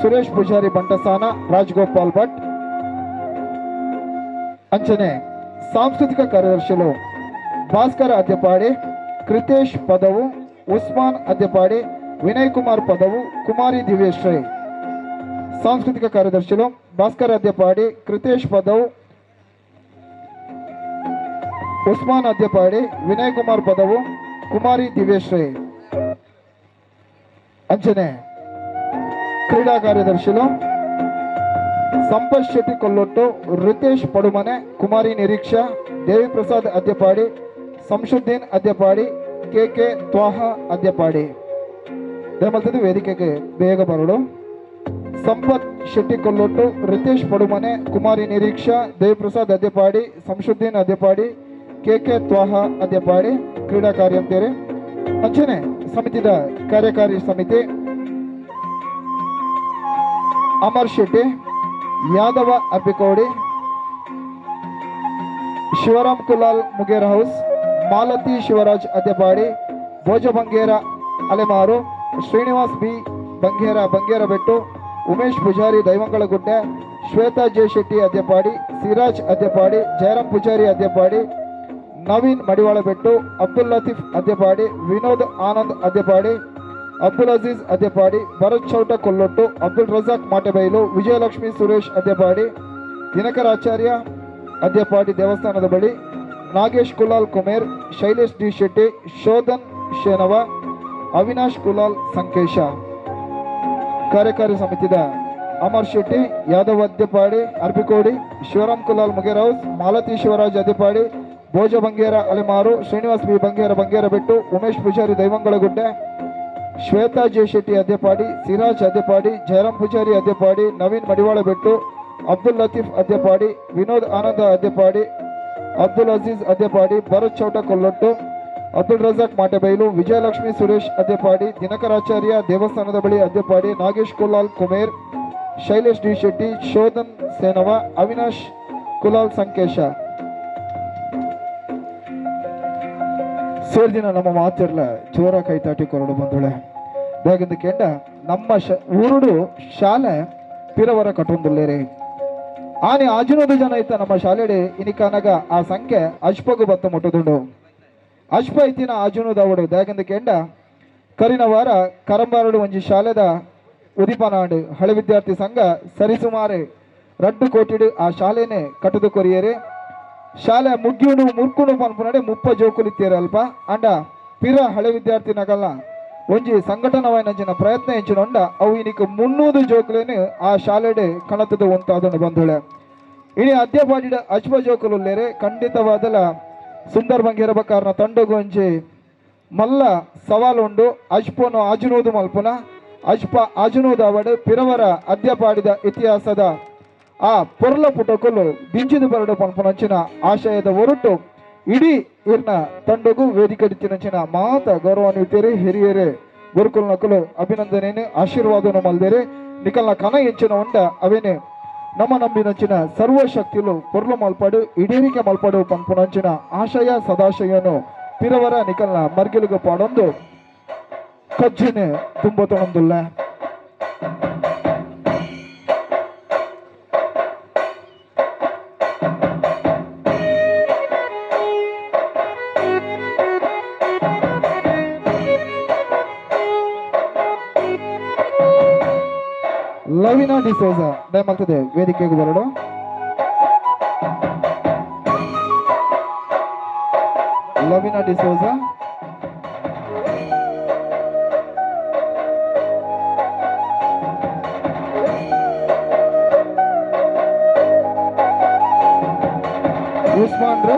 ಸುರೇಶ್ ಪೂಜಾರಿ ಬಂಟಸಾನ ರಾಜ್ಗೋಪಾಲ್ ಭಟ್ ಅಂಚನೆ ಸಾಂಸ್ಕೃತಿಕ ಕಾರ್ಯದರ್ಶಿಗಳು ಭಾಸ್ಕರ ಅದ್ಯಪಾಡಿ ಕೃತೇಶ್ ಪದವು ಉಸ್ಮಾನ್ ಅದ್ಯಪಾಡಿ ವಿನಯ್ ಕುಮಾರ್ ಪದವು ಕುಮಾರಿ ದಿವ್ಯಶ್ರೀ ಸಾಂಸ್ಕೃತಿಕ ಕಾರ್ಯದರ್ಶಿಗಳು ಭಾಸ್ಕರ್ ಅದ್ಯಪಾಡಿ ಕೃತೇಶ್ ಪದವು ಉಸ್ಮಾನ್ ಅದ್ಯಪಾಡಿ ವಿನಯ್ ಕುಮಾರ್ ಪದವು ಕುಮಾರಿ ದಿವ್ಯಶ್ರೀ ಅಂಚನೆ ಕ್ರೀಡಾ ಕಾರ್ಯದರ್ಶಿಗಳು ಸಂಪತ್ ಶೆಟ್ಟಿ ಕೊಲ್ಲೊಟ್ಟು ರಿತೇಶ್ ಪಡುಮನೆ ಕುಮಾರಿ ನಿರೀಕ್ಷಾ ದೇವಿ ಪ್ರಸಾದ್ ಅದ್ಯಪಾಡಿ ಸಂಶುದ್ದೀನ್ ಅದ್ಯಪಾಡಿ ಕೆ ತ್ವಾಹ ಅದ್ಯಪಾಡಿ ದಯಮಲ್ತದ ವೇದಿಕೆಗೆ ಬೇಗ ಬರಡು ಸಂಪತ್ ಶೆಟ್ಟಿ ಕೊಲ್ಲೊಟ್ಟು ರಿತೇಶ್ ಪಡುಮನೆ ಕುಮಾರಿ ನಿರೀಕ್ಷಾ ದೇವಿ ಪ್ರಸಾದ್ ಅದ್ಯಪಾಡಿ ಸಂಶುದ್ದೀನ್ ಅದ್ಯಪಾಡಿ ಕೆ ತ್ವಾಹ ಅದ್ಯಪಾಡಿ ಕ್ರೀಡಾ ಕಾರ್ಯ ಅಂತೇರಿ ಅಂಚನೆ ಸಮಿತಿದ ಕಾರ್ಯಕಾರಿ ಸಮಿತಿ ಅಮರ್ ಶೆಟ್ಟಿ ಯಾದವ ಅರ್ಬಿಕೋಡಿ ಶಿವರಾಮ್ ಕುಲಾಲ್ ಮುಗೇರ ಹೌಸ್ ಮಾಲತಿ ಶಿವರಾಜ್ ಅದ್ಯಪಾಡಿ ಭೋಜ ಬಂಗೇರ ಅಲೆಮಾರು ಶ್ರೀನಿವಾಸ್ ಬಿ ಬಂಗೇರ ಬಂಗೇರ ಬೆಟ್ಟು ಉಮೇಶ್ ಪೂಜಾರಿ ದೈವಂಗಳಗುಡ್ಡೆ ಶ್ವೇತಾ ಜೆ ಶೆಟ್ಟಿ ಅದ್ಯಪಾಡಿ ಸಿರಾಜ್ ಅದ್ಯಪಾಡಿ ಜಯರಾಮ್ ಪೂಜಾರಿ ಅದ್ಯಪಾಡಿ ನವೀನ್ ಮಡಿವಾಳ ಬೆಟ್ಟು ಅಬ್ದುಲ್ ಲತೀಫ್ ಅದ್ಯಪಾಡಿ ವಿನೋದ್ ಆನಂದ್ ಅದ್ಯಪಾಡಿ ಅಬ್ದುಲ್ ಅಜೀಜ್ ಅದ್ಯಪಾಡಿ ಭರತ್ ಚೌಟ ಕೊಲ್ಲೊಟ್ಟು ಅಬ್ದುಲ್ ರಜಾಕ್ ಮಾಟೆಬೈಲು ವಿಜಯಲಕ್ಷ್ಮಿ ಸುರೇಶ್ ಅದ್ಯಪಾಡಿ ದಿನಕರ ಆಚಾರ್ಯ ಅದ್ಯಪಾಡಿ ದೇವಸ್ಥಾನದ ಬಳಿ ನಾಗೇಶ್ ಕುಲಾಲ್ ಕುಮೇರ್ ಶೈಲೇಶ್ ಡಿ ಶೆಟ್ಟಿ ಶೋಧನ್ ಶೇನವ ಅವಿನಾಶ್ ಕುಲಾಲ್ ಸಂಕೇಶ ಕಾರ್ಯಕಾರಿ ಸಮಿತಿದ ಅಮರ್ ಶೆಟ್ಟಿ ಯಾದವ್ ಅದ್ಯಪಾಡಿ ಅರ್ಬಿಕೋಡಿ ಶಿವರಾಮ್ ಕುಲಾಲ್ ಮುಗೇರ್ ಹೌಸ್ ಮಾಲತಿ ಶಿವರಾಜ್ ಅದ್ಯಪಾಡಿ ಭೋಜ ಬಂಗೇರ ಅಲೆಮಾರು ಶ್ರೀನಿವಾಸ್ ಬಿ ಬಂಗೇರ ಬಂಗೇರ ಬೆಟ್ಟು ಉಮೇಶ್ ಪೂಜಾರಿ ದೈವಂಗಳಗುಡ್ಡೆ ಶ್ವೇತಾ ಜೆ ಶೆಟ್ಟಿ ಅದ್ಯಪಾಡಿ ಸಿರಾಜ್ ಅದ್ಯಪಾಡಿ ಜಯರಾಮ್ ಪೂಜಾರಿ ಅದ್ಯಪಾಡಿ ನವೀನ್ ಮಡಿವಾಳ ಬೆಟ್ಟು ಅಬ್ದುಲ್ ಲತೀಫ್ ಅದ್ಯಪಾಡಿ ವಿನೋದ್ ಆನಂದ ಅದ್ಯಪಾಡಿ ಅಬ್ದುಲ್ ಅಜೀಜ್ ಅದ್ಯಪಾಡಿ ಭರತ್ ಚೌಟ ಕೊಲ್ಲೊಟ್ಟು ಅಬ್ದುಲ್ ರಜಾಕ್ ಮಾಟೆಬೈಲು ವಿಜಯಲಕ್ಷ್ಮಿ ಸುರೇಶ್ ಅದ್ಯಪಾಡಿ ದಿನಕರಾಚಾರ್ಯ ದೇವಸ್ಥಾನದ ಬಳಿ ಅದ್ಯಪಾಡಿ ನಾಗೇಶ್ ಕುಲಾಲ್ ಕುಮೇರ್ ಶೈಲೇಶ್ ಡಿ ಶೆಟ್ಟಿ ಶೋಧನ್ ಸೇನವ ಅವಿನಾಶ್ ಕುಲಾಲ್ ಸಂಕೇಶ ಸೇರ್ದಿನ ನಮ್ಮ ಮಾತಿರ್ಲ ಚೋರ ಕೈತಾಟಿ ಕೊರಡು ಬಂದುಳೆ ಬೇಗಂದ ಕೆಂಡ ನಮ್ಮ ಊರುಡು ಶಾಲೆ ಪಿರವರ ಕಟ್ಟೊಂದುಲ್ಲೇರಿ ಆನೆ ಆಜುನೋದು ಜನ ಐತ ನಮ್ಮ ಶಾಲೆಡೆ ಇನಿಕಾನಾಗ ಆ ಸಂಖ್ಯೆ ಅಜ್ಪಗು ಬತ್ತ ಮುಟ್ಟದುಂಡು ಅಜ್ಪ ಐತಿನ ಆಜುನೋದವಡು ಬೇಗಂದ ಕೆಂಡ ಕರಿನ ವಾರ ಕರಂಬಾರಡು ಒಂಜಿ ಶಾಲೆದ ಉದಿಪನಾಡು ಹಳೆ ವಿದ್ಯಾರ್ಥಿ ಸಂಘ ಸರಿಸುಮಾರು 2 ಕೋಟಿಡು ಆ ಶಾಲೆನೆ ಕಟ್ಟದು ಕೊರಿಯರೆ ಶಾಲೆ ಮುಗ್ಗಿಯುಡು ಮುರ್ಕುಡು ಪನ್ಪುನಡೆ 30 ಜೋಕುಲಿತ್ತೇರೆ ಅಲ್ಪ ಅಂಡ ಪಿರ ಹಳೆ ವಿದ್ಯಾರ್ಥಿ ನಗಲ್ನ ಒಂಜಿ ಸಂಘಟನವಾಯಿನ ಪ್ರಯತ್ನ ಹೆಂಚಿನೊಂಡ ಅವು ಇನಿಕ್ 300 ಜೋಕುಲೇನು ಆ ಶಾಲೆಡೆ ಕಣತದ ಉಂಟಾದನು ಬಂಧುಳೆ ಇನಿ ಅದ್ಯಪಾಡಿಡ ಅಜ್ಪ ಜೋಕುಲುಲ್ಲೇರೆ ಖಂಡಿತವಾದಲ ಸುಂದರ್ ಬಂಗೇರ ಬಕಾರ್ನ ತಂಡಗೊಂಜಿ ಮಲ್ಲ ಸವಾಲುಂಡು ಅಜ್ಪೋನು ಆಜುನೋದು ಮಲ್ಪುನ ಅಜ್ಪ ಆಜುನೋದು ಅವಡು ಪಿರವರ ಅದ್ಯಪಾಡಿದ ಇತಿಹಾಸದ ಆ ಪೊರ್ಲ ಪುಟಕುಲು ದಿಂಜಿದು ಬರಡು ಪನ್ಪುನಂಚಿನ ಆಶಯದ ಹೊರಟು ಇಡೀ ಇರ್ನ ತಂಡಗೂ ವೇದಿಕೆ ಇತ್ತಿನಂಚಿನ ಮಾತ ಗೌರವಾನ್ವಿತರೆ ಹಿರಿಯರೇ ಗುರುಕುಲ ನಕಲು ಅಭಿನಂದನೆ ಆಶೀರ್ವಾದನು ಮಲ್ದೇರೆ ನಿಕಲ್ನ ಕನ ಎಂಚಿನ ಉಂಡ ಅವೇನೆ ನಮ್ಮ ನಂಬಿನಂಚಿನ ಸರ್ವಶಕ್ತಿಲು ಪೊರ್ಲು ಮಲ್ಪಾಡು ಇಡೀರಿಕೆ ಮಲ್ಪಾಡು ಪಂಪುನಂಚಿನ ಆಶಯ ಸದಾಶಯನು ಪಿರವರ ನಿಕಲ್ನ ಮರ್ಗಿಲುಗು ಪಾಡೊಂದು ಕಜ್ಜಿನೆ ತುಂಬತೊಂದುಲ್ಲ ಲವಿನಾ ಡಿಸೋಜ ದಯಮಾಡ್ತದೆ ವೇದಿಕೆಗೆ ಬರಡು. ಲವಿನಾ ಡಿಸೋಜ ಉಸ್ಮಾನ್ ರೇ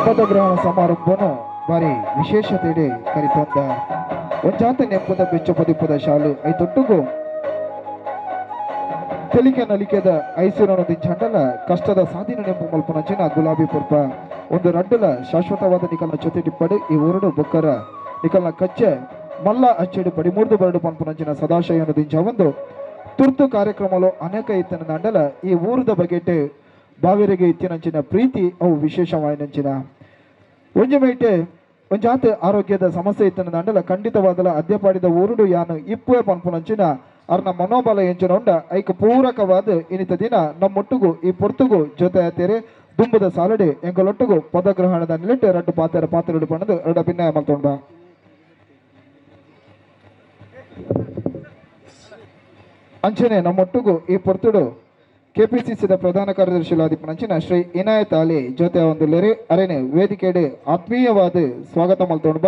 ಪದಗ್ರಹಣ ಸಮಾರಂಭನು ಬಾರಿ ವಿಶೇಷತೆಡೆ ಕರಿತಂದ ಒಂಜಾತ ನೆಂಪದ ಬೆಚ್ಚ ಪದಿಪದ ಶಾಲು ಐತೊಟ್ಟುಗು ತೆಲಿಕೆ ನಲಿಕೆದ ಐಸಿರೋನದಿ ಚಂಡಲ ಕಷ್ಟದ ಸಾಧಿನ ನೆಂಪು ಮಲ್ಪನಂಚಿನ ಗುಲಾಬಿ ಪುರ್ಪ ಒಂದು ರಡ್ಡಲ ಶಾಶ್ವತವಾದ ನಿಕಲ್ನ ಜೊತೆ ಟಿಪ್ಪಡು ಈ ಊರಡು ಬೊಕ್ಕರ ನಿಕಲ್ನ ಕಚ್ಚೆ ಮಲ್ಲ ಅಚ್ಚೆಡು ಪಡಿ ಮೂರ್ದು ಬರಡು ಪಂಪನಂಚಿನ ಸದಾಶಯನು ದಿಂಚ ಒಂದು ತುರ್ತು ಕಾರ್ಯಕ್ರಮಲು ಅನೇಕ ಇತ್ತಿನ ನಂಡಲ ಈ ಊರದ ಬಗೆಟ್ ಬಾವಿರಿಗೆ ಇತ್ತಿನಂಚಿನ ಪ್ರೀತಿ ಅವು ವಿಶೇಷವಾಯಿನಂಚಿನ ಒಂಜಮೇಟೆ ಒಂಜಾತ ಆರೋಗ್ಯದ ಸಮಸ್ಯೆ ಇತ್ತಿನ ನಂಡಲ ಖಂಡಿತವಾದಲ ಅದ್ಯಪಾಡಿದ ಊರುಡು ಯಾನು ಇಪ್ಪುವೆ ಪಂಪುನಂಚಿನ ಅರ್ನ ಮನೋಬಲ ಎಂಚಿನ ಉಂಡ ಐಕ ಪೂರಕವಾದ ಇನಿತ ದಿನ ನಮ್ಮೊಟ್ಟಿಗೂ ಈ ಪೊರ್ತುಗೂ ಜೊತೆ ಆತೇರೆ ದುಂಬದ ಸಾಲಡೆ ಎಂಗಳೊಟ್ಟಿಗೂ ಪದಗ್ರಹಣದ ನಿಲಿಟ್ಟು ರಡ್ಡು ಪಾತ್ರೆಡು ಪಣದು ಎರಡ ಭಿನ್ನಾಯ ಮಲ್ತೊಂಡ ಅಂಚನೆ ನಮ್ಮೊಟ್ಟಿಗೂ ಈ ಪೊರ್ತುಡು ಕೆಪಿಸಿಸಿದ ಪ್ರಧಾನ ಕಾರ್ಯದರ್ಶಿ ಲಾದಿಪನಂಚಿನ ಶ್ರೀ ಇನಾಯತ್ ಅಲಿ ಜೊತೆ ಒಂದುಲ್ಲೆರೆ ಅರೇನೆ ವೇದಿಕೆಡೆ ಆತ್ಮೀಯವಾದ ಸ್ವಾಗತ ಮಲ್ತೊಂಡ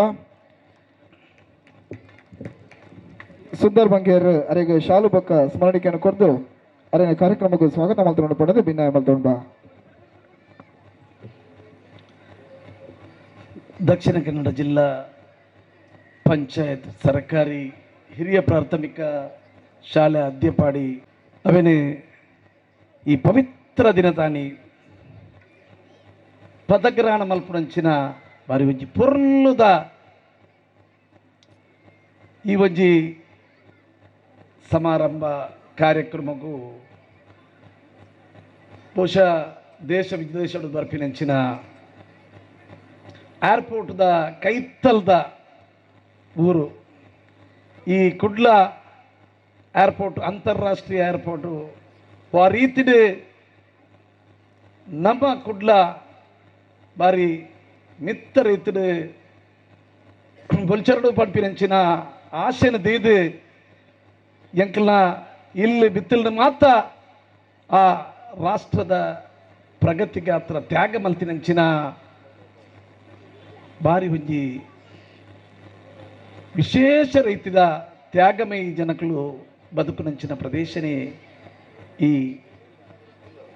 ಸುಂದರ್ ಬಂಗೇರ್ ಅರೆಗೆ ಶಾಲು ಬೊಕ್ಕ ಸ್ಮರಣಿಕೆಯನ್ನು ಕೊರ್ದು ಅರೇನೆ ಕಾರ್ಯಕ್ರಮಕ್ಕೂ ಸ್ವಾಗತ ಮಲ್ತೊಂಡು ಪಡೆದು ಭಿನ್ನಾಯ ಮಲ್ತೊಂಡ ದಕ್ಷಿಣ ಕನ್ನಡ ಜಿಲ್ಲಾ ಪಂಚಾಯತ್ ಸರ್ಕಾರಿ ಹಿರಿಯ ಪ್ರಾಥಮಿಕ ಶಾಲೆ ಅದ್ಯಪಾಡಿ ಅವೇನೆ ಈ ಪವಿತ್ರ ದಿನ ತಾನಿ ಪದಗ್ರಹಣ ಮಲ್ಪುನಂಚಿನ ಬಾರಿ ಒಂಜಿ ಪೊರ್ಲುದ ಈ ಒಂಜಿ ಸಮಾರಂಭ ಕಾರ್ಯಕ್ರಮಕ್ಕೂ ಬಹುಶಃ ದೇಶ ವಿದೇಶದ ಬರ್ಪಿನಂಚಿನ ಏರ್ಪೋರ್ಟ್ದ ಕೈತಲ್ದ ಊರು ಈ ಕುಡ್ಲ ಏರ್ಪೋರ್ಟ್ ಅಂತಾರಾಷ್ಟ್ರೀಯ ಏರ್ಪೋರ್ಟು ಆ ರೀತಿಡ್ ನಮ್ಮ ಕುಡ್ಲ ಬಾರಿ ಮಿತ್ತ ರೀತಿಡ್ ಬೊಲ್ಚರಡು ಪಂಪಿನಂಚಿನ ಆಶೆನ ದೀದು ಎಂಕಲ್ನ ಇಲ್ಲಿ ಬಿತ್ತಲ್ನ ಮಾತ್ರ ಆ ರಾಷ್ಟ್ರದ ಪ್ರಗತಿಗೆ ಹತ್ರ ತ್ಯಾಗ ಮಲ್ತಿನಂಚಿನ ಬಾರಿ ಒಂಜಿ ವಿಶೇಷ ರೀತಿದ ತ್ಯಾಗಮಯಿ ಜನಕಲು ಬದುಕುನಂಚಿನ ಪ್ರದೇಶನೇ ಈ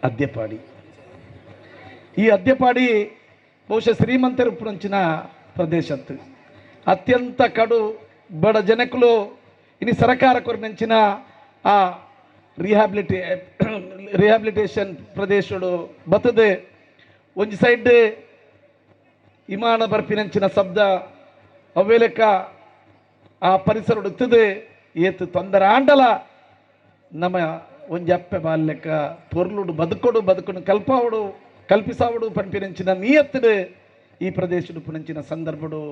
ಅದ್ಯಪಾಡಿ. ಈ ಅದ್ಯಪಾಡಿ ಬಹುಶಃ ಶ್ರೀಮಂತರು ಪುನಂಚಿನ ಪ್ರದೇಶ ಅತ್ಯಂತ ಕಡು ಬಡ ಜನಕಲು ಇನ್ನು ಸರ್ಕಾರ ಕೊರನಂಚಿನ ಆ ರಿಹ್ಯಾಬಿಲಿಟೇಷನ್ ಪ್ರದೇಶಗಳು ಬತ್ತದು ಒಂಜಿ ಸೈಡ್ ವಿಮಾನ ಬರ್ಪಿನಂಚಿನ ಶಬ್ದ ಅವೇ ಲೆಕ್ಕ ಆ ಪರಿಸರ ಉಡುತ್ತದೆ ಏತು ತೊಂದರೆ ಆಂಡಲ ನಮ್ಮ ಒಂಜಿ ಅಪ್ಪೆ ಬಾಲ್ಯಕ್ಕ ಪೊರ್ಲುಡು ಬದುಕುಡು ಕಲ್ಪಿಸಾವಡು ಪಂಪಿನಂಚಿನ ನಿಯತ್ತಡು ಈ ಪ್ರದೇಶಡು ಪುನಂಚಿನ ಸಂದರ್ಭಡು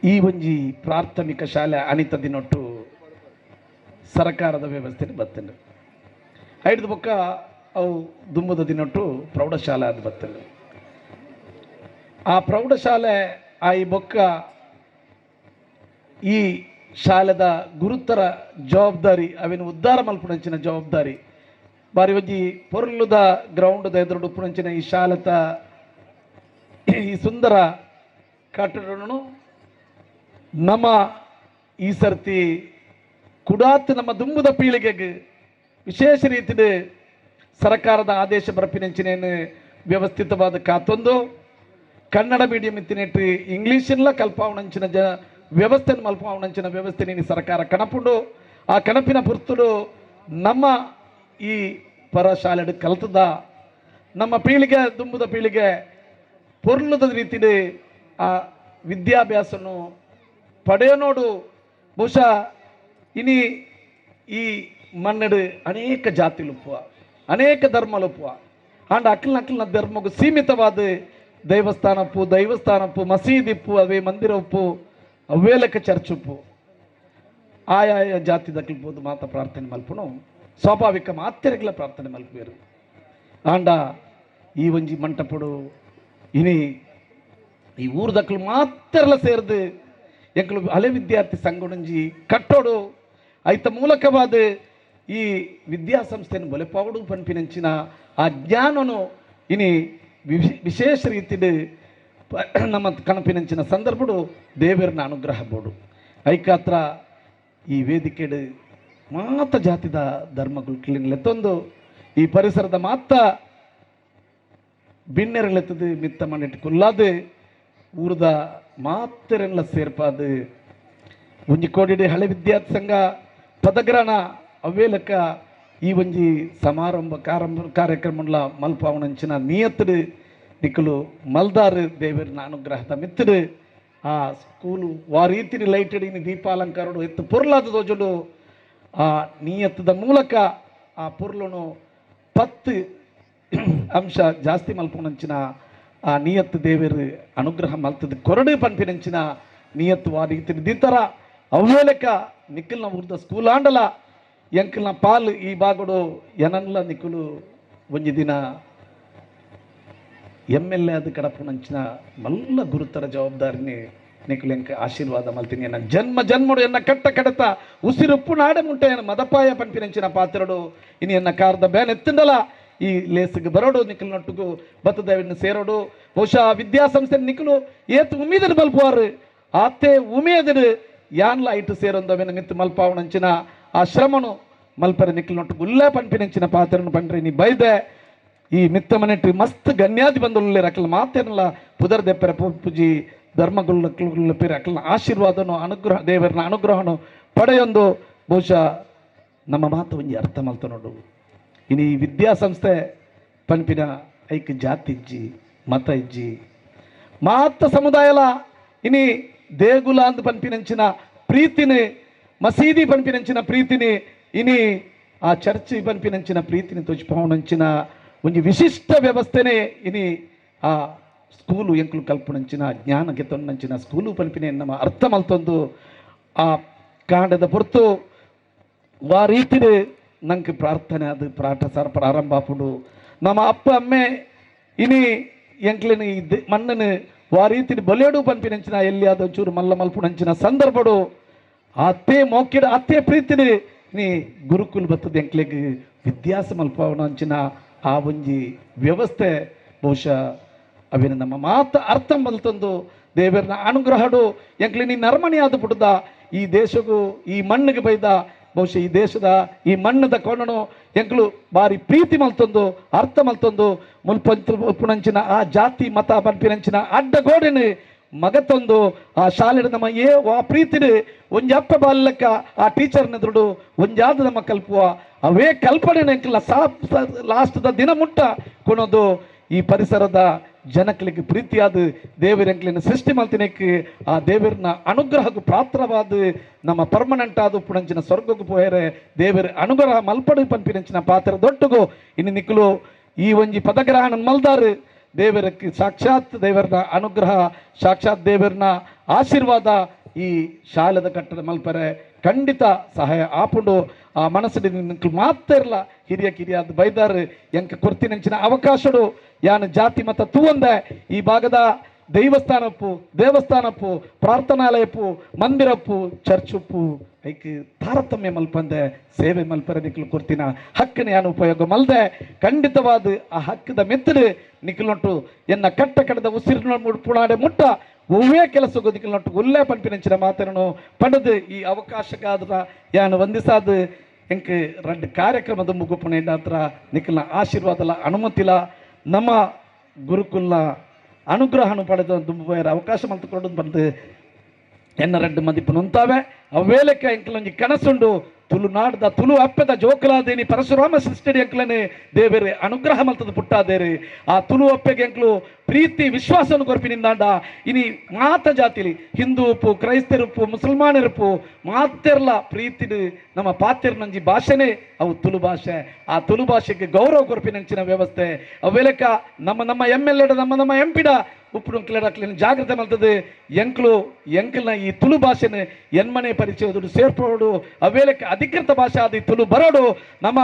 ಈ ಒಂಜಿ ಪ್ರಾಥಮಿಕ ಶಾಲೆ ಅನಿತ ದಿನೊಟ್ಟು ಸರ್ಕಾರದ ವ್ಯವಸ್ಥೆ ಬರ್ತೇನೆ ಐದು ಬೊಕ್ಕ ಅವು ದುಂಬದ ದಿನೊಟ್ಟು ಪ್ರೌಢಶಾಲೆ ಅದು ಬರ್ತೇನೆ. ಆ ಪ್ರೌಢಶಾಲೆ ಆ ಈ ಬೊಕ್ಕ ಈ ಶಾಲೆದ ಗುರುತರ ಜವಾಬ್ದಾರಿ ಅವೇನು ಉದ್ಧಾರ ಮಲ್ಪುನಂಚಿನ ಜವಾಬ್ದಾರಿ ಬಾರಿ ಒಂಜಿ ಪೊರ್ಲುದ ಗ್ರೌಂಡ್ದ ಎದುರುಡು ಉಪ್ಪುನಂಚಿನ ಈ ಶಾಲೆತ ಈ ಸುಂದರ ಕಟ್ಟಡನು ನಮ್ಮ ಈ ಸರ್ತಿ ಕುಡಾತ್ ನಮ್ಮ ದುಂಬುದ ಪೀಳಿಗೆಗೆ ವಿಶೇಷ ರೀತಿಯ ಸರ್ಕಾರದ ಆದೇಶ ಬರ್ಪಿನಂಚಿನೇನು ವ್ಯವಸ್ಥಿತವಾದ ಕಾತೊಂದು ಕನ್ನಡ ಮೀಡಿಯಂ ಇತ್ತಿನೆಟ್ಟು ಇಂಗ್ಲೀಷನ್ಲ ಕಲ್ಪಾವಣಂಚಿನ ವ್ಯವಸ್ಥೆನ ಮಲ್ಪಾವಣಂಚಿನ ವ್ಯವಸ್ಥೆನಿ ಸರ್ಕಾರ ಕಣಪುಂಡು ಆ ಕಣಪಿನ ಪುರ್ತುಡು ನಮ್ಮ ಈ ಪರ ಶಾಲೆಡ್ ಕಲ್ತದ ನಮ್ಮ ಪೀಳಿಗೆ ದುಂಬುದ ಪೀಳಿಗೆ ಪೊರ್ಲುದ ರೀತಿಲಿ ಆ ವಿದ್ಯಾಭ್ಯಾಸನು ಪಡೆಯನೋಡು ಬಹುಶಃ ಇನಿ ಈ ಮಣ್ಣಡು ಅನೇಕ ಜಾತಿಲುಪ್ಪುವ ಅನೇಕ ಧರ್ಮಲುಪ್ಪುವ ಆಂಡ ಅಕ್ಲನ ಧರ್ಮಗೂ ಸೀಮಿತವಾದ ದೈವಸ್ಥಾನಪ್ಪು ಮಸೀದಿಪ್ಪು ಅವೇ ಮಂದಿರ ಉಪ್ಪು ಅವೇ ಲೆಕ್ಕ ಚರ್ಚ್ ಉಪ್ಪು ಆಯಾಯ ಜಾತಿ ದಕ್ಕಿಲ್ಬೋದು ಮಾತ ಪ್ರಾರ್ಥನೆ ಮಲ್ಪುನು ಸ್ವಾಭಾವಿಕ ಮಾತ್ರೆಗಳ ಪ್ರಾರ್ಥನೆ ಮಲ್ಪೇರು ಆಂಡ ಈ ಒಂಜಿ ಮಂಟಪಡು ಇನಿ ಈ ಊರು ದಕ್ಕಲು ಮಾತ್ರಲ ಸೇರ್ದು ಎಂಕಲು ಹಳೆ ವಿದ್ಯಾರ್ಥಿ ಸಂಘೊಂಜಿ ಕಟ್ಟೋಡು ಐತ ಮೂಲಕವಾದ ಈ ವಿದ್ಯಾಸಂಸ್ಥೆಯನ್ನು ಬಲೆಪಾವಡು ಪನ್ಪಿನಂಚಿನ ಆ ಜ್ಞಾನನು ಇನಿ ವಿಶೇಷ ರೀತಿಡ್ ನಮ್ಮ ಕಣಪಿನಂಚಿನ ಸಂದರ್ಭಡು ದೇವರನ್ನ ಅನುಗ್ರಹ ಬೋಡು ಐಕಾತ್ರ ಈ ವೇದಿಕೆಡು ಮಾತ ಜಾತಿದ ಧರ್ಮಗಳೆತ್ತೊಂದು ಈ ಪರಿಸರದ ಮಾತ ಬಿನ್ನೆರಳೆತ್ತದು ಮಿತ್ತ ಮಣ್ಣಿಟ್ಟು ಕುಲ್ಲಾದು ಊರದ ಮಾತೆರೆಲ್ಲ ಸೇರ್ಪಾದು ಒಂಜಿ ಕೋಡಿಡೆ ಹಳೆ ವಿದ್ಯಾರ್ಥಿ ಸಂಘ ಪದಗ್ರಹಣ ಅವೇ ಲೆಕ್ಕ ಈ ಒಂಜಿ ಸಮಾರಂಭ ಕಾರ್ಯಕ್ರಮಲ ಮಲ್ಪಾವಣಂಚಿನ ನಿಯತ್ತಡು ನಿಕ್ಕಲು ಮಲ್ದಾರು ದೇವರನ್ನ ಅನುಗ್ರಹದ ಮಿತ್ತಡು ಆ ಸ್ಕೂಲು ವಾ ರೀತಿನಿ ಲೈಟೆಡ್ ಇನ್ನು ದೀಪಾಲಂಕಾರಡು ಎತ್ತು ಪೊರ್ಲಾದ ದೋಜಲು ಆ ನಿಯತ್ತದ ಮೂಲಕ ಆ ಪೊರ್ಲುನು 10 ಅಂಶ ಜಾಸ್ತಿ ಮಲ್ಪುನಂಚಿನ ಆ ನಿಯತ್ತು ದೇವರು ಅನುಗ್ರಹ ಮಲ್ತದ ಕೊರಡು ಪನ್ಪಿನಂಚಿನ ನಿಯತ್ತು ವಾ ರೀತಿನಿ ದಿತರ ಅವೇ ಲೆಕ್ಕ ನಿಕ್ಕಲ್ನ ಊರ್ದ ಸ್ಕೂಲ್ ಆಂಡಲ ಎಂಕಲ್ನ ಪಾಲು ಈ ಬಾಗಡು ಎನನ್ಲ ನಿಕ್ಕಲು ಒಂಜಿ ದಿನ MLA ಅದು ಕಡಪುನಂಚಿನ ಮಲ್ಲ ಗುರುತರ ಜವಾಬ್ದಾರಿನಿ ನಿಕ್ಕಲು ಎಂಕ ಆಶೀರ್ವಾದ ಮಲ್ತೀನಿ ಎನ್ನ ಜನ್ಮಡು ಎನ್ನ ಕಟ್ಟ ಕಡತ ಉಸಿರುಪ್ಪು ನಾಡೆ ಮುಂಟೆ ಎನ್ನ ಮದಪಾಯ ಪನ್ಪಿನಂಚಿನ ಪಾತ್ರಡು ಇನ್ನು ಎನ್ನ ಕಾರದ ಬ್ಯಾನ್ ಎತ್ತಿಂಡಲ ಈ ಲೇಸಿಗೆ ಬರೋಡು ನಿಕ್ಕಲು ನೊಟ್ಟುಗು ಬತ್ತದವನ್ನು ಸೇರೋಡು ಬಹುಶಃ ವಿದ್ಯಾಸಂಸ್ಥೆ ನಿಕ್ಕಲು ಏತು ಉಮೀದರು ಮಲ್ಪುವಾರು ಆತೆ ಉಮೇದರು ಯಾನ್ಲ ಐಟು ಸೇರೊಂದವೆನ ಮಿತ್ತು ಮಲ್ಪಾವಣಂಚಿನ ಆ ಶ್ರಮನು ಮಲ್ಪರ ನಿಕ್ಕಲು ನೊಟ್ಟು ಗುಲ್ಲ ಪನ್ಪಿನಂಚಿನ ಪಾತ್ರನು ಪಂಡ್ರೆ ನೀ ಬೈದೆ ಈ ಮಿತ್ತ ಮನೆಟ್ಟು ಮಸ್ತ್ ಗಣ್ಯಾದಿ ಬಂದು ಅಕ್ಕಲ ಮಾತೇನಲ್ಲ ಪುದರ್ ದೆಪ್ಪರ ಪೂಜಿ ಧರ್ಮಗುಲ್ಲ ಪೇರೆ ಅಕ್ಕಲ್ನ ಆಶೀರ್ವಾದನು ಅನುಗ್ರಹ ದೇವರನ್ನ ಅನುಗ್ರಹನು ಪಡೆಯೊಂದು ಬಹುಶಃ ನಮ್ಮ ಮಾತು ಒಂಜಿ ಅರ್ಥ ಮಲ್ತ ನೋಡು ಇನ್ನು ಈ ವಿದ್ಯಾಸಂಸ್ಥೆ ಪನ್ಪಿನ ಐಕ್ ಜಾತಿ ಇಜ್ಜಿ ಮತ ಇಜ್ಜಿ ಮಾತ ಸಮುದಾಯಲ ಇನಿ ದೇಗುಲ ಅಂದು ಪನ್ಪಿನಂಚಿನ ಪ್ರೀತಿನಿ ಮಸೀದಿ ಪನ್ಪಿನಂಚಿನ ಪ್ರೀತಿನಿ ಇನಿ ಆ ಚರ್ಚ್ ಪನ್ಪಿನಂಚಿನ ಪ್ರೀತಿನಿ ತೋಚಿಪವನಂಚಿನ ಒಂಜಿ ವಿಶಿಷ್ಟ ವ್ಯವಸ್ಥೆನೇ ಇನಿ ಆ ಸ್ಕೂಲು ಎಂಕುಲು ಕಲ್ಪುನಂಚಿನ ಜ್ಞಾನಕ್ಕೆ ತೊನ್ನಂಚಿನ ಸ್ಕೂಲು ಪನ್ಪಿನ ನಮ್ಮ ಅರ್ಥ ಮಲ್ತೊಂದು ಆ ಕಾಂಡದ ಹೊರತು ವಾ ರೀತಿಡ್ ನಂಗೆ ಪ್ರಾರ್ಥನೆ ಅದು ಪ್ರಾಟ ಸರ್ ಪ್ರಾರಂಭ ಆಪುಡು ನಮ್ಮ ಅಪ್ಪ ಅಮ್ಮೆ ಇನಿ ಎಂಕ್ಲಿನ ಮಣ್ಣನು ವಾ ರೀತಿ ಬಲಿಯಡು ಪನ್ಪಿನಂಚಿನ ಎಲ್ಲಿಯಾದ ಚೂರು ಮಲ್ಲ ಮಲ್ಪುನಂಚಿನ ಸಂದರ್ಭಡು ಅತ್ತೇ ಮೋಕಿಡ ಅತ್ತೇ ಪ್ರೀತಿಡ್ ನೀ ಗುರುಕುಲ್ ಬತ್ತದ ಎಂಕ್ಲೆಗ್ ವಿದ್ಯಾಸ ಮಲ್ಪವನಂಚಿನ ಆ ಒಂಜಿ ವ್ಯವಸ್ಥೆ ಬಹುಶಃ ಅವೇನು ನಮ್ಮ ಮಾತು ಅರ್ಥ ಮಲ್ತೊಂದು ದೇವರನ್ನ ಅನುಗ್ರಹಡು ಎಂಕ್ಲಿ ನೀ ನರ್ಮಣಿ ಆದ ಬಿಡುದ ಈ ದೇಶಗೂ ಈ ಮಣ್ಣಿಗೆ ಬೈದ ಬಹುಶಃ ಈ ದೇಶದ ಈ ಮಣ್ಣದ ಕೋಣನು ಎಂಕ್ಲು ಬಾರಿ ಪ್ರೀತಿ ಮಲ್ತೊಂದು ಅರ್ಥ ಮಲ್ತೊಂದು ಮುಲ್ಪುನಂಚಿನ ಆ ಜಾತಿ ಮತ ಪನ್ಪಿನಂಚಿನ ಅಡ್ಡಗೋಡೆನು ಮಗತ್ತೊಂದು ಆ ಶಾಲೆ ನಮ್ಮ ಆ ಪ್ರೀತಿಡು ಒಂಜಿ ಅಪ್ಪ ಬಾಲ್ಯಕ್ಕ ಆ ಟೀಚರ್ನೆದುರುಡು ಒಂಜಾದ ನಮ್ಮ ಕಲ್ಪುವ ಅವೇ ಕಲ್ಪನೆ ಎಂಕಲ್ಲ ಲಾಸ್ಟ್ದ ದಿನ ಮುಟ್ಟ ಕೊನೋದು ಈ ಪರಿಸರದ ಜನಕ್ಲಿಗೆ ಪ್ರೀತಿಯಾದ ದೇವರೆಂಕ್ಲಿನ ಸೃಷ್ಟಿ ಮಲ್ತಿನಕ್ಕೆ ಆ ದೇವರನ್ನ ಅನುಗ್ರಹಕ್ಕೂ ಪಾತ್ರವಾದ ನಮ್ಮ ಪರ್ಮನೆಂಟ್ ಆದ ಪುಣಂಚಿನ ಸ್ವರ್ಗಕ್ಕೂ ಪೋಯರೆ ದೇವರ ಅನುಗ್ರಹ ಮಲ್ಪಡು ಪನ್ಪಿನಂಚಿನ ಪಾತ್ರ ದೊಡ್ಡಗು ಇನ್ನು ನಿಕ್ಕಲು ಈ ಒಂಜಿ ಪದಗ್ರಹಣ ಮಲ್ದಾರು ದೇವರಕ್ಕೆ ಸಾಕ್ಷಾತ್ ದೇವರನ್ನ ಅನುಗ್ರಹ ಸಾಕ್ಷಾತ್ ದೇವರನ್ನ ಆಶೀರ್ವಾದ ಈ ಶಾಲೆದ ಕಟ್ಟಡ ಮಲ್ಪರೆ ಖಂಡಿತ ಸಹಾಯ ಆಪುಂಡು ಆ ಮನಸ್ಸು ಮಾತ್ರ ಇರಲ್ಲ ಹಿರಿಯಾದ ಬೈದಾರು ಎಂಕ ಕೊರ್ತಿನಂಚಿನ ಅವಕಾಶಡು ಯಾನು ಜಾತಿ ಮತ ತೂವಂದೆ ಈ ಭಾಗದ ದೇವಸ್ಥಾನಪ್ಪು ಪ್ರಾರ್ಥನಾಲಯಪ್ಪು ಮಂದಿರಪ್ಪು ಚರ್ಚುಪ್ಪು ಐಕ್ ತಾರತಮ್ಯ ಮಲ್ಪಂದೆ ಸೇವೆ ಮಲ್ಪರ ನಿಕ್ಲು ಕೊರ್ತಿನ ಹಕ್ಕನ ಯಾನು ಉಪಯೋಗ ಮಲ್ದೆ ಖಂಡಿತವಾದ ಆ ಹಕ್ಕದ ಮೆತ್ತಡು ನಿಕ್ಲೊಟ್ಟು ಎನ್ನ ಕಟ್ಟ ಕಡದ ಉಸಿರಿನ ಪುಣಾಡೆ ಮುಟ್ಟ ಒವ್ವೇ ಕೆಲಸಕ್ಕೂ ನಿಕ್ಲೊಟ್ಟು ಉಲ್ಲೇ ಪಂಪಿನಂಚಿನ ಮಾತನ್ನು ಪಡೆದು ಈ ಅವಕಾಶಕ್ಕಾದ್ರ ಯಾನು ವಂದಿಸಾದ ಎಂಕ್ ರಡ್ಡು ಕಾರ್ಯಕ್ರಮದ ಮುಗುಪುಣ ಹತ್ರ ನಿಕ್ಲ ಆಶೀರ್ವಾದಲ ಅನುಮತಿಲ ನಮ್ಮ ಗುರುಕುಲ್ನ ಅನುಗ್ರಹನು ಪಡೆದು ದುಂಬುವರ ಅವಕಾಶ ಮಂತುಕೊಂಡು ಬಂದು ಎನ್ನ ರೆಡ್ಡು ಮದಿಪ್ಪು ನೊಂತಾವೆ ಅವೇಲಕ್ಕೆ ಎಂಕಲೊಂಜಿ ಕನಸುಂಡು ತುಳುನಾಡ್ದ ತುಳು ಅಪ್ಪದ ಜೋಕಲಾದೇನಿ ಪರಶುರಾಮ ಸೃಷ್ಟಿ ಎಂಕ್ಲನೆ ದೇವರೇ ಅನುಗ್ರಹ ಮಲ್ತದ ಪುಟ್ಟಾದೇರಿ ಆ ತುಳು ಅಪ್ಪೆಗೆ ಎಂಕ್ಲು ಪ್ರೀತಿ ವಿಶ್ವಾಸವನ್ನು ಕೊರ್ಪಿನಿಂದಾಂಡ ಇನಿ ಮಾತ ಜಾತಿಲಿ ಹಿಂದೂ ಉಪ್ಪು ಕ್ರೈಸ್ತರುಪ್ಪು ಮುಸಲ್ಮಾನರುಪ್ಪು ಮಾತೆರ್ಲ ಪ್ರೀತಿಡು ನಮ್ಮ ಪಾತೆರ್ನಂಜಿ ಭಾಷೆನೇ ಅವು ತುಳು ಭಾಷೆ ಆ ತುಳು ಭಾಷೆಗೆ ಗೌರವ ಕೊರ್ಪಿನಂಚಿನ ವ್ಯವಸ್ಥೆ ಅವೇಲಕ ನಮ್ಮ ಎಮ್ ಎಲ್ ಎಡ ನಮ್ಮ ಎಂಪಿಡ ಉಪ್ಪು ಕ್ಲೀನ್ ಜಾಗ್ರತೆ ಮಲ್ತದೆ ಎಂಕ್ಲನ ಈ ತುಳು ಭಾಷೆನ ಎನ್ಮನೆ ಪರಿಚಯದು ಸೇರ್ಪೋಡು ಅವೇಲಕ್ಕೆ ಅಧಿಕೃತ ಭಾಷೆ ಆದ ತುಳು ಬರೋಡು ನಮ್ಮ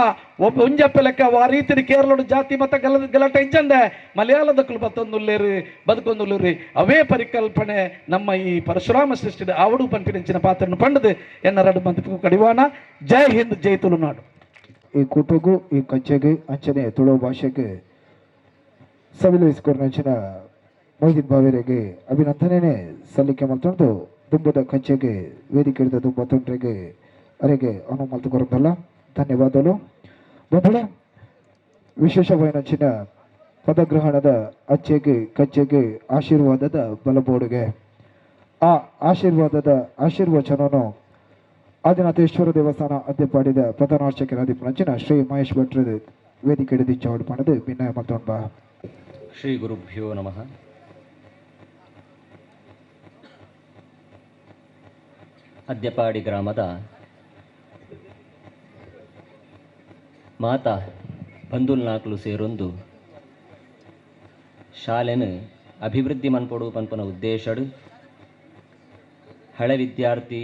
ಒಬ್ಬ ಉಂಜಪ್ಪ ಲೆಕ್ಕ ಆ ರೀತಿ ಕೇರಳಡು ಜಾತಿ ಮತ ಗಲಾಟೆ ಇಜ್ಜಂಡೆ ಮಲಯಾಳದಕ್ಕೂ ಬತ್ತೊಂದುಲ್ಲೇರು ಬದುಕೊಂದುಲ್ಲೂರಿ ಅವೇ ಪರಿಕಲ್ಪನೆ ನಮ್ಮ ಈ ಪರಶುರಾಮ ಸೃಷ್ಟಿದ ಆವಡು ಪಂಪಿನಂಚಿನ ಪಾತ್ರನ್ನು ಪಂಡದು ಎನ್ನರಡು ಮಂದಿ ಕಡಿವಾಣ ಜೈ ಹಿಂದ್ ಜೈ ತುಳುನಾಡು. ಈ ಕೂಟಗೂ ಈ ಕಚ್ಚೆಗೆ ಅಂಚನೆ ತುಳು ಭಾಷೆಗೆ ಸವಿಲುಹಿಸಿಕೊಂಡಂಚಿನ ಮೊಯ್ದೀನ್ ಬಾವೇರಿಗೆ ಅಭಿನಂದನೆ ಸಲ್ಲಿಕೆ ಮಲ್ತೊಂದು ದುಂಬದ ಕಂಚೆಗೆ ವೇದಿಕೆ ಹಿಡಿದ ದುಂಬ ತೊಂಡ್ರೆಗೆ ಅರೆಗೆ ಅನು ಮಲ್ತುಕೊರದಲ್ಲ ಧನ್ಯವಾದಗಳು. ಮೊದಲ ವಿಶೇಷವಾಯಿನಂಚಿನ ಪದಗ್ರಹಣದ ಅಚ್ಚೆಗೆ ಕಚ್ಚೆಗೆ ಆಶೀರ್ವಾದದ ಬಲಬೋಡುಗೆ ಆ ಆಶೀರ್ವಾದದ ಆಶೀರ್ವಚನವನ್ನು ಆದಿನಾಥೇಶ್ವರ ದೇವಸ್ಥಾನ ಅಧ್ಯಪಾಡಿದ ಪ್ರಧಾನ ಅರ್ಚಕರಾದಿಪಂಚಿನ ಶ್ರೀ ಮಹೇಶ್ ಭಟ್ರ ವೇದಿಕೆ ಹಿಡಿದು ಚಾವಡು ಪಣದು ಭಿನ್ನಯ ಮತ್ತೊಂಬ ಶ್ರೀ ಗುರುಭ್ಯೋ ನಮಃ. ಅದ್ಯಪಾಡಿ ಗ್ರಾಮದ ಮಾತ ಬಂದುಲ್ನಾಕ್ಲು ಸೇರೊಂದು ಶಾಲೆನ ಅಭಿವೃದ್ಧಿ ಮನ್ಪೊಡು ಪನ್ಪನ ಉದ್ದೇಶಡು ಹಳೆ ವಿದ್ಯಾರ್ಥಿ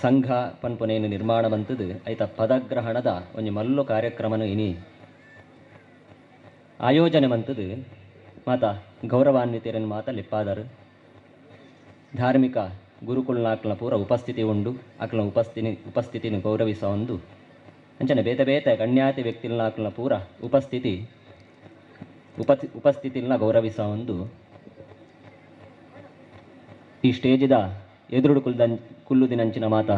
ಸಂಘ ಪನ್ಪನೇನು ನಿರ್ಮಾಣ ಬಂತದು ಐತ ಪದಗ್ರಹಣದ ಒಂದು ಮಲ್ಲು ಕಾರ್ಯಕ್ರಮನ ಇನಿ ಆಯೋಜನೆ ಮಂತದು ಮಾತ ಗೌರವಾನ್ವಿತರನ್ನು ಮಾತ ಲಿಪ್ಪಾದರು ಧಾರ್ಮಿಕ ಗುರುಕುಲ್ನಾಕ್ಲ ಪೂರ ಉಪಸ್ಥಿತಿ ಉಂಡು ಅಕ್ಲ ಉಪಸ್ಥಿತಿನ ಗೌರವಿಸ ಒಂದು ಅಂಚನೆ ಬೇತೆ ಗಣ್ಯಾತಿ ವ್ಯಕ್ತಿಲ್ನಾಕ್ಲ ಪೂರ ಉಪಸ್ಥಿತಿಲ್ನ ಗೌರವಿಸ ಒಂದು ಈ ಸ್ಟೇಜಿದ ಎದುರುಡು ಕುಲ್ಲುದಿನಂಚಿನ ಮಾತ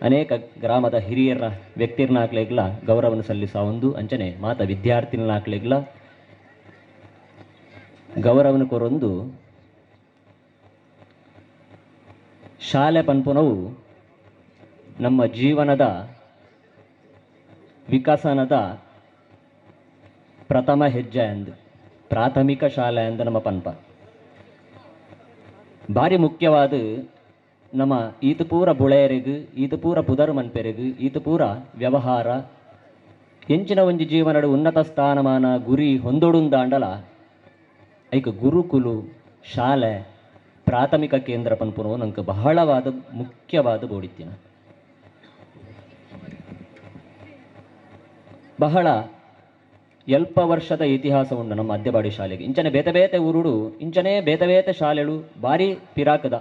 ಅನೇಕ ಗ್ರಾಮದ ಹಿರಿಯರ ವ್ಯಕ್ತಿರ್ನಾಕ್ಲೆಗ್ಲ ಗೌರವವನ್ನು ಸಲ್ಲಿಸ ಒಂದು ಅಂಚನೆ ಮಾತ ವಿದ್ಯಾರ್ಥಿನಾಕ್ಲೆಗ್ಲ ಗೌರವನ ಕೊರೊಂದು ಶಾಲೆ ಪನ್ಪುನವು ನಮ್ಮ ಜೀವನದ ವಿಕಸನದ ಪ್ರಥಮ ಹೆಜ್ಜೆ ಎಂದು ಪ್ರಾಥಮಿಕ ಶಾಲೆ ಎಂದು ನಮ್ಮ ಪನ್ಪ ಭಾರಿ ಮುಖ್ಯವಾದ ನಮ್ಮ ಈತ ಪೂರ ಬುಳೆಯರಿಗೂ ಈತ ಪೂರ ಪುದರ್ ಮನ್ಪೆರಿಗೂ ಈತ ಪೂರ ವ್ಯವಹಾರ ಹೆಂಚಿನ ಒಂಜಿ ಜೀವನದ ಉನ್ನತ ಸ್ಥಾನಮಾನ ಗುರಿ ಹೊಂದೊಡುಂದಾಂಡಲ ಐಕ ಗುರುಕುಲು ಶಾಲೆ ಪ್ರಾಥಮಿಕ ಕೇಂದ್ರ ಪನ್ಪುನವು ನಂಗೆ ಬಹಳವಾದ ಮುಖ್ಯವಾದ ಬೋಡಿತ್ತಿನ ಬಹಳ ಎಲ್ಪ ವರ್ಷದ ಇತಿಹಾಸ ಉಂಡು ನಮ್ಮ ಅದ್ಯಪಾಡಿ ಶಾಲೆಗೆ ಇಂಚನೆ ಬೇತೆ ಊರುಡು ಇಂಚನೆ ಬೇತೆ ಶಾಲೆಗಳು ಭಾರಿ ಪಿರಾಕದ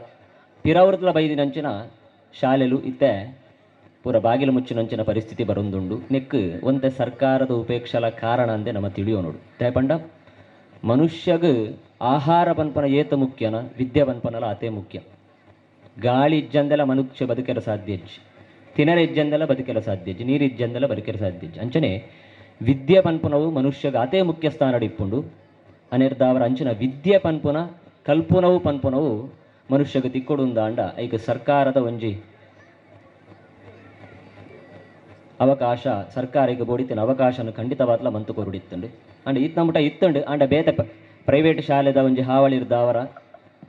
ಪಿರವೃತ್ತಲ ಬೈದಿನಂಚಿನ ಶಾಲೆಲು ಇತ್ತೆ ಪೂರ ಬಾಗಿಲು ಮುಚ್ಚಿನಂಚಿನ ಪರಿಸ್ಥಿತಿ ಬರೊಂದುಂಡು ನೆಕ್ ಒಂತೆ ಸರ್ಕಾರದ ಉಪೇಕ್ಷಲ ಕಾರಣ ಅಂದೆ ನಮ್ಮ ತಿಳಿಯೋನೋಡು ದಯಪಂಡ ಮನುಷ್ಯಗ ಆಹಾರ ಪನ್ಪನ ಏತ ಮುಖ್ಯನ ವಿದ್ಯೆ ಪನ್ಪನಲ ಅತೇ ಮುಖ್ಯ. ಗಾಳಿ ಇಜ್ಜಂದೆಲ್ಲ ಮನುಷ್ಯ ಬದುಕಲು ಸಾಧ್ಯ ತಿನರ ಇಜ್ಜಂದೆಲ್ಲ ಬದುಕಲು ಸಾಧ್ಯ ನೀರು ಇಜ್ಜಂದೆಲ್ಲ ಬದುಕಲು ಸಾಧ್ಯ ಅಂಚನೆ ವಿದ್ಯೆ ಪನ್ಪುನವು ಮನುಷ್ಯಗ ಅತೇ ಮುಖ್ಯ ಸ್ಥಾನ ಇಪ್ಪುಂಡು ಅನಿರ್ದಾವರ ಅಂಚಿನ ವಿದ್ಯೆ ಪನ್ಪುನ ಕಲ್ಪುನವು ಪನ್ಪುನವು ಮನುಷ್ಯಗ ತಿಕ್ಕೊಡುಂದಾಂಡ ಐಕ ಸರ್ಕಾರದ ಒಂಜಿ ಅವಕಾಶ ಸರ್ಕಾರ ಈಗ ಬೋಡಿತಿನ ಅವಕಾಶನ ಖಂಡಿತವಾದ್ಲ ಮಂತು ಕೊರುಡಿತ್ತಂಡು ಅಂಡ್ ಇತ್ ನಮ್ಮಟ ಇತ್ತಂಡು ಅಂಡ ಬೇತೆ ಪ್ರೈವೇಟ್ ಶಾಲೆದ ಒಂಜಿ ಹಾವಳಿರ್ದಾವರ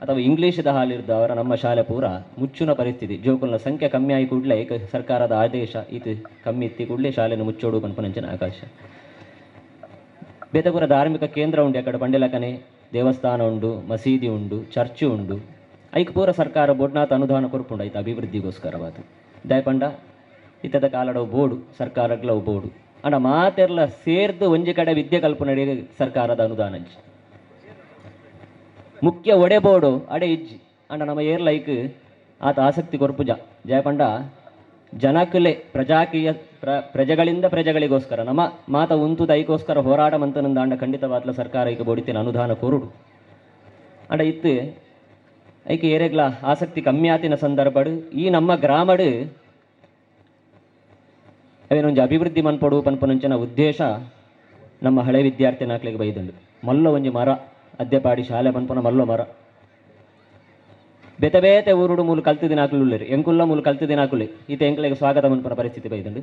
ಅಥವಾ ಇಂಗ್ಲೀಷದ ಹಾಲಿರ್ದವರ ನಮ್ಮ ಶಾಲೆ ಪೂರ ಮುಚ್ಚುನ ಪರಿಸ್ಥಿತಿ ಜೋಕುಲ್ನ ಸಂಖ್ಯೆ ಕಮ್ಮಿ ಆಗಿ ಕೂಡಲೇ ಏಕ ಸರ್ಕಾರದ ಆದೇಶ ಇದು ಕಮ್ಮಿ ಇತ್ತಿ ಕೂಡಲೇ ಶಾಲೆಯನ್ನು ಮುಚ್ಚೋಡು ಪನ್ಪನಂಚಿನ ಆಕಾಶ ಬೇತೆ ಪೂರ ಧಾರ್ಮಿಕ ಕೇಂದ್ರ ಉಂಡು ಅಕಡೆ ಬಂಡೆಲಕನೆ ದೇವಸ್ಥಾನ ಉಂಡು ಮಸೀದಿ ಉಂಡು ಚರ್ಚು ಉಂಡು ಐಕ್ ಪೂರ ಸರ್ಕಾರ ಬೋಡ್ನಾಥ ಅನುದಾನ ಕೊರ್ಪುಂಡು ಐತ ಅಭಿವೃದ್ಧಿಗೋಸ್ಕರವಾದ ದಯಪಂಡ ಇತ್ತದ ಕಾಲಡವು ಬೋಡು ಸರ್ಕಾರಗ್ಲವು ಬೋಡು ಅಂಡ ಮಾತೆರ್ಲ ಸೇರ್ದು ಒಂಜಿ ಕಡೆ ವಿದ್ಯೆ ಕಲ್ಪನೆ ಸರ್ಕಾರದ ಅನುದಾನ ಮುಖ್ಯ ಒಡೆ ಬೋಡು ಅಡೆ ಇಜ್ಜಿ ಅಂಡ ನಮ್ಮ ಏರ್ ಲೈಕ್ ಆತ ಆಸಕ್ತಿ ಕೊರ್ಪು ಜಯಪಂಡ ಜನಕಲೆ ಪ್ರಜಾಕೀಯ ಪ್ರಜೆಗಳಿಂದ ಪ್ರಜೆಗಳಿಗೋಸ್ಕರ ನಮ್ಮ ಮಾತ ಉಂತು ದೈಗೋಸ್ಕರ ಹೋರಾಟ ಮಂತನಂದ ಅಂಡ ಖಂಡಿತವಾದ್ಲ ಸರ್ಕಾರ ಈಗ ಬೋಡಿತಿನ ಅನುದಾನ ಕೊರುಡು ಅಂಡ ಇತ್ತು ಐಕೆ ಏರೆಗ್ಲ ಆಸಕ್ತಿ ಕಮ್ಮಿ ಆತಿನ ಸಂದರ್ಭಡು ಈ ನಮ್ಮ ಗ್ರಾಮಡು ಅವೇನೊಂದು ಅಭಿವೃದ್ಧಿ ಮನ್ಪಡು ಪನ್ಪನಂಚನ ಉದ್ದೇಶ ನಮ್ಮ ಹಳೆ ವಿದ್ಯಾರ್ಥಿ ನಾಕ್ಲಿಗೆ ಬೈದಂಡು ಮಲ್ಲ ಒಂಜಿ ಮರ ಅದ್ದೆಪಾಡಿ ಶಾಲೆ ಪನ್ಪುನ ಮಲ್ಲೋ ಮರ ಬೇತೆ ಬೇತೆ ಊರುಡು ಮೂಲು ಕಲ್ತಿದಿನಾಕುಲು ಉಳ್ಳೇರು ಎಂಕುಲ್ಲ ಮೂಲು ಕಲ್ತಿದಿನಾಕುಲೆ ಈತ ಎಂಕ್ಲೆಗೆ ಸ್ವಾಗತ ಮನ್ಪುನ ಪರಿಸ್ಥಿತಿ ಬೈದುಂಡು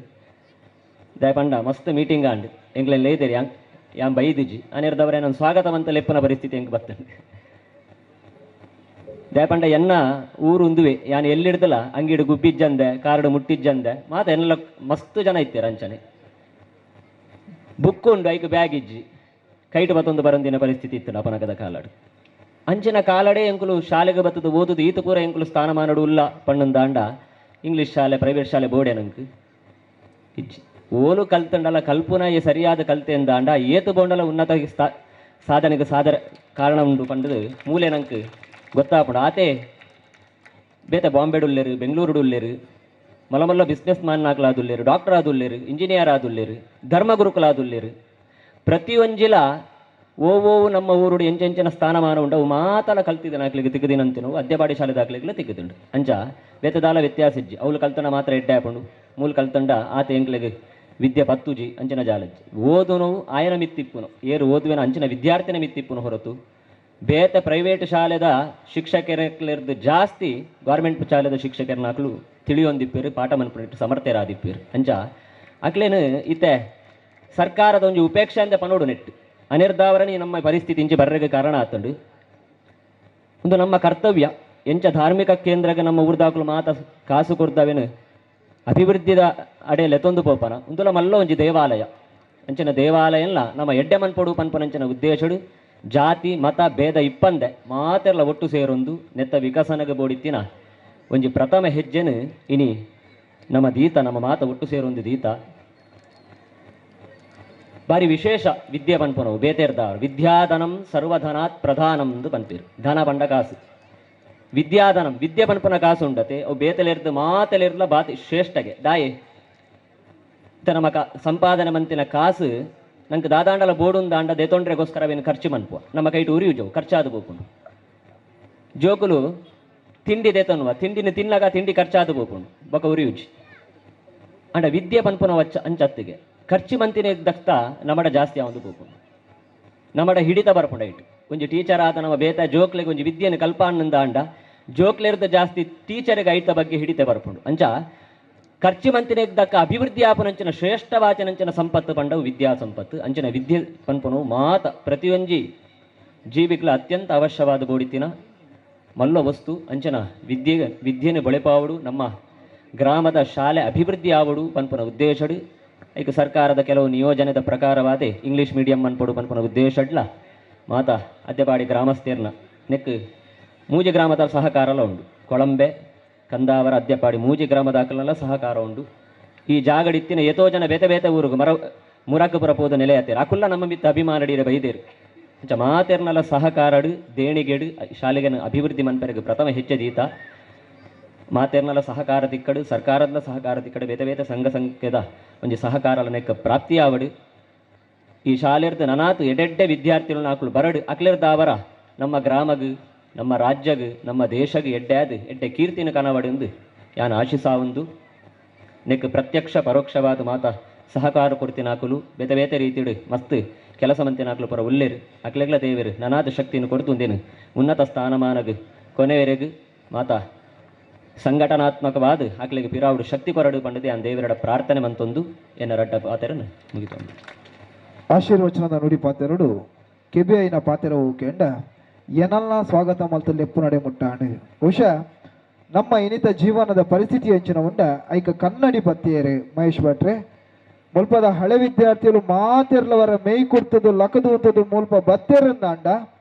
ದಯಪಂಡ ಮಸ್ತ್ ಮೀಟಿಂಗ್ ಆಂಡ್ ಎಂಕ್ಲೆನ್ ಲೇದೇರಿ ಯಾಂ ಬೈದಿಜಿ ಅನಿರ್ದವರೇ ನನ್ನ ಸ್ವಾಗತ ಅಂತ ಲೆಪ್ಪನ ಪರಿಸ್ಥಿತಿ ಹೆಂಗೆ ಬರ್ತಂಡು ದಯಪಂಡ ಎನ್ನ ಊರು ಉಂದುವೆ ಯಾನು ಎಲ್ಲಿಡ್ದಲ್ಲ ಅಂಗಿಡು ಗುಬ್ಬಿಜ್ಜಂದೆ ಕಾರ್ಡು ಮುಟ್ಟಿಜ್ಜಂದೆ ಮಾತ ಎಲ್ಲ ಮಸ್ತ್ ಜನ ಇತ್ತೀರ ಅಂಚನೆ ಬುಕ್ ಉಂಡು ಐಕ್ ಬ್ಯಾಗ್ ಇಜ್ಜಿ ಕೈಟು ಬತ್ತೊಂದು ಬರಂದಿನ ಪರಿಸ್ಥಿತಿ ಇತ್ತು ಅಪನಗದ ಕಾಲಾಡು ಅಂಚಿನ ಕಾಲಡೆ ಎಂಕುಲು ಶಾಲೆಗೆ ಬತ್ತದು ಓದುದು ಈತ ಪೂರ ಎಂಕುಲು ಸ್ಥಾನಮಾನಡು ಉಲ್ಲ ಪಣ್ಣಂದಾಂಡ ಇಂಗ್ಲೀಷ್ ಶಾಲೆ ಪ್ರೈವೇಟ್ ಶಾಲೆ ಬೋಡೆ ನಂಗೆ ಇಜ್ಜಿ ಓಲು ಕಲ್ತಂಡಲ್ಲ ಕಲ್ಪುನ ಸರಿಯಾದ ಕಲ್ತೆ ಎಂದಾಂಡ ಏತು ಬೋಂಡಲ ಉನ್ನತ ಸಾಧನೆಗೆ ಕಾರಣ ಉಂಡು ಪಂಡದು ಮೂಲೆ ನಂಗೆ ಗೊತ್ತಾಪುಂಡು ಆತೆ ಬೇತೆ ಬಾಂಬೆಡುಲ್ಲೇರು ಬೆಂಗಳೂರುಡುಲ್ಲೇರು ಮಲಮಲ್ಲ ಬಿಸ್ನೆಸ್ ಮ್ಯಾನ್ ಆಗ್ಲಾದುಲ್ಲೇರು ಡಾಕ್ಟರ್ ಆದುಲ್ಲೇರು ಇಂಜಿನಿಯರ್ ಆದುಲ್ಲೇರು ಧರ್ಮಗುರುಕುಲಾದುಲ್ಲೇರು ಪ್ರತಿಯೊಂಜಿಲ ಓವೋ ನಮ್ಮ ಊರುಡು ಎಂಚೆಂಚಿನ ಸ್ಥಾನಮಾನ ಉಂಟು ಅವು ಮಾತಲ ಕಲ್ತಿದ್ದೇನೆ ಹಾಕ್ಲಿಕ್ಕೆ ತಿಕ್ಕದಿನಂತಿನವು ಅದ್ದೆಪಾಡಿ ಶಾಲೆ ದಾಖಲೆಗಳು ತಿಕ್ಕದುಂಡು ಅಂಚ ಬೇತದಾಲ ವ್ಯತ್ಯಾಸ ಇಜ್ಜಿ ಅವಳು ಕಲ್ತಂಡ ಮಾತ್ರ ಎಡ್ಡೆ ಹಾಕೊಂಡು ಮೂಲ ಕಲ್ತಂಡ ಆತ ಎಂಕ್ಲೆಗೆ ವಿದ್ಯೆ ಪತ್ತುಜಿ ಅಂಚಿನ ಜಾಲಜ್ಜಿ ಓದುನು ಆಯನ ಮಿತ್ತಿಪ್ಪುನು ಏರು ಓದುವಿನ ಅಂಚಿನ ವಿದ್ಯಾರ್ಥಿನ ಮಿತ್ತಿಪ್ಪುನು ಹೊರತು ಬೇತೆ ಪ್ರೈವೇಟ್ ಶಾಲೆದ ಶಿಕ್ಷಕರಿರ್ದು ಜಾಸ್ತಿ ಗೌರ್ಮೆಂಟ್ ಶಾಲೆದ ಶಿಕ್ಷಕರನ್ನಾಕ್ಲು ತಿಳಿಯೊಂದಿಪ್ಪೇರು ಪಾಠ ಮನ್ಪುಟ್ಟು ಸಮರ್ಥರಾದಿಪ್ಪೇರು ಅಂಚ ಅಕ್ಲೇನು ಇತ್ತೆ ಸರ್ಕಾರದ ಒಂದು ಉಪೇಕ್ಷೆ ಅಂತ ಪನೋಡು ನೆಟ್ಟು ಅನಿರ್ಧಾವರಣಿ ನಮ್ಮ ಪರಿಸ್ಥಿತಿ ಇಂಚೆ ಬರ್ರೆಗೆ ಕಾರಣ ಆತಂಡು ಒಂದು ನಮ್ಮ ಕರ್ತವ್ಯ ಎಂಚ ಧಾರ್ಮಿಕ ಕೇಂದ್ರಗೆ ನಮ್ಮ ಊರ್ದಾಕಲು ಮಾತ ಕಾಸು ಕೊಡ್ತಾವೇನು ಅಭಿವೃದ್ಧಿದ ಅಡೆಯಲ್ಲಿ ಎತ್ತೊಂದು ಪೋಪನ ಒಂದುಲ ಮಲ್ಲ ಒಂಜಿ ದೇವಾಲಯ ಅಂಚಿನ ದೇವಾಲಯ ಎಲ್ಲ ನಮ್ಮ ಎಡ್ಡೆ ಮನ್ಪಡು ಪನ್ಪನಂಚಿನ ಉದ್ದೇಶಡು ಜಾತಿ ಮತ ಭೇದ ಇಪ್ಪಂದೆ ಮಾತೆಲ್ಲ ಒಟ್ಟು ಸೇರೊಂದು ನೆತ್ತ ವಿಕಸನಗೆ ಬೋಡಿತ್ತಿನ ಒಂಜಿ ಪ್ರಥಮ ಹೆಜ್ಜೆನು ಇನಿ ನಮ್ಮ ದೀತ ನಮ್ಮ ಮಾತ ಒಟ್ಟು ಸೇರೊಂದು ದೀತ ಬಾರಿ ವಿಶೇಷ ವಿದ್ಯೆ ಪನ್ಪನವು ಬೇತೇರ್ದವರು ವಿದ್ಯಾಧನಂ ಸರ್ವಧನಾತ್ ಪ್ರಧಾನಂ ಎಂದು ಪನ್ಪೇರು ಧನ ಪಂಡ ಕಾಸು ವಿದ್ಯಾಧನಂ ವಿದ್ಯೆ ಪನ್ಪನ ಕಾಸು ಉಂಡತೆ ಅವು ಬೇತಲೆರ್ದು ಮಾತೆಲೆರ್ಲ ಬಾತಿ ಶ್ರೇಷ್ಠಗೆ ದಾಯೆ ನಮ್ಮ ಸಂಪಾದನೆ ಮಂತಿನ ಕಾಸು ನಂಗೆ ದಾದಾಂಡಲ ಬೋಡುಂದಾಂಡ ದೇತೊಂಡ್ರೆಗೋಸ್ಕರವೇನು ಖರ್ಚು ಮನ್ಪುವ ನಮ್ಮ ಕೈಟು ಉರಿಯು ಜೋವು ಖರ್ಚಾದ ಬೋಪುಂಡು ಜೋಕುಲು ತಿಂಡಿ ದೇತನ್ನುವ ತಿಂಡಿನ ತಿನ್ನಗ ತಿಂಡಿ ಖರ್ಚಾದ ಬೋಪುಂಡು ಬೊಕ ಉರಿಯುಜಿ ಅಂಡ ವಿದ್ಯೆ ಪನ್ಪುನ ವಚ್ಚ ಅಂಚತ್ತಿಗೆ ಖರ್ಚು ಮಂತಿನ ದಕ್ತ ನಮ್ಮಡ ಜಾಸ್ತಿ ಆವಂದು ಬೋಪುಂಡು ನಮ್ಮಡ ಹಿಡಿತ ಬರ್ಪುಂಡ ಇಟ್ಟು ಒಂಜಿ ಟೀಚರ್ ಆದ ನಮ್ಮ ಬೇತ ಜೋಕ್ಲೆಗೆ ಒಂಜಿ ವಿದ್ಯೆಯನ್ನು ಕಲ್ಪಾನಂದ ಅಂಡ ಜೋಕ್ಲೆರ್ದ ಜಾಸ್ತಿ ಟೀಚರ್ಗೆ ಐತ ಬಗ್ಗೆ ಹಿಡಿತ ಬರ್ಪುಂಡು ಅಂಚ ಖರ್ಚು ಮಂತಿನ ದಕ್ಕ ಅಭಿವೃದ್ಧಿ ಆಪನಂಚಿನ ಶ್ರೇಷ್ಠ ವಾಚನಂಚಿನ ಸಂಪತ್ತು ಪಂಡವು ವಿದ್ಯಾ ಸಂಪತ್ತು ಅಂಚಿನ ವಿದ್ಯೆ ಪನ್ಪನು ಮಾತ ಪ್ರತಿಯೊಂಜಿ ಜೀವಿಗಳ ಅತ್ಯಂತ ಅವಶ್ಯವಾದ ಬೋಡಿತಿನ ಮಲ್ಲ ವಸ್ತು ಅಂಚನ ವಿದ್ಯೆಯನ್ನು ಬಳೆಪಾವಡು ನಮ್ಮ ಗ್ರಾಮದ ಶಾಲೆ ಅಭಿವೃದ್ಧಿ ಆವಡು ಪನ್ಪನ ಉದ್ದೇಶಡು ಈಗ ಸರ್ಕಾರದ ಕೆಲವು ನಿಯೋಜನೆದ ಪ್ರಕಾರವಾದೆ ಇಂಗ್ಲೀಷ್ ಮೀಡಿಯಂ ಅನ್ಪಡು ಪನ್ಪನ ಉದ್ದೇಶಡ್ಲ ಮಾತ ಅದ್ದೆಪಾಡಿ ಗ್ರಾಮಸ್ಥೇರ್ನ ನೆಕ್ ಮೂಜಿ ಗ್ರಾಮದ ಸಹಕಾರಲ ಉಂಡು ಕೊಳಂಬೆ ಕಂದಾವರ ಅದ್ದೆಪಾಡಿ ಮೂಜಿ ಗ್ರಾಮದ ಅಕಲೆಲ್ಲ ಸಹಕಾರ ಉಂಡು ಈ ಜಾಗಡಿತ್ತಿನ ಎತೋ ಜನ ಬೇತೆ ಬೇತೆ ಊರುಗು ಮುರಕಪುರ ಪೋದ ನೆಲೆಯತ್ತೇರು ಅಕುಲ್ಲ ನಮ್ಮ ಮಿತ್ತ ಅಭಿಮಾನಡಿರ ಬೈದೇರು ಅಂಚ ಮಾತೆರ್ನಲ್ಲ ಸಹಕಾರಡು ದೇಣಿಗೆಡು ಶಾಲೆಗೆ ಅಭಿವೃದ್ಧಿ ಮನ್ಪರೆಗೆ ಪ್ರಥಮ ಹೆಜ್ಜೆ ದೀತ ಮಾತೆರ್ನಲ್ಲ ಸಹಕಾರ ತಿಕ್ಕಡು ಸರ್ಕಾರದ ಸಹಕಾರ ತಿಕ್ಕಡು ಬೇತೆ ಬೇತೆ ಸಂಘ ಸಂಖ್ಯೆದ ಒಂಜಿ ಸಹಕಾರಲ ನೆಕ್ಕ ಪ್ರಾಪ್ತಿಯಾವಡು ಈ ಶಾಲೆರ್ದು ನನಾತು ಎಡೆಡ್ಡೆ ವಿದ್ಯಾರ್ಥಿಗಳು ನಾಕುಲು ಬರಡು ಅಕ್ಲೆರ್ದಾವರ ನಮ್ಮ ಗ್ರಾಮಗು ನಮ್ಮ ರಾಜ್ಯಗು ನಮ್ಮ ದೇಶಗು ಎಡ್ಡೆ ಕೀರ್ತಿನ ಕನವಡೆಂದು ಯಾನು ಆಶಿಸಾವಂದು ನೆಕ್ ಪ್ರತ್ಯಕ್ಷ ಪರೋಕ್ಷವಾದ ಮಾತ ಸಹಕಾರ ಕೊಡ್ತಿನಾಕುಲು ಬೇತೆ ಬೇತೆ ರೀತಿಡು ಮಸ್ತ್ ಕೆಲಸ ಮಂತಿನಾಕುಲು ಪರ ಉಲ್ಲೇರು ಅಕ್ಲೆಗ್ಲ ದೇವರು ನನಾದ ಶಕ್ತಿಯನ್ನು ಕೊಡ್ತುಂದೇನು ಉನ್ನತ ಸ್ಥಾನಮಾನಗು ಕೊನೆವರೆಗೂ ಮಾತ ಸಂಘಟನಾತ್ಮಕವಾದ ಅಕ್ಲೆಗೆ ಪಿರಾವುಡು ಶಕ್ತಿ ಕೊರಡು ಪಂಡದೆ ಆ ದೇವರಡ ಪ್ರಾರ್ಥನೆ ಮಂತೊಂದು ಎನ್ನ ರಡ್ಡ ಪಾತೆರನ್ನು ಮುಗಿತೊಂದು ಆಶೀರ್ವಚನದ ನುಡಿ ಪಾತೆರಡು ಕೆಬಿಐನ ಪಾತೆರವು ಕೆಂಡ ಏನಲ್ಲ ಸ್ವಾಗತ ಮಲ್ತಲ್ಲಿ ಎಪ್ಪು ನಡೆ ಮುಟ್ಟಾಂಡು ಬಹುಶಃ ನಮ್ಮ ಇನಿತ ಜೀವನದ ಪರಿಸ್ಥಿತಿ ಹೆಂಚಿನ ಉಂಡ ಐಕ ಕನ್ನಡಿ ಬತ್ತಿಯರೆ ಮಹೇಶ್ ಭಟ್ರೆ ಮುಲ್ಪದ ಹಳೆ ವಿದ್ಯಾರ್ಥಿಗಳು ಮಾತೆರ್ಲವರ ಮೇಯ್ ಕೊಡ್ತದು ಲಕದು ಅಂತದ್ದು ಮುಲ್ಪ ಬತ್ತೇರಂದಾಂಡ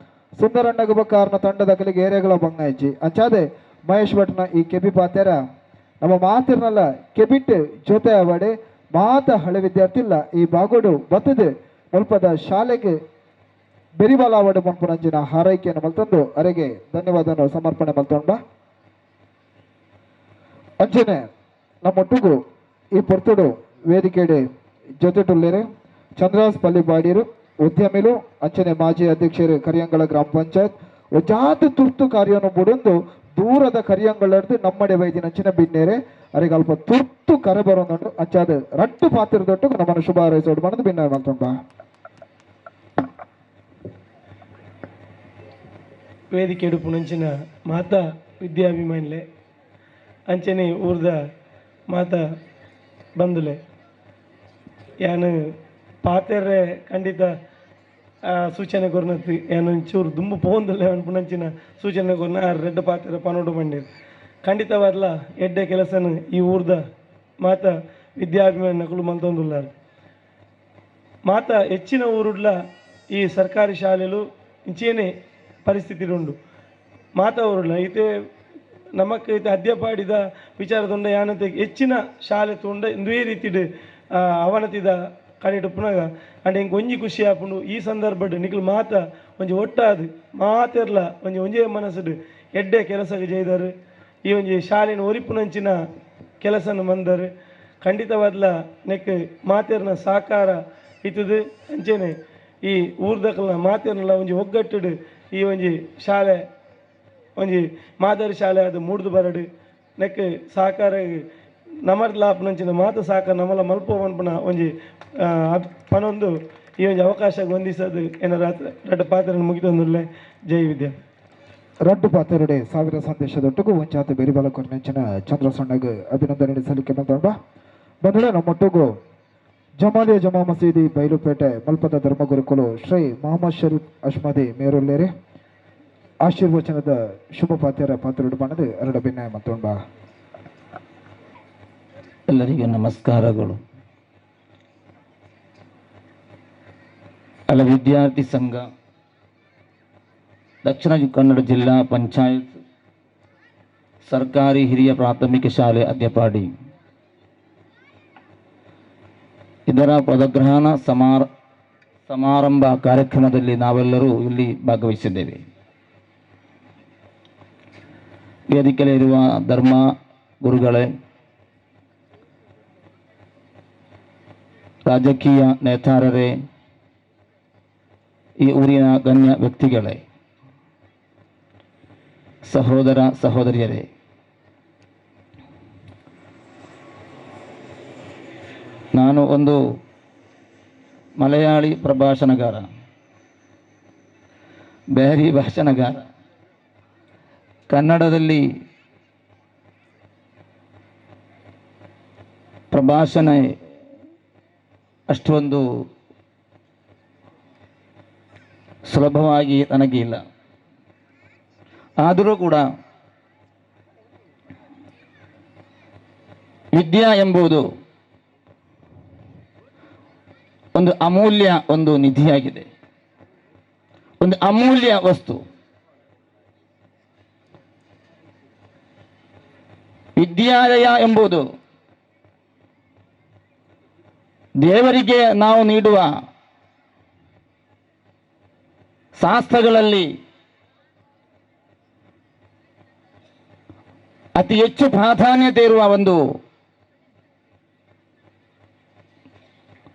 ಸುಂದರಣ್ಣಗ ಬಕಾರ್ನ ತಂಡದ ಕಲಿಗೆ ಏರೆಗಳ ಬಂಗಾಯ್ಚಿ ಅಂಚಾದೆ ಮಹೇಶ್ ಭಟ್ನ ಈ ಕೆಬಿ ಪಾತೆರ ನಮ್ಮ ಮಾತಿರ್ನಲ್ಲ ಕೆಬಿಟ್ ಜೊತೆ ಅವಡೆ ಮಾತ ಹಳೆ ವಿದ್ಯಾರ್ಥಿ ಇಲ್ಲ ಈ ಬಾಗೋಡು ಬತ್ತದೆ ಮುಲ್ಪದ ಶಾಲೆಗೆ ಬೆರಿಬಾಲ ಅವಡೆ ಮನ್ಪುನಂಜಿನ ಹಾರೈಕೆಯನ್ನು ಮಲ್ತಂದು ಅರೆಗೆ ಧನ್ಯವಾದವನ್ನು ಸಮರ್ಪಣೆ ಮಲ್ತೊಂಡ ಅಂಚನೆ ನಮ್ಮೊಟ್ಟಿಗೂ ಈ ಪೊರ್ತುಡು ವೇದಿಕೆಡೆ ಜೊತೆಟುಲ್ಲೇರೆ ಚಂದ್ರಾಸ್ ಪಲ್ಲಿಬಾಡಿರು ಉದ್ಯಮಿಲು ಅಂಚನೆ ಮಾಜಿ ಅಧ್ಯಕ್ಷರು ಕರಿಯಂಗಳ ಗ್ರಾಮ ಪಂಚಾಯತ್ ಜಾತಿ ತುರ್ತು ಕಾರ್ಯವನ್ನು ಬಿಡೊಂದು ದೂರದ ಕರಿಯಂಗಳಡ್ದು ನಮ್ಮಡೆ ವೈದ್ಯನ ಅಂಚಿನ ಬಿನ್ನೇರೆ ಅರೆಗೆ ಅಲ್ಪ ತುರ್ತು ಕರೆ ಬರೋದು ಅಂಚಾದ ರಟ್ಟು ಪಾತ್ರದೊಟ್ಟು ನಮ್ಮನ್ನು ಶುಭ ಹಾರೈಸೋಡು ಮಾಡೋದು ಭಿನ್ನ ಮಲ್ತೊಂಡ ವೇದಿಕೆ ಎಡುಪು ನಂಚಿನ ಮಾತಾ ವಿದ್ಯಾಭಿಮಾನಿಲೆ ಅಂಚನೆ ಊರ್ದ ಮಾತಾ ಬಂದುಲೆ ಯಾನು ಪಾತೆರ್ರೆ ಖಂಡಿತ ಸೂಚನೆ ಕೊರ್ನತ್ತು ಏನು ಒಂಚೂರು ದುಂಬು ಪೋಂದಲ್ಲೇ ಅನ್ಪುನಂಚಿನ ಸೂಚನೆ ಕೊರ್ನ ಆ ರೆಡ್ ಪಾತೆರ ಪನೋಡು ಮಂಡಿರು ಖಂಡಿತವಾದ್ಲ ಎಡ್ಡೆ ಕೆಲಸನ ಈ ಊರ್ದ ಮಾತ ವಿದ್ಯಾಭಿಮಾನಿ ನಕಲು ಮಂತೊಂದುಲ್ಲಾರು ಮಾತ ಹೆಚ್ಚಿನ ಊರುಡ್ಲ ಈ ಸರ್ಕಾರಿ ಶಾಲೆಲು ಇಂಚೇನೆ ಪರಿಸ್ಥಿತಿ ಉಂಡು ಮಾತ ಊರುಡ್ಲ ಇತೆ ನಮಕ್ ಇದು ಅದ್ಯಪಾಡಿದ ವಿಚಾರದೊಂಡ ಯಾನತೆ ಹೆಚ್ಚಿನ ಶಾಲೆ ತುಂಡ ಇಂದೇ ರೀತಿಡ್ ಅವನತಿದ ಕಡಿಟ್ಟು ಪುನಗ ಅಂಡ್ ಹೆಂಗೆ ಒಂಜಿ ಖುಷಿ ಆಪುಂಡು ಈ ಸಂದರ್ಭಡ್ ನಿಖಲ್ ಮಾತ ಒಂಜಿ ಒಟ್ಟಾದು ಮಾತೆರ್ಲ ಒಂಜೇ ಮನಸ್ಸುಡು ಎಡ್ಡೆ ಕೆಲಸಕ್ಕೆ ಜೈದರು ಈ ಒಂಜಿ ಶಾಲೆನ ಒರಿಪುನಂಚಿನ ಕೆಲಸನ ಮಂದರು ಖಂಡಿತವಾದ್ಲ ನೆಕ್ ಮಾತೆರ್ನ ಸಾಕಾರ ಇತ್ತದು ಅಂಚೆನೆ ಈ ಊರ್ದಕಲ್ನ ಮಾತೆರ್ನಲ್ಲ ಒಂಜಿ ಒಗ್ಗಟ್ಟುಡು ಈ ಒಂಜಿ ಶಾಲೆ ಒಂಜಿ ಮಾದರಿ ಶಾಲೆ ಅದು ಮೂಡ್ದು ಬರಡು ನೆಕ್ ಸಾಕಾರ ನಮರ್ಲ ಆಪುನಂಚಿನ ಮಾತ ಸಾಕಾರ ನಮ್ಮಲ್ಲ ಮಲ್ಪವನ್ಪನ ಒಂಜಿ ಪನೊಂದು ಈ ಒಂಜಿ ಅವಕಾಶ ಹೊಂದಿಸೋದು ಏನಾರ ರಡ್ಡ ಪಾತ್ರ ಮುಗಿತೊಂದುಲ್ಲೆ ಜೈ ವಿದ್ಯಾ ರಡ್ಡು ಪಾತೆರಡೆ ಸಾವಿರ ಸಂದೇಶದೊಟ್ಟಿಗೂ ಒಂಚಾತ ಬೆರಿಬಲ ಕೊರ್ನೆಂಚಿನ ಚಂದ್ರ ಸೊಣ್ಣಗೆ ಅಭಿನಂದನೆ ಸಲ್ಲಿಕೆ ಬಂದಳೆ ನಮ್ಮೊಟ್ಟಿಗೂ ಜಮಾಲಿಯ ಜಮಾ ಮಸೀದಿ ಬೈಲುಪೇಟೆ ಮಲ್ಪದ ಧರ್ಮಗುರುಕುಲು ಶ್ರೀ ಮೊಹಮ್ಮದ್ ಶರೀಫ್ ಅಶ್ಮದಿ ಮೇರುಲ್ಲೇರೆ ಆಶೀರ್ವಚನದ ಶುಭ ಪಾತ್ಯರ ಪಾತ್ರುಡು ಬಣ್ಣದು ಎರಡು ಭಿನ್ನ ಮತ್ತೊಂಬ ಎಲ್ಲರಿಗೆ ನಮಸ್ಕಾರಗಳು. ಅಲ್ಲ ವಿದ್ಯಾರ್ಥಿ ಸಂಘ ದಕ್ಷಿಣ ಕನ್ನಡ ಜಿಲ್ಲಾ ಪಂಚಾಯತ್ ಸರ್ಕಾರಿ ಹಿರಿಯ ಪ್ರಾಥಮಿಕ ಶಾಲೆ ಅದ್ಯಪಾಡಿ ಇದರ ಪದಗ್ರಹಣ ಸಮಾರಂಭ ಕಾರ್ಯಕ್ರಮದಲ್ಲಿ ನಾವೆಲ್ಲರೂ ಇಲ್ಲಿ ಭಾಗವಹಿಸಿದ್ದೇವೆ. ವೇದಿಕೆಯಲ್ಲಿರುವ ಧರ್ಮ ಗುರುಗಳೇ, ರಾಜಕೀಯ ನೇತಾರರೇ, ಈ ಊರಿನ ಗಣ್ಯ ವ್ಯಕ್ತಿಗಳೇ, ಸಹೋದರ ಸಹೋದರಿಯರೇ, ನಾನು ಒಂದು ಮಲಯಾಳಿ ಪ್ರಭಾಷಣಗಾರ, ಬೇರಿ ಭಾಷಣಗಾರ. ಕನ್ನಡದಲ್ಲಿ ಪ್ರಭಾಷಣೆ ಅಷ್ಟೊಂದು ಸುಲಭವಾಗಿ ನನಗೆ ಇಲ್ಲ. ಆದರೂ ಕೂಡ ವಿದ್ಯಾ ಎಂಬುದು ಒಂದು ಅಮೂಲ್ಯ ಒಂದು ನಿಧಿಯಾಗಿದೆ, ಒಂದು ಅಮೂಲ್ಯ ವಸ್ತು. ವಿದ್ಯಾಲಯ ಎಂಬುದು ದೇವರಿಗೆ ನಾವು ನೀಡುವ ಶಾಸ್ತ್ರಗಳಲ್ಲಿ ಅತಿ ಹೆಚ್ಚು ಪ್ರಾಧಾನ್ಯತೆ ಇರುವ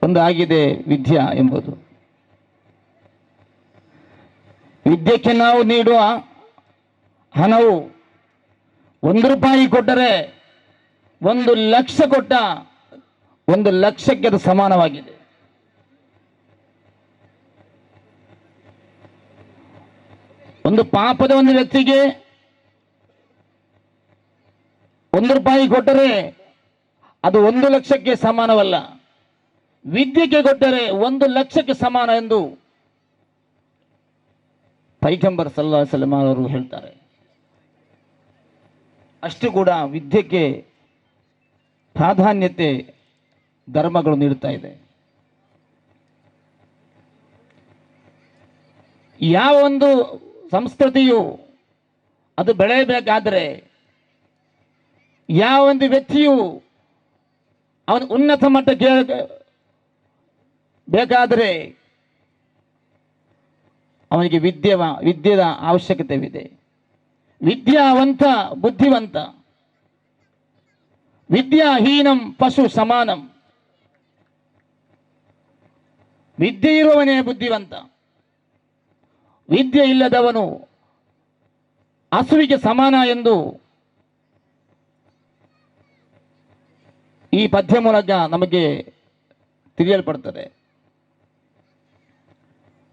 ಒಂದು ಆಗಿದೆ ವಿದ್ಯಾ ಎಂಬುದು. ವಿದ್ಯೆಗೆ ನಾವು ನೀಡುವ ಹಣವು 1 ರೂಪಾಯಿ ಕೊಟ್ಟರೆ 1 ಲಕ್ಷ ಕೊಟ್ಟ 1 ಲಕ್ಷಕ್ಕೆ ಅದು ಸಮಾನವಾಗಿದೆ. ಒಂದು ಪಾಪದ ಒಂದು ವ್ಯಕ್ತಿಗೆ 1 ರೂಪಾಯಿ ಕೊಟ್ಟರೆ ಅದು 1 ಲಕ್ಷಕ್ಕೆ ಸಮಾನವಲ್ಲ, ವಿದ್ಯೆಗೆ ಕೊಟ್ಟರೆ 1 ಲಕ್ಷಕ್ಕೆ ಸಮಾನ ಎಂದು ಪೈಗಂಬರ್ ಸಲ್ಲಲ್ಲಾಹು ಅಲೈಹಿ ವಸಲ್ಲಂ ಅವರು ಹೇಳ್ತಾರೆ. ಅಷ್ಟು ಕೂಡ ವಿದ್ಯೆಗೆ ಪ್ರಾಧಾನ್ಯತೆ ಧರ್ಮಗಳು ನೀಡುತ್ತಾ ಇದೆ. ಯಾವ ಒಂದು ಸಂಸ್ಕೃತಿಯು ಅದು ಬೆಳೆಯಬೇಕಾದರೆ, ಯಾವ ಒಂದು ವ್ಯಕ್ತಿಯು ಅವನು ಉನ್ನತ ಮಟ್ಟಕ್ಕೆ ಬೇಕಾದರೆ ಅವನಿಗೆ ವಿದ್ಯೆಯ ಅವಶ್ಯಕತೆವಿದೆ. ವಿದ್ಯಾವಂತ ಬುದ್ಧಿವಂತ, ವಿದ್ಯಾಹೀನಂ ಪಶು ಸಮಾನಂ. ವಿದ್ಯೆ ಇರುವವನೇ ಬುದ್ಧಿವಂತ, ವಿದ್ಯೆ ಇಲ್ಲದವನು ಹಸುವಿಗೆ ಸಮಾನ ಎಂದು ಈ ಪದ್ಯ ಮೂಲಕ ನಮಗೆ ತಿಳಿಯಲ್ಪಡುತ್ತದೆ.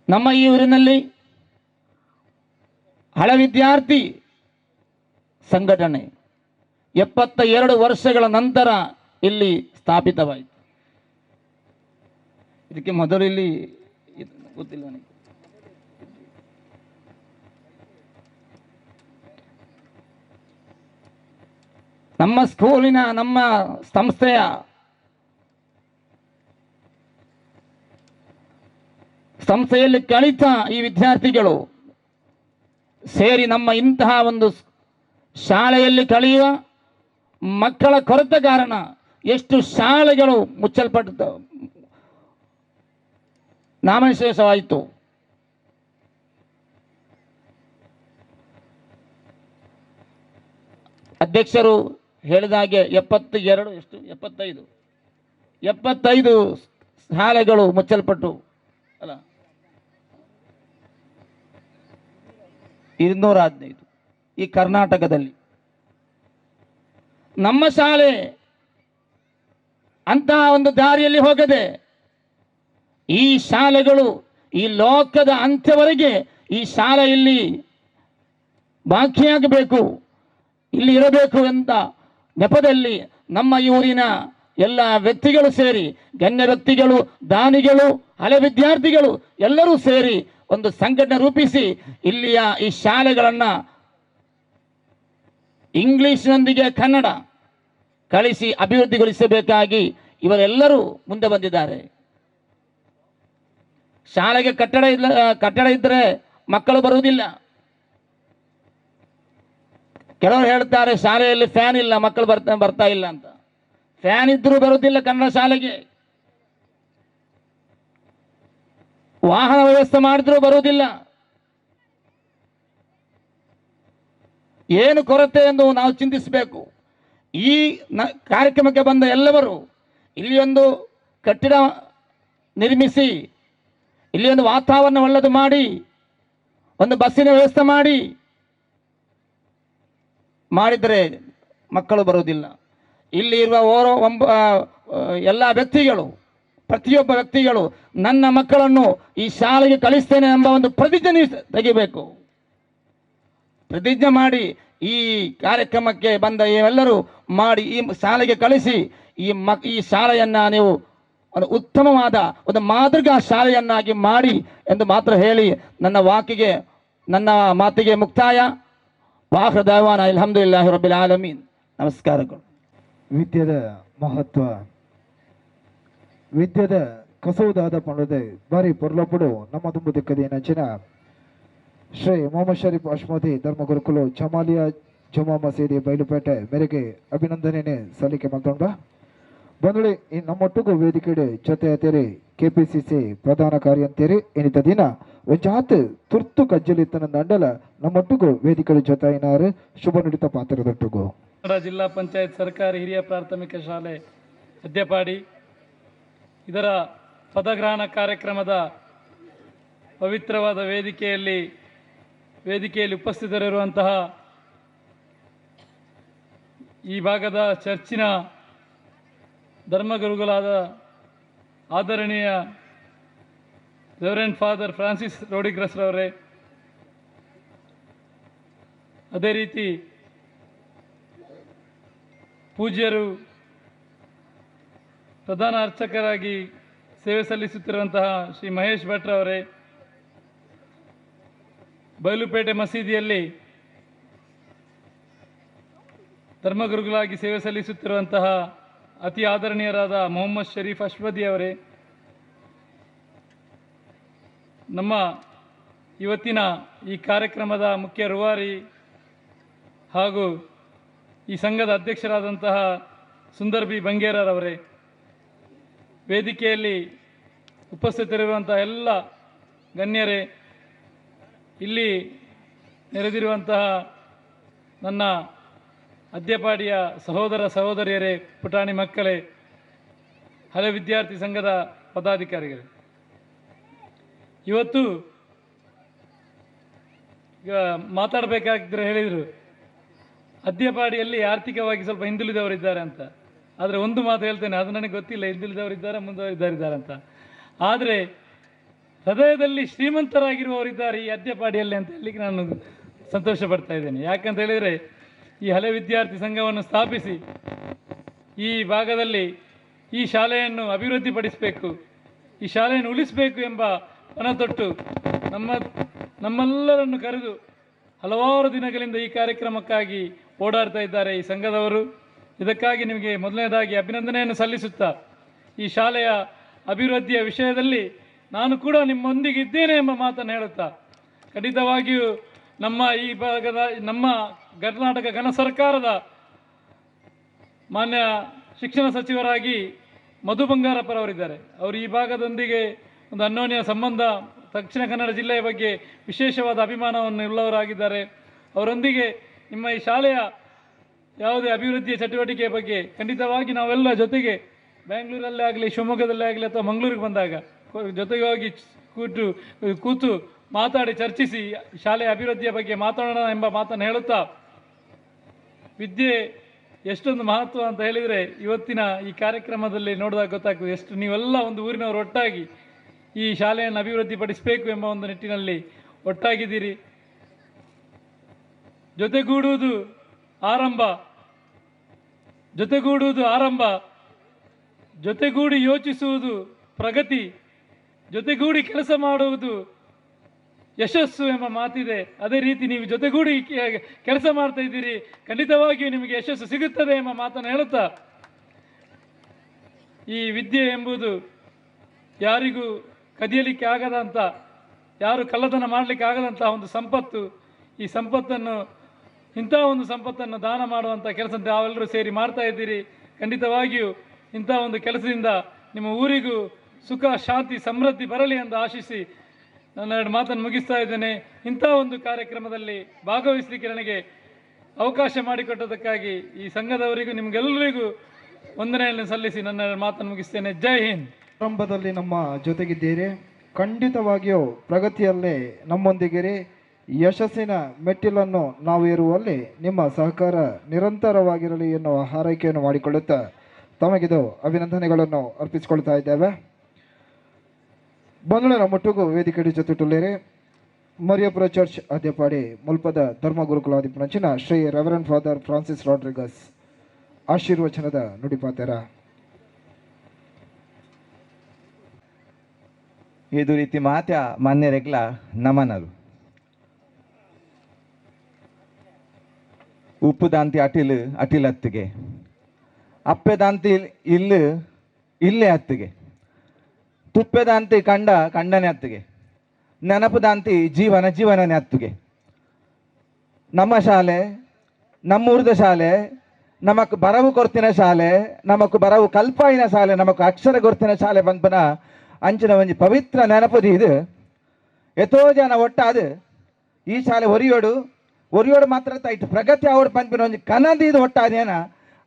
ನಮ್ಮ ಈ ಊರಿನಲ್ಲಿ ಹಳೆ ವಿದ್ಯಾರ್ಥಿ ಸಂಘಟನೆ 72 ವರ್ಷಗಳ ನಂತರ ಇಲ್ಲಿ ಸ್ಥಾಪಿತವಾಯಿತು. ಇದಕ್ಕೆ ಮೊದಲು ಇಲ್ಲಿ ಗೊತ್ತಿಲ್ಲ ನನಗೆ. ನಮ್ಮ ಸ್ಕೂಲಿನ ನಮ್ಮ ಸಂಸ್ಥೆಯ ಸಂಸ್ಥೆಯಲ್ಲಿ ಕಲಿತ ಈ ವಿದ್ಯಾರ್ಥಿಗಳು ಸೇರಿ ನಮ್ಮ ಇಂತಹ ಒಂದು ಶಾಲೆಯಲ್ಲಿ ಕಲಿಯುವ ಮಕ್ಕಳ ಕೊರತೆ ಕಾರಣ ಎಷ್ಟು ಶಾಲೆಗಳು ಮುಚ್ಚಲ್ಪಟ್ಟು ನಾಮಶೇಷವಾಯಿತು. ಅಧ್ಯಕ್ಷರು ಹೇಳಿದಾಗೆ 75 ಶಾಲೆಗಳು ಮುಚ್ಚಲ್ಪಟ್ಟು ಅಲ್ಲ 215 ಈ ಕರ್ನಾಟಕದಲ್ಲಿ. ನಮ್ಮ ಶಾಲೆ ಅಂತಹ ಒಂದು ದಾರಿಯಲ್ಲಿ ಹೋಗದೆ ಈ ಶಾಲೆಗಳು ಈ ಲೋಕದ ಅಂತ್ಯವರೆಗೆ ಈ ಶಾಲೆಯಲ್ಲಿ ಬಾಕಿಯಾಗಬೇಕು, ಇಲ್ಲಿ ಇರಬೇಕು ಅಂತ ನೆಪದಲ್ಲಿ ನಮ್ಮ ಈ ಊರಿನ ಎಲ್ಲ ವ್ಯಕ್ತಿಗಳು ಸೇರಿ, ಗಣ್ಯ ವ್ಯಕ್ತಿಗಳು, ದಾನಿಗಳು, ಹಳೆ ವಿದ್ಯಾರ್ಥಿಗಳು ಎಲ್ಲರೂ ಸೇರಿ ಒಂದು ಸಂಘಟನೆ ರೂಪಿಸಿ ಇಲ್ಲಿಯ ಈ ಶಾಲೆಗಳನ್ನು ಇಂಗ್ಲಿಷ್ನೊಂದಿಗೆ ಕನ್ನಡ ಕಳಿಸಿ ಅಭಿವೃದ್ಧಿಗೊಳಿಸಬೇಕಾಗಿ ಇವರೆಲ್ಲರೂ ಮುಂದೆ ಬಂದಿದ್ದಾರೆ. ಶಾಲೆಗೆ ಕಟ್ಟಡ ಇದ್ದರೆ ಮಕ್ಕಳು ಬರುವುದಿಲ್ಲ. ಕೆಲವರು ಹೇಳ್ತಾರೆ ಶಾಲೆಯಲ್ಲಿ ಫ್ಯಾನ್ ಇಲ್ಲ, ಮಕ್ಕಳು ಬರ್ತಾ ಇಲ್ಲ ಅಂತ. ಫ್ಯಾನ್ ಇದ್ರೂ ಬರುವುದಿಲ್ಲ ಕನ್ನಡ ಶಾಲೆಗೆ. ವಾಹನ ವ್ಯವಸ್ಥೆ ಮಾಡಿದ್ರೂ ಬರುವುದಿಲ್ಲ. ಏನು ಕೊರತೆ ಎಂದು ನಾವು ಚಿಂತಿಸಬೇಕು. ಈ ಕಾರ್ಯಕ್ರಮಕ್ಕೆ ಬಂದ ಎಲ್ಲವರು ಇಲ್ಲಿ ಒಂದು ಕಟ್ಟಡ ನಿರ್ಮಿಸಿ, ಇಲ್ಲಿ ಒಂದು ವಾತಾವರಣ ಒಳ್ಳೆದು ಮಾಡಿ, ಒಂದು ಬಸ್ಸಿನ ವ್ಯವಸ್ಥೆ ಮಾಡಿದರೆ ಮಕ್ಕಳು ಬರುವುದಿಲ್ಲ. ಇಲ್ಲಿ ಇರುವ ಎಲ್ಲ ವ್ಯಕ್ತಿಗಳು, ಪ್ರತಿಯೊಬ್ಬ ವ್ಯಕ್ತಿಗಳು ನನ್ನ ಮಕ್ಕಳನ್ನು ಈ ಶಾಲೆಗೆ ಕಳಿಸ್ತೇನೆ ಎಂಬ ಒಂದು ಪ್ರತಿಜ್ಞೆ ತೆಗಿಬೇಕು. ಪ್ರತಿಜ್ಞೆ ಮಾಡಿ ಈ ಕಾರ್ಯಕ್ರಮಕ್ಕೆ ಬಂದ ಎಲ್ಲರೂ ಮಾಡಿ ಈ ಶಾಲೆಗೆ ಕಳಿಸಿ ಈ ಶಾಲೆಯನ್ನು ನೀವು ಒಂದು ಉತ್ತಮವಾದ ಒಂದು ಮಾತೃಕಾ ಶಾಲೆಯನ್ನಾಗಿ ಮಾಡಿ ಎಂದು ಮಾತ್ರ ಹೇಳಿ ನನ್ನ ಮಾತಿಗೆ ಮುಕ್ತಾಯ. ವಾಹೃ ದಾವಾನ ಅಲ್ಹಮ್ದುಲಿಲ್ಲಾಹಿ ರಬ್ಬಿಲ್ ಆಲಮೀನ್. ನಮಸ್ಕಾರಗಳು. ವಿದ್ಯೆದ ಮಹತ್ವ, ವಿದ್ಯೆದ ಕಸವುದಾದ ಪಣದೆ ಬಾರಿ ಪೊರ್ಲಪುಡು ನಮ್ಮ ತುಂಬು ದಿಕ್ಕದಿ ನಚ್ಚಿನ ಶ್ರೀ ಮೊಹಮ್ಮದ್ ಶರೀಫ್ ಅಶ್ಮದಿ ಧರ್ಮ ಗುರುಕುಲು ಜಮಾಲಿಯಾ ಜುಮಾ ಮಸೀದಿ ಬೈಲುಪೇಟೆ ಮೇರೆಗೆ ಅಭಿನಂದನೆ ಸಲ್ಲಿಕೆ ಮಾಡ್ಕೊಂಡ ಬಂದುಳಿ ಈ ನಮ್ಮೊಟ್ಟಿಗೂ ವೇದಿಕೆಡೆ ಜೊತೆ ಅತೇರಿ ಕೆಪಿಸಿಸಿ ಪ್ರಧಾನ ಕಾರ್ಯಂತೇರಿ ಎನಿತ ದಿನ ಒಂಜಾತ್ ತುರ್ತು ಕಜ್ಜಲಿತ್ತನ ದಂಡಲ ನಮ್ಮೊಟ್ಟಿಗೂ ವೇದಿಕೆಡೆ ಜೊತೆ ಏನಾರು ಶುಭ ನುಡಿತ ಪಾತ್ರದೊಟ್ಟಿಗೂ ಕನ್ನಡ ಜಿಲ್ಲಾ ಪಂಚಾಯತ್ ಸರ್ಕಾರಿ ಹಿರಿಯ ಪ್ರಾಥಮಿಕ ಶಾಲೆ ಅದ್ಯಪಾಡಿ ಇದರ ಪದಗ್ರಹಣ ಕಾರ್ಯಕ್ರಮದ ಪವಿತ್ರವಾದ ವೇದಿಕೆಯಲ್ಲಿ ಉಪಸ್ಥಿತರಿರುವಂತಹ ಈ ಭಾಗದ ಚರ್ಚಿನ ಧರ್ಮಗುರುಗಳಾದ ಆದರಣೀಯ ರೆವರೆಂಡ್ ಫಾದರ್ ಫ್ರಾನ್ಸಿಸ್ ರೋಡಿಗ್ರಸ್ರವರೇ, ಅದೇ ರೀತಿ ಪೂಜ್ಯರು ಪ್ರಧಾನ ಅರ್ಚಕರಾಗಿ ಸೇವೆ ಸಲ್ಲಿಸುತ್ತಿರುವಂತಹ ಶ್ರೀ ಮಹೇಶ್ ಭಟ್ರವರೇ, ಬೈಲುಪೇಟೆ ಮಸೀದಿಯಲ್ಲಿ ಧರ್ಮಗುರುಗಳಾಗಿ ಸೇವೆ ಸಲ್ಲಿಸುತ್ತಿರುವಂತಹ ಅತಿ ಆದರಣೀಯರಾದ ಮೊಹಮ್ಮದ್ ಶರೀಫ್ ಅಶ್ವದಿ ಅವರೇ, ನಮ್ಮ ಇವತ್ತಿನ ಈ ಕಾರ್ಯಕ್ರಮದ ಮುಖ್ಯ ರೂವಾರಿ ಹಾಗೂ ಈ ಸಂಘದ ಅಧ್ಯಕ್ಷರಾದಂತಹ ಸುಂದರ್ ಬಿ ಬಂಗೇರರವರೇ, ವೇದಿಕೆಯಲ್ಲಿ ಉಪಸ್ಥಿತರಿರುವಂತಹ ಎಲ್ಲ ಗಣ್ಯರೇ, ಇಲ್ಲಿ ನೆರೆದಿರುವಂತಹ ನನ್ನ ಅದ್ಯಪಾಡಿಯ ಸಹೋದರ ಸಹೋದರಿಯರೇ, ಪುಟಾಣಿ ಮಕ್ಕಳೇ, ಹಳೆ ವಿದ್ಯಾರ್ಥಿ ಸಂಘದ ಪದಾಧಿಕಾರಿಗಳೇ, ಇವತ್ತು ಈಗ ಮಾತಾಡಬೇಕಾಗಿದ್ದರೆ ಹೇಳಿದರು ಅದ್ಯಪಾಡಿಯಲ್ಲಿ ಆರ್ಥಿಕವಾಗಿ ಸ್ವಲ್ಪ ಹಿಂದುಳಿದವರಿದ್ದಾರೆ ಅಂತ. ಆದರೆ ಒಂದು ಮಾತು ಹೇಳ್ತೇನೆ, ಅದು ನನಗೆ ಗೊತ್ತಿಲ್ಲ ಹಿಂದುಳಿದವರಿದ್ದಾರೆ ಮುಂದುವರಿದ್ದಾರೆ ಅಂತ. ಆದರೆ ಹೃದಯದಲ್ಲಿ ಶ್ರೀಮಂತರಾಗಿರುವವರಿದ್ದಾರೆ ಈ ಅದ್ಯಪಾಡಿಯಲ್ಲಿ ಅಂತ ಹೇಳಲಿಕ್ಕೆ ನಾನು ಸಂತೋಷ ಪಡ್ತಾ ಇದ್ದೇನೆ. ಯಾಕಂತ ಹೇಳಿದರೆ ಈ ಹಳೆ ವಿದ್ಯಾರ್ಥಿ ಸಂಘವನ್ನು ಸ್ಥಾಪಿಸಿ ಈ ಭಾಗದಲ್ಲಿ ಈ ಶಾಲೆಯನ್ನು ಅಭಿವೃದ್ಧಿಪಡಿಸಬೇಕು, ಈ ಶಾಲೆಯನ್ನು ಉಳಿಸಬೇಕು ಎಂಬ ಪಣತೊಟ್ಟು ನಮ್ಮೆಲ್ಲರನ್ನು ಕರೆದು ಹಲವಾರು ದಿನಗಳಿಂದ ಈ ಕಾರ್ಯಕ್ರಮಕ್ಕಾಗಿ ಓಡಾಡ್ತಾ ಇದ್ದಾರೆ ಈ ಸಂಘದವರು. ಇದಕ್ಕಾಗಿ ನಿಮಗೆ ಮೊದಲನೇದಾಗಿ ಅಭಿನಂದನೆಯನ್ನು ಸಲ್ಲಿಸುತ್ತಾ, ಈ ಶಾಲೆಯ ಅಭಿವೃದ್ಧಿಯ ವಿಷಯದಲ್ಲಿ ನಾನು ಕೂಡ ನಿಮ್ಮೊಂದಿಗೆ ಇದ್ದೇನೆ ಎಂಬ ಮಾತನ್ನು ಹೇಳುತ್ತಾ, ಖಂಡಿತವಾಗಿಯೂ ನಮ್ಮ ಈ ಭಾಗದ ನಮ್ಮ ಕರ್ನಾಟಕ ಘನ ಸರ್ಕಾರದ ಮಾನ್ಯ ಶಿಕ್ಷಣ ಸಚಿವರಾಗಿ ಮಧು ಬಂಗಾರಪ್ಪರವರಿದ್ದಾರೆ. ಅವರು ಈ ಭಾಗದೊಂದಿಗೆ ಒಂದು ಅನ್ಯೋನ್ಯ ಸಂಬಂಧ, ದಕ್ಷಿಣ ಕನ್ನಡ ಜಿಲ್ಲೆಯ ಬಗ್ಗೆ ವಿಶೇಷವಾದ ಅಭಿಮಾನವನ್ನು ಉಳ್ಳವರಾಗಿದ್ದಾರೆ. ಅವರೊಂದಿಗೆ ನಿಮ್ಮ ಈ ಶಾಲೆಯ ಯಾವುದೇ ಅಭಿವೃದ್ಧಿಯ ಚಟುವಟಿಕೆಯ ಬಗ್ಗೆ ಖಂಡಿತವಾಗಿ ನಾವೆಲ್ಲ ಜೊತೆಗೆ ಬೆಂಗಳೂರಲ್ಲೇ ಆಗಲಿ, ಶಿವಮೊಗ್ಗದಲ್ಲೇ ಆಗಲಿ ಅಥವಾ ಮಂಗಳೂರಿಗೆ ಬಂದಾಗ ಜೊತೆಗೆ ಹೋಗಿ ಕೂತು ಮಾತಾಡಿ ಚರ್ಚಿಸಿ ಶಾಲೆಯ ಅಭಿವೃದ್ಧಿಯ ಬಗ್ಗೆ ಮಾತಾಡೋಣ ಎಂಬ ಮಾತನ್ನು ಹೇಳುತ್ತಾ, ವಿದ್ಯೆ ಎಷ್ಟೊಂದು ಮಹತ್ವ ಅಂತ ಹೇಳಿದರೆ ಇವತ್ತಿನ ಈ ಕಾರ್ಯಕ್ರಮದಲ್ಲಿ ನೋಡಿದಾಗ ಗೊತ್ತಾಗ್ತದೆ ಎಷ್ಟು ನೀವೆಲ್ಲ ಒಂದು ಊರಿನವರು ಒಟ್ಟಾಗಿ ಈ ಶಾಲೆಯನ್ನು ಅಭಿವೃದ್ಧಿಪಡಿಸಬೇಕು ಎಂಬ ಒಂದು ನಿಟ್ಟಿನಲ್ಲಿ ಒಟ್ಟಾಗಿದ್ದೀರಿ. ಜೊತೆಗೂಡುವುದು ಆರಂಭ, ಜೊತೆಗೂಡಿ ಯೋಚಿಸುವುದು ಪ್ರಗತಿ, ಜೊತೆಗೂಡಿ ಕೆಲಸ ಮಾಡುವುದು ಯಶಸ್ಸು ಎಂಬ ಮಾತಿದೆ. ಅದೇ ರೀತಿ ನೀವು ಜೊತೆಗೂಡಿ ಕೆಲಸ ಮಾಡ್ತಾ ಇದ್ದೀರಿ, ಖಂಡಿತವಾಗಿಯೂ ನಿಮಗೆ ಯಶಸ್ಸು ಸಿಗುತ್ತದೆ ಎಂಬ ಮಾತನ್ನು ಹೇಳುತ್ತಾ, ಈ ವಿದ್ಯೆ ಎಂಬುದು ಯಾರಿಗೂ ಕದಿಯಲಿಕ್ಕೆ ಆಗದಂಥ, ಯಾರು ಕಳ್ಳತನ ಮಾಡಲಿಕ್ಕೆ ಆಗದಂಥ ಒಂದು ಸಂಪತ್ತು. ಈ ಸಂಪತ್ತನ್ನು, ಇಂಥ ಒಂದು ಸಂಪತ್ತನ್ನು ದಾನ ಮಾಡುವಂಥ ಕೆಲಸ ತಾವೆಲ್ಲರೂ ಸೇರಿ ಮಾಡ್ತಾ ಇದ್ದೀರಿ. ಖಂಡಿತವಾಗಿಯೂ ಇಂಥ ಒಂದು ಕೆಲಸದಿಂದ ನಿಮ್ಮ ಊರಿಗೂ ಸುಖ, ಶಾಂತಿ, ಸಮೃದ್ಧಿ ಬರಲಿ ಎಂದು ಆಶಿಸಿ ನನ್ನ ಎರಡು ಮಾತನ್ನು ಮುಗಿಸ್ತಾ ಇದ್ದೇನೆ. ಇಂಥ ಒಂದು ಕಾರ್ಯಕ್ರಮದಲ್ಲಿ ಭಾಗವಹಿಸಲಿಕ್ಕೆ ನನಗೆ ಅವಕಾಶ ಮಾಡಿಕೊಟ್ಟದಕ್ಕಾಗಿ ಈ ಸಂಘದವರಿಗೂ ನಿಮಗೆಲ್ಲರಿಗೂ ವಂದನೆಯನ್ನು ಸಲ್ಲಿಸಿ ನನ್ನ ಮಾತನ್ನು ಮುಗಿಸ್ತೇನೆ. ಜೈ ಹಿಂದ್. ಆರಂಭದಲ್ಲಿ ನಮ್ಮ ಜೊತೆಗಿದ್ದೀರಿ, ಖಂಡಿತವಾಗಿಯೂ ಪ್ರಗತಿಯಲ್ಲೇ ನಮ್ಮೊಂದಿಗಿರಿ. ಯಶಸ್ಸಿನ ಮೆಟ್ಟಿಲನ್ನು ನಾವು ಏರುವಲ್ಲಿ ನಿಮ್ಮ ಸಹಕಾರ ನಿರಂತರವಾಗಿರಲಿ ಎನ್ನುವ ಹಾರೈಕೆಯನ್ನು ಮಾಡಿಕೊಳ್ಳುತ್ತಾ ತಮಗಿದು ಅಭಿನಂದನೆಗಳನ್ನು ಅರ್ಪಿಸಿಕೊಳ್ತಾ ಇದ್ದೇವೆ. ಬಂಗಳೂರ ಮುಟ್ಟುಗು ವೇದಿಕೆ ಜೊತೆಟುಲ್ಲೇರೆ ಮರಿಯಪುರ ಚರ್ಚ್ ಅಧ್ಯಪಾಡಿ ಮುಲ್ಪದ ಧರ್ಮ ಗುರುಕುಲಾಧಿಪನಂಚಿನ ಶ್ರೀ ರೆವರೆಂಡ್ ಫಾದರ್ ಫ್ರಾನ್ಸಿಸ್ ರಾಡ್ರಿಗಸ್ ಆಶೀರ್ವಚನದ ನುಡಿಪಾತೆರ. ಇದು ರೀತಿ ಮಾತ್ಯ ಮಾನ್ಯರೆಗ್ಲ ನಮನರು. ಉಪ್ಪು ದಾಂತಿ ಅಟಿಲತ್ತಿಗೆ, ಅಪ್ಪೆ ದಾಂತಿ ಇಲ್ಲೇ ಹತ್ತಿಗೆ, ತುಪ್ಪೆ ದಾಂತಿ ಕಂಡನೆ ಹತ್ತಿಗೆ, ನೆನಪು ದಾಂತಿ ಜೀವನನೇ ಹತ್ತಿಗೆ. ನಮ್ಮ ಶಾಲೆ, ನಮ್ಮೂರ್ದ ಶಾಲೆ, ನಮಕ್ ಬರವು ಕೊರ್ತಿನ ಶಾಲೆ, ನಮಕ್ ಬರವು ಕಲ್ಪಾಯಿನ ಶಾಲೆ, ನಮಕ್ ಅಕ್ಷರ ಕೊರ್ತಿನ ಶಾಲೆ ಬಂದ್ಪನ ಅಂಚಿನ ಒಂಜಿ ಪವಿತ್ರ ನೆನಪುದಿ ಇದು. ಎಷ್ಟೋ ಜನ ಒಟ್ಟಾದು ಈ ಶಾಲೆ ಒರಿಯೋಡು ಮಾತ್ರ ಇಟ್ಟು ಪ್ರಗತಿ ಅವಡು ಪಂಪಿನ ಒಂಜಿ ಕನದಿ ಇದು ಒಟ್ಟಾದೇನ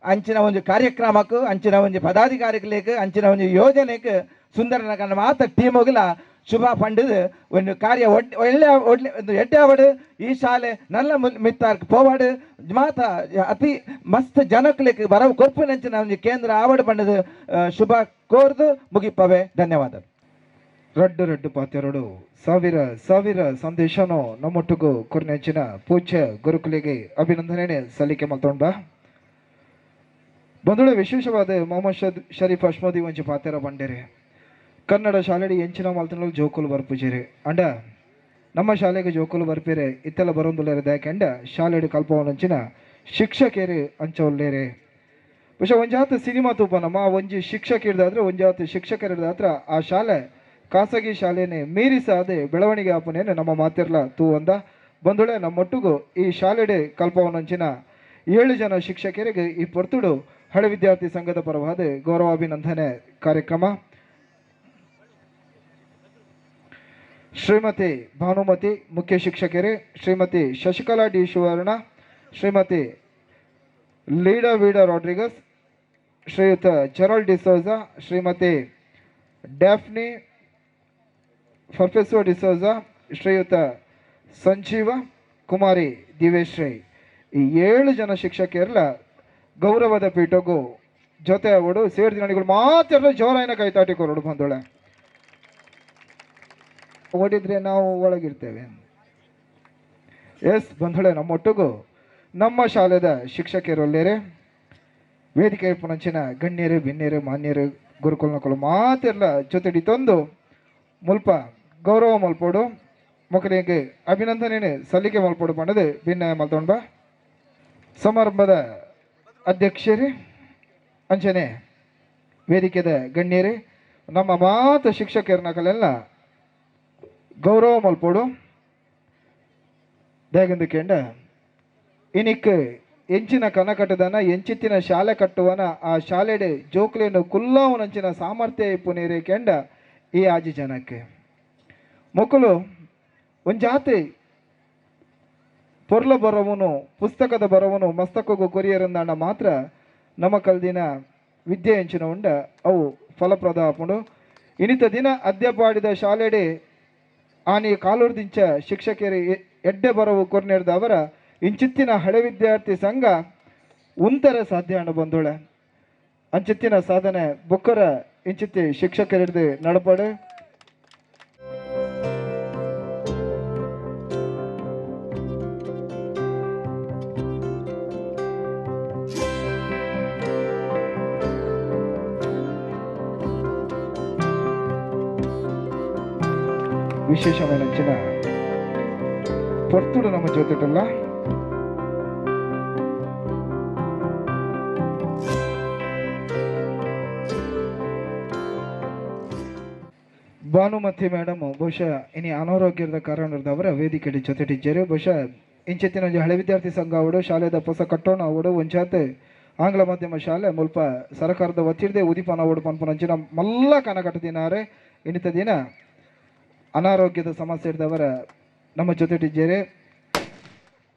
ಅಂಚಿನ ಒಂದು ಕಾರ್ಯಕ್ರಮಕ್ಕೂ, ಅಂಚಿನ ಒಂದು ಪದಾಧಿಕಾರಿಗಳಿಗೆ, ಅಂಚಿನ ಒಂದು ಯೋಜನೆಗೆ ಸುಂದರನ ಕನ್ನ ಮಾತ ಟೀಮ್ ಹೋಗಿಲ್ಲ ಶುಭ ಪಂಡದು ಒಂದು ಕಾರ್ಯ ಒಳ್ಳೆ ಒಂದು ಎಡ್ಡಾವಡು ಈ ಶಾಲೆ ನಲ್ಲ ಮಿತ್ತಾರ್ಕ್ ಪೋವಾಡು ಮಾತ ಅತಿ ಮಸ್ತ್ ಜನಕ್ಕೆ ಬರವು ಕೊರ್ಪಿನಂಚಿನ ಒಂದು ಕೇಂದ್ರ ಆವಡು ಪಂಡದು ಶುಭ ಕೋರ್ದು ಮುಗಿಪವೆ. ಧನ್ಯವಾದ. ರಡ್ಡು ಪಾತ್ಯರಡು ಸಾವಿರ ಸಂದೇಶನು ನಮ್ಮೊಟ್ಟಿಗೂ ಕೊರ್ನೆಂಚಿನ ಪೂಜ್ಯ ಗುರುಕುಲಿಗೆ ಅಭಿನಂದನೆ ಸಲ್ಲಿಕೆ ಮಾಡ್ತೊಂಡ ಬಂಧುಳೆ ವಿಶೇಷವಾದ ಮೊಹಮ್ಮದ್ ಶರೀಫ್ ಅಶ್ಮದಿ ಒಂಚಿ ಪಾತ್ಯರ ಬಂಡೇರೆ ಕನ್ನಡ ಶಾಲೆಡಿ ಎಂಚಿನ ಮಲ್ತನ ಜೋಕುಲು ಬರ್ಪುಜೇರಿ ಅಂಡ ನಮ್ಮ ಶಾಲೆಗೆ ಜೋಕುಲು ಬರ್ಪೇರೆ ಇತ್ತೆಲ್ಲ ಬರೋಂದುಲ್ಲೇರೆ ದಾಕೆಂಡ ಶಾಲೆಡಿ ಕಲ್ಪವನಂಚಿನ ಶಿಕ್ಷಕೇರಿ ಅಂಚವಲ್ಲೇರೆ പക്ഷെ ಒಂಜಾತ ಸಿನಿಮಾ ತೂಪನಮ್ಮ ಒಂಜಿ ಶಿಕ್ಷಕ ಹಿಡ್ದಾದ್ರೆ ಒಂಜಾತ ಶಿಕ್ಷಕರು ಹಿಡ್ದಾತ್ರ ಆ ಶಾಲೆ ಖಾಸಗಿ ಶಾಲೆನೇ ಮೀರಿಸಾದೆ ಬೆಳವಣಿಗೆ ಆಪನೇನು ನಮ್ಮ ಮಾತಿರ್ಲ ತೂ ಅಂದ ಬಂಧುಳೆ ನಮ್ಮೊಟ್ಟಿಗೂ ಈ ಶಾಲೆಡೆ ಕಲ್ಪವನಂಚಿನ 7 ಜನ ಶಿಕ್ಷಕರಿಗೆ ಈ ಪೊರ್ತುಡು ಹಳೆ ವಿದ್ಯಾರ್ಥಿ ಸಂಘದ ಪರವಾದ ಗೌರವಾಭಿನಂದನೆ ಕಾರ್ಯಕ್ರಮ. ಶ್ರೀಮತಿ ಭಾನುಮತಿ ಮುಖ್ಯ ಶಿಕ್ಷಕರೇ, ಶ್ರೀಮತಿ ಶಶಿಕಲಾ ಡಿ ಸುವರ್ಣ, ಶ್ರೀಮತಿ ಲೀಡಾ ವೀಡಾ ರಾಡ್ರಿಗಸ್, ಶ್ರೀಯುತ ಜೆರಾಲ್ಡ್ ಡಿಸೋಜಾ, ಶ್ರೀಮತಿ ಡ್ಯಾಫ್ನಿ ಪ್ರೊಫೆಸರ್ ಡಿಸೋಜಾ, ಶ್ರೀಯುತ ಸಂಜೀವ ಕುಮಾರಿ ದಿವೇಶ್ರೀ ಈ 7 ಜನ ಶಿಕ್ಷಕಿಯರ್ಲ ಗೌರವದ ಪೀಠಗೂ ಜೊತೆ ಅವಡು ಸೇರಿದಿನಗಳು ಮಾತ್ರ ಜೋರಾಯಿನ ಕೈತಾಟಿ ಕೊರಡು ಬಂದೋಳೆ ಓಡಿದ್ರೆ ನಾವು ಒಳಗಿರ್ತೇವೆ. ಎಸ್ ಬಂಧುಳೆ ನಮ್ಮೊಟ್ಟಿಗೂ ನಮ್ಮ ಶಾಲೆದ ಶಿಕ್ಷಕರೊಲ್ಲೇರೆ ವೇದಿಕೆ ಪುನಂಚಿನ ಗಣ್ಯರು ಬಿನ್ನೇರು ಮಾನ್ಯರು ಗುರುಕುಲನಕಲು ಮಾತೆಲ್ಲ ಜೊತೆಡಿ ತಂದು ಮುಲ್ಪ ಗೌರವ ಮಲ್ಪೋಡು ಮಕ್ಕಳಿಗೆ ಅಭಿನಂದನೆ ಸಲ್ಲಿಕೆ ಮಲ್ಪೋಡು ಬಣ್ಣದು ಭಿನ್ನಾಯ ಮಲ್ತೊಂಡು ಬಾ ಸಮಾರಂಭದ ಅಧ್ಯಕ್ಷರೇ ಅಂಚನೆ ವೇದಿಕೆದ ಗಣ್ಯರೇ ನಮ್ಮ ಮಾತು ಶಿಕ್ಷಕರನಕಲೆಲ್ಲ ಗೌರವ ಮಲ್ಪೋಡು ದಯಗಂದು ಕೇಂಡ ಇನಿಕ್ ಎಂಚಿನ ಕನಕಟ್ಟದನ ಎಂಚಿತ್ತಿನ ಶಾಲೆ ಕಟ್ಟುವನ ಆ ಶಾಲೆಡೆ ಜೋಕ್ಲೇನು ಕುಲ್ಲಾವನಂಚಿನ ಸಾಮರ್ಥ್ಯ ಪುನೇರೆ ಕೆಂಡ ಈ ಆಜಿ ಜನಕ್ಕೆ ಮಕ್ಕಳು ಒಂಜಾತಿ ಪೊರ್ಲ ಬರವನು ಪುಸ್ತಕದ ಬರವನು ಮಸ್ತಕಗೂ ಕೊರಿಯರಂದಾಂಡ ಮಾತ್ರ ನಮ್ಮ ಕಲ್ದಿನ ವಿದ್ಯೆ ಎಂಚಿನ ಉಂಡ ಅವು ಫಲಪ್ರದ ಆಪುಂಡು ಇನಿತ ದಿನ ಅದ್ಯಪಾಡಿದ ಶಾಲೆಡೆ ಆನಿ ಕಾಲೂರ್ದಿಂಚ ಶಿಕ್ಷಕರು ಎಡ್ಡೆ ಬರವು ಕೊರ್ನೆಡ್ದ ಅವರ ಇಂಚಿತ್ತಿನ ಹಳೆ ವಿದ್ಯಾರ್ಥಿ ಸಂಘ ಉಂತರ ಸಾಧ್ಯ ಅಣ್ಣ ಬಂದೋಳೆ ಅಂಚಿತ್ತಿನ ಸಾಧನೆ ಬೊಕ್ಕರ ಇಂಚಿತ್ತಿ ಶಿಕ್ಷಕರಿಡ್ದು ನಡಪಡು ವಿಶೇಷమైన ಪೊರ್ತುಡು ನಮ್ಮ ಜೊತೆಟಲ್ಲ ಭಾನುಮತಿ ಮೇಡಮ್ ಬಹುಶಃ ಇನಿ ಅನಾರೋಗ್ಯದ ಕಾರಣದವರ ವೇದಿಕೆ ಜೊತೆಟಿದ್ದಾರೆ ಬಹುಶಃ ಇಂಚೆತ್ತಿನ ಹಳೆ ವಿದ್ಯಾರ್ಥಿ ಸಂಘ ಅವಡು ಶಾಲೆದ ಹೊಸ ಕಟ್ಟೋಣ ಅವಡು ಒಂಚಾತೆ ಆಂಗ್ಲ ಮಾಧ್ಯಮ ಶಾಲೆ ಮುಲ್ಪ ಸರ್ಕಾರದ ಒತ್ತಿಡದೆ ಉದಿಪಾನ ಅವಡು ಪನ್ಪುನಂಚಿನ ಮಲ್ಲ ಕನಕಟ್ಟದಿನಾರೆ ಇನ್ನಿತ ದಿನ ಅನಾರೋಗ್ಯದ ಸಮಸ್ಯೆ ಇದ್ದವರ ನಮ್ಮ ಜೊತೆಟಿದ್ದಾರೆ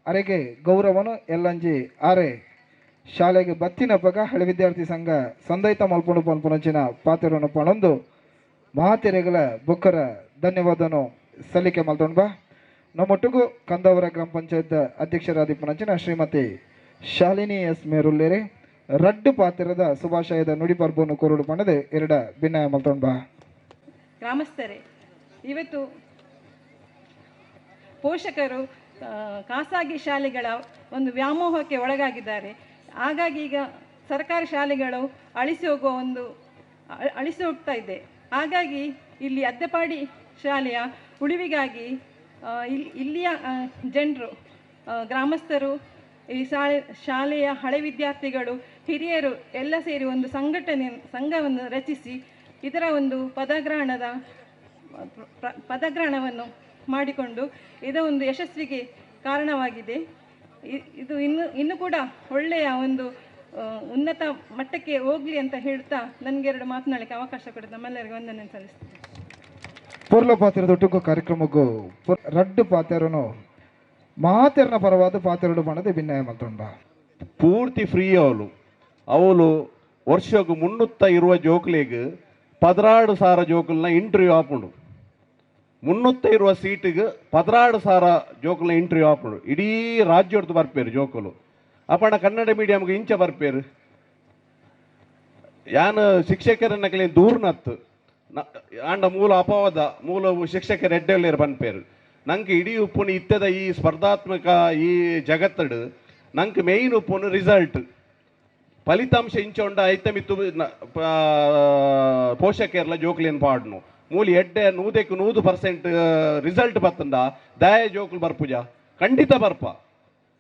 ಅರೆಗೆ ಗೌರವನು ಎಲ್ಲಂಜಿ ಆರೆ ಶಾಲೆಗೆ ಬತ್ತಿನ ಪಗ ಹಳೆ ವಿದ್ಯಾರ್ಥಿ ಸಂಘ ಸಂದೈತ ಮಲ್ಪುಂಡು ಪನ್ಪುನಂಚಿನ ಪಾತೆರನ್ನು ಪಣೊಂದು ಮಾತೆರೆಗಳ ಬೊಕ್ಕರ ಧನ್ಯವಾದನು ಸಲ್ಲಿಕೆ ಮಲ್ತೊಂಡು ಬಾ ನಮ್ಮೊಟ್ಟಿಗೂ ಕಂದಾವರ ಗ್ರಾಮ ಪಂಚಾಯತ್ ಅಧ್ಯಕ್ಷರಾದಿಪ್ಪನಂಚಿನ ಶ್ರೀಮತಿ ಶಾಲಿನಿ ಎಸ್ ಮೇರುಲ್ಲೇರೆ ರಡ್ಡು ಪಾತ್ರದ ಶುಭಾಶಯದ ನುಡಿ ಪರ್ಬನ್ನು ಕೋರುಡು ಪಣದೆ ಎರಡ ಭಿನ್ನಾಯ ಮಲ್ತೊಂಡು ಬಾ ಗ್ರಾಮಸ್ಥರೇ, ಇವತ್ತು ಪೋಷಕರು ಖಾಸಗಿ ಶಾಲೆಗಳ ಒಂದು ವ್ಯಾಮೋಹಕ್ಕೆ ಒಳಗಾಗಿದ್ದಾರೆ. ಹಾಗಾಗಿ ಈಗ ಸರ್ಕಾರಿ ಶಾಲೆಗಳು ಅಳಿಸಿ ಹೋಗ್ತಾ ಇದೆ. ಹಾಗಾಗಿ ಇಲ್ಲಿ ಅದ್ದೆಪಾಡಿ ಶಾಲೆಯ ಉಳಿವಿಗಾಗಿ ಇಲ್ಲಿಯ ಜನರು, ಗ್ರಾಮಸ್ಥರು, ಈ ಶಾಲೆಯ ಹಳೆ ವಿದ್ಯಾರ್ಥಿಗಳು, ಹಿರಿಯರು ಎಲ್ಲ ಸೇರಿ ಒಂದು ಸಂಘವನ್ನು ರಚಿಸಿ ಇದರ ಒಂದು ಪದಗ್ರಹಣವನ್ನು ಮಾಡಿಕೊಂಡು ಇದು ಒಂದು ಯಶಸ್ವಿಗೆ ಕಾರಣವಾಗಿದೆ. ಇದು ಇನ್ನು ಕೂಡ ಒಳ್ಳೆಯ ಒಂದು ಉನ್ನತ ಮಟ್ಟಕ್ಕೆ ಹೋಗಲಿ ಅಂತ ಹೇಳ್ತಾ ನನಗೆ ಎರಡು ಮಾತನಾಡಲಿಕ್ಕೆ ಅವಕಾಶ ಕೊಡಿದ ನಮ್ಮೆಲ್ಲರಿಗೂ ವಂದನೆ ಸಲ್ಲಿಸ್ತೀನಿ. ಪೊರ್ಲ ಪಾತ್ರದ ಕಾರ್ಯಕ್ರಮಕ್ಕೂ ರಡ್ಡು ಪಾತೆರನು ಮಾತೆರನ ಪರವಾದ ಪಾತೆರಡು ಬಣ್ಣದ ಭಿನ್ನಾಯ ಮಲ್ತೊಂಡ ಪೂರ್ತಿ ಫ್ರೀ ಅವಳು ವರ್ಷಕ್ಕೆ 300 ಇರುವ ಜೋಕ್ಲೆಗ್ 16,000 ಜೋಕಲ್ನ ಇಂಟರ್ವ್ಯೂ ಆಪುಂಡು. 300 ಇರುವ ಸೀಟಿಗೆ 16,000 ಜೋಕಲ್ನ ಇಂಟರ್ವ್ಯೂ ಆಪುಂಡು. ಇಡೀ ರಾಜ್ಯದ್ದು ಬರ್ಪೇರು ಜೋಕಲು ಅಪ್ಪಣ ಕನ್ನಡ ಮೀಡಿಯಮ್ಗೆ ಇಂಚ ಬರ್ಪೇರು. ಯಾನು ಶಿಕ್ಷಕರನ್ನ ದೂರ್ನತ್ತು ಆಂಡ ಮೂಲ ಅಪವಾದ ಮೂಲ ಶಿಕ್ಷಕರು ಎಡ್ಡೆಲ್ಲೇರು ಬಂದ್ಪೇರು. ನಂಗೆ ಇಡೀ ಉಪ್ಪುನು ಇತ್ತದ ಈ ಸ್ಪರ್ಧಾತ್ಮಕ ಈ ಜಗತ್ತಡು ನಂಗೆ ಮೇಯ್ನ್ ಉಪ್ಪುನು ರಿಸಲ್ಟ್ ಫಲಿತಾಂಶ ಇಂಚೊಂಡ ಐತಮಿತ್ತು ಪೋಷಕರ್ಲ ಜೋಕ್ಲೇನು ಪಾಡ್ನು ಮೂಲಿ ಎಡ್ಡೆ 100% ರಿಸಲ್ಟ್ ಬತ್ತಂಡ ದಯ ಜೋಕ್ಲು ಬರ್ಪುಜ ಖಂಡಿತ ಬರ್ಪ.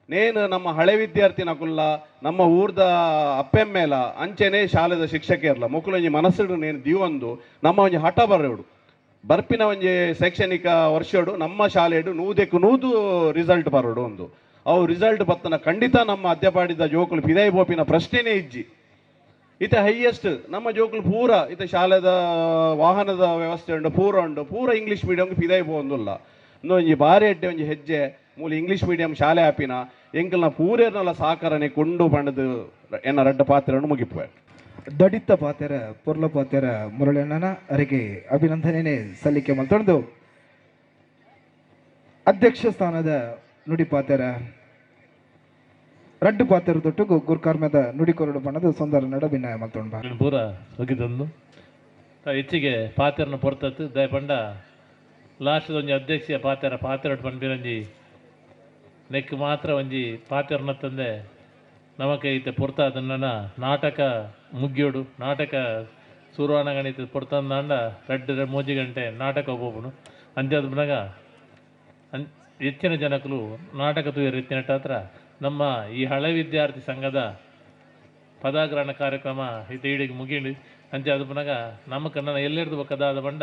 ನೇನು ನಮ್ಮ ಹಳೆ ವಿದ್ಯಾರ್ಥಿ ನಕುಲ್ಲ ನಮ್ಮ ಊರ್ದ ಅಪ್ಪೆಮ್ಮೇಲ ಅಂಚೆನೆ ಶಾಲೆದ ಶಿಕ್ಷಕರ್ಲ ಮುಕ್ಕುಲೊಂಜಿ ಮನಸ್ಸುಡು ನೇನು ದಿವೊಂದು ನಮ್ಮ ಒಂಜಿ ಹಠ ಬರೋಡು ಬರ್ಪಿನ ಒಂಜಿ ಶೈಕ್ಷಣಿಕ ವರ್ಷಡು ನಮ್ಮ ಶಾಲೆಡು 100% ರಿಸಲ್ಟ್ ಬರೋಡು ಒಂದು ಅವು ರಿಸಲ್ಟ್ ಬತ್ತನ ಖಂಡಿತ ನಮ್ಮ ಅದ್ಯಪಾಡಿದ ಜೋಕುಲು ಪಿದೈ ಬೋಪಿನ ಪ್ರಶ್ನೆನೇ ಇಜ್ಜಿ ಇತ ಹೈಯೆಸ್ಟ್ ನಮ್ಮ ಜೋಕುಲು ಪೂರ ಇತ ಶಾಲೆದ ವಾಹನದ ವ್ಯವಸ್ಥೆ ಉಂಡು ಪೂರ ಇಂಗ್ಲೀಷ್ ಮೀಡಿಯಂಗೆ ಪಿದೈ ಬೋಂದುಲ್ಲ ಒಂಜಿ ಬಾರಿ ಎಡ್ಡೆ ಒಂಜಿ ಹೆಜ್ಜೆ ಮೂಲ ಇಂಗ್ಲೀಷ್ ಮೀಡಿಯಂ ಶಾಲೆ ಆಪಿನ ಎಂಕಲ್ನ ಪೂರೇರ್ನಲ್ಲ ಸಾಕಾರನೆ ಕೊಂಡು ಬಣ್ಣದು ಎನ್ನ ರಡ್ಡ ಪಾತ್ರೆಯನ್ನು ಮುಗಿಪುವೆ. ದಡಿತ ಪಾತೆರ ಪೊರ್ಲ ಪಾತೆರ ಮುರಳಣ್ಣನ ಅರಿಗೆ ಅಭಿನಂದನೆ ಸಲ್ಲಿಕೆ ಮಲ್ತೊಂದು ಅಧ್ಯಕ್ಷ ಸ್ಥಾನದ ನುಡಿ ಪಾತೆರ ರಡ್ಡು ಪಾತೆರದೊಟ್ಟಿಗೂ ಗುರ್ಕಾರ್ಮದ ನುಡಿ ಕೊರಡು ಬಣ್ಣದ ಸುಂದರ ನಡ ಭಿನ್ನಾಯ ಮಲ್ತೊಂಡು ಪೂರ ಹೋಗಿದ್ದೊಂದು ಹೆಚ್ಚಿಗೆ ಪಾತೆರನ ಪೊರ್ತತ್ತು ದಯಪಂಡ ಲಾಸ್ಟ್ ಒಂಜಿ ಅಧ್ಯಕ್ಷ ಪಾತೆರ ಪಂಪಿರಂಜಿ ನೆಕ್ ಮಾತ್ರ ಒಂಜಿ ಪಾತೆರ್ನ ತಂದೆ ನಮಕ್ ಐತೆ ಪೊರ್ತಾದನ್ನ ನಾಟಕ ಮುಗ್ಯೋಡು ನಾಟಕ ಸುರುವಾನ ಗಣಿತ ಪೊರ್ತಂದಾಂಡ 2-3 ಗಂಟೆ ನಾಟಕ ಹೋಗ್ಬೋನು ಅಂತ್ಯದ ಮನಗ ಹೆಚ್ಚಿನ ಜನಕಲು ನಾಟಕ ತೂಯರು ಎತ್ತಿನಟ್ಟ ಹತ್ರ ನಮ್ಮ ಈ ಹಳೆ ವಿದ್ಯಾರ್ಥಿ ಸಂಘದ ಪದಾಗ್ರಹಣ ಕಾರ್ಯಕ್ರಮ ಇಡಿಗೆ ಮುಗಿಂಡು ಅಂಚೆ ಅದು ಪುನಗ ನಮ್ಮ ಕನ್ನಡ ಎಲ್ಲೆರ್ದು ಬಕ್ಕದಾದ ಬಂಡ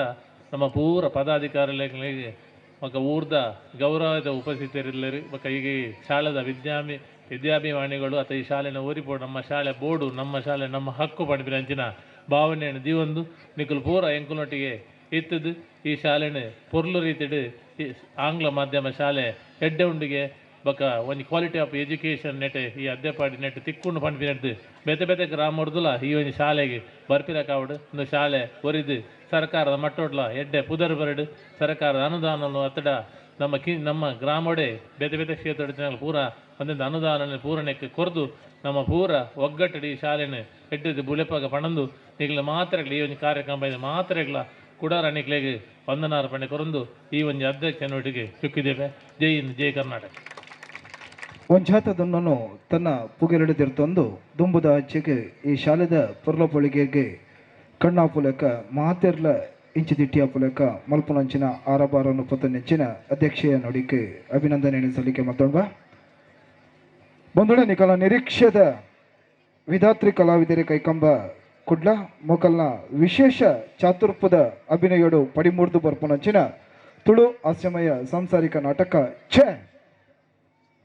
ನಮ್ಮ ಪೂರ ಪದಾಧಿಕಾರಿಗಳಿಗೆ ಮಕ್ಕ ಊರ್ದ ಗೌರವದ ಉಪಸ್ಥಿತರಿಲ್ಲರಿ ಬಕ್ಕ ಈಗ ಶಾಲೆದ ವಿದ್ಯಾಭಿಮಾನಿಗಳು ಅಥವಾ ಈ ಶಾಲೆನ ಓರಿಪೋಡು ನಮ್ಮ ಶಾಲೆ ಬೋರ್ಡು ನಮ್ಮ ಶಾಲೆ ನಮ್ಮ ಹಕ್ಕು ಪಣಿಪಿನ ಅಂಚಿನ ಭಾವನೆಯನ್ನು ದೀವೊಂದು ನಿಖಲು ಪೂರ ಎಂಕುನೊಟ್ಟಿಗೆ ಇತ್ತದು ಈ ಶಾಲೆನ ಪೊರ್ಲು ರೀತಿಡು ಆಂಗ್ಲ ಮಾಧ್ಯಮ ಶಾಲೆ ಎಡ್ಡೆ ಉಂಡಿಗೆ ಬೊಕ್ಕ ಒಂಜಿ ಕ್ವಾಲಿಟಿ ಆಫ್ ಎಜುಕೇಷನ್ ನೆಟ್ ಈ ಅದ್ದೆಪಾಡಿ ನೆಟ್ ತಿಕ್ಕೊಂಡು ಪಂಪಿನದ್ದು ಬೇತೆ ಬೇತೆ ಗ್ರಾಮಡ್ದುಲ ಈ ಒಂಜಿ ಶಾಲೆಗೆ ಬರ್ಪಿರ ಕಾವಡು ಒಂದು ಶಾಲೆ ಒರಿದು ಸರ್ಕಾರದ ಮಟ್ಟೊಡ್ಲ ಎಡ್ಡೆ ಪುದರ್ ಬರಡು ಸರ್ಕಾರದ ಅನುದಾನ ಅತ್ತಡ ನಮ್ಮ ಗ್ರಾಮಡೆ ಬೇತೆ ಬೇತೆ ಕ್ಷೇತ್ರ ಪೂರ ಒಂದೊಂದು ಅನುದಾನ ಪೂರಣಕ್ಕೆ ಕೊರದು ನಮ್ಮ ಪೂರ ಒಗ್ಗಟ್ಟಡಿ ಈ ಶಾಲೆನ ಎಡ್ಡದು ಬುಳೆಪಾಗ ಪಣಂದು ಈಗಲ ಮಾತ್ರೆಗಳು ಈ ಒಂದು ಕಾರ್ಯಕ್ರಮ ಮಾತ್ರೆಗಳ ಕುಡಾರ ನಿಕ್ಲೆಗೆ ವಂದನಾರ್ಪಣೆ ಕೊರಂದು ಈ ಒಂದು ಅಧ್ಯಕ್ಷನೊಟ್ಟಿಗೆ ಸಿಕ್ಕಿದ್ದೇವೆ ಜೈ ಹಿಂದ್ ಜೈ ಕರ್ನಾಟಕ. ಒಂಜಾತದನ್ನು ತನ್ನ ಪುಗೆರಡಿದಿರ್ತೊಂದು ದುಂಬುದ ಆಚೆಗೆ ಈ ಶಾಲೆದ ಪೊರ್ಲಪೊಳಿಗೆಗೆ ಕಣ್ಣಾಪುಲೆಕ ಮಾತೆರ್ಲ ಇಂಚಿ ದಿಟ್ಟಿಯಾಪುಲೆಕ ಮಲ್ಪುನಂಚಿನ ಆರಬಾರನ್ನು ಪೊತ್ತನೆಂಚಿನ ಅಧ್ಯಕ್ಷೆಯ ನುಡಿಕೆ ಅಭಿನಂದನೆ ಸಲ್ಲಿಕೆ ಮಾತಾಡುವ ಬಂಧುಳ ನಿಕಲ ನಿರೀಕ್ಷೆದ ವಿಧಾತ್ರಿ ಕಲಾವಿದರಿ ಕೈಕಂಬ ಕುಡ್ಲ ಮೊಕಲ್ನ ವಿಶೇಷ ಚಾತುರ್ಪದ ಅಭಿನಯೋಡು ಪಡಿಮೂರ್ದು ಬರ್ಪುನಂಚಿನ ತುಳು ಹಾಸ್ಯಮಯ ಸಾಂಸಾರಿಕ ನಾಟಕ ಛೆ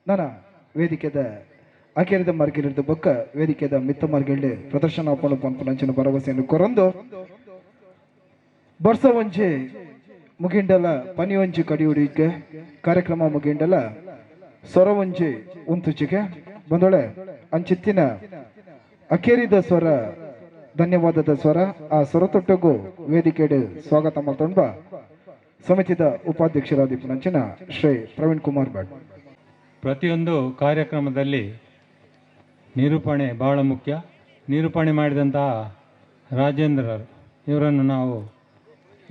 ನನ್ನ ವೇದಿಕೆದ ಆಕೆರಿದ ಮಾರ್ಗಿಲಿರ್ದ ಬೊಕ್ಕ ವೇದಿಕೆದ ಮಿತ್ತ ಮಾರ್ಗಿಲ್ಡೆ ಪ್ರದರ್ಶನ ಹಾಕೊಂಡು ಪಂಪುನಂಚಿನ ಭರವಸೆಯನ್ನು ಕೊರಂದು ಬರ್ಸ ಒಂಜೆ ಮುಗಿಂಡಲ ಪನಿ ಒಂಜಿ ಕಡಿಯುಡಿಗೆ ಕಾರ್ಯಕ್ರಮ ಮುಗಿಂಡಲ ಸ್ವರ ಒಂಜಿ ಉಂತುಚಿಗೆ ಬಂದೊಳೆ ಅಂಚಿತ್ತಿನ ಅಕೇರಿದ ಸ್ವರ ಧನ್ಯವಾದದ ಸ್ವರ ಆ ಸ್ವರತೊಟ್ಟಗೂ ವೇದಿಕೆಡೆ ಸ್ವಾಗತ ಮಾತೊಂಬ ಸಮಿತಿದ ಉಪಾಧ್ಯಕ್ಷರಾದ ನಂಚಿನ ಶ್ರೀ ಪ್ರವೀಣ್ ಕುಮಾರ್ ಭಟ್. ಪ್ರತಿಯೊಂದು ಕಾರ್ಯಕ್ರಮದಲ್ಲಿ ನಿರೂಪಣೆ ಬಹಳ ಮುಖ್ಯ. ನಿರೂಪಣೆ ಮಾಡಿದಂತಹ ರಾಜೇಂದ್ರರು ಇವರನ್ನು ನಾವು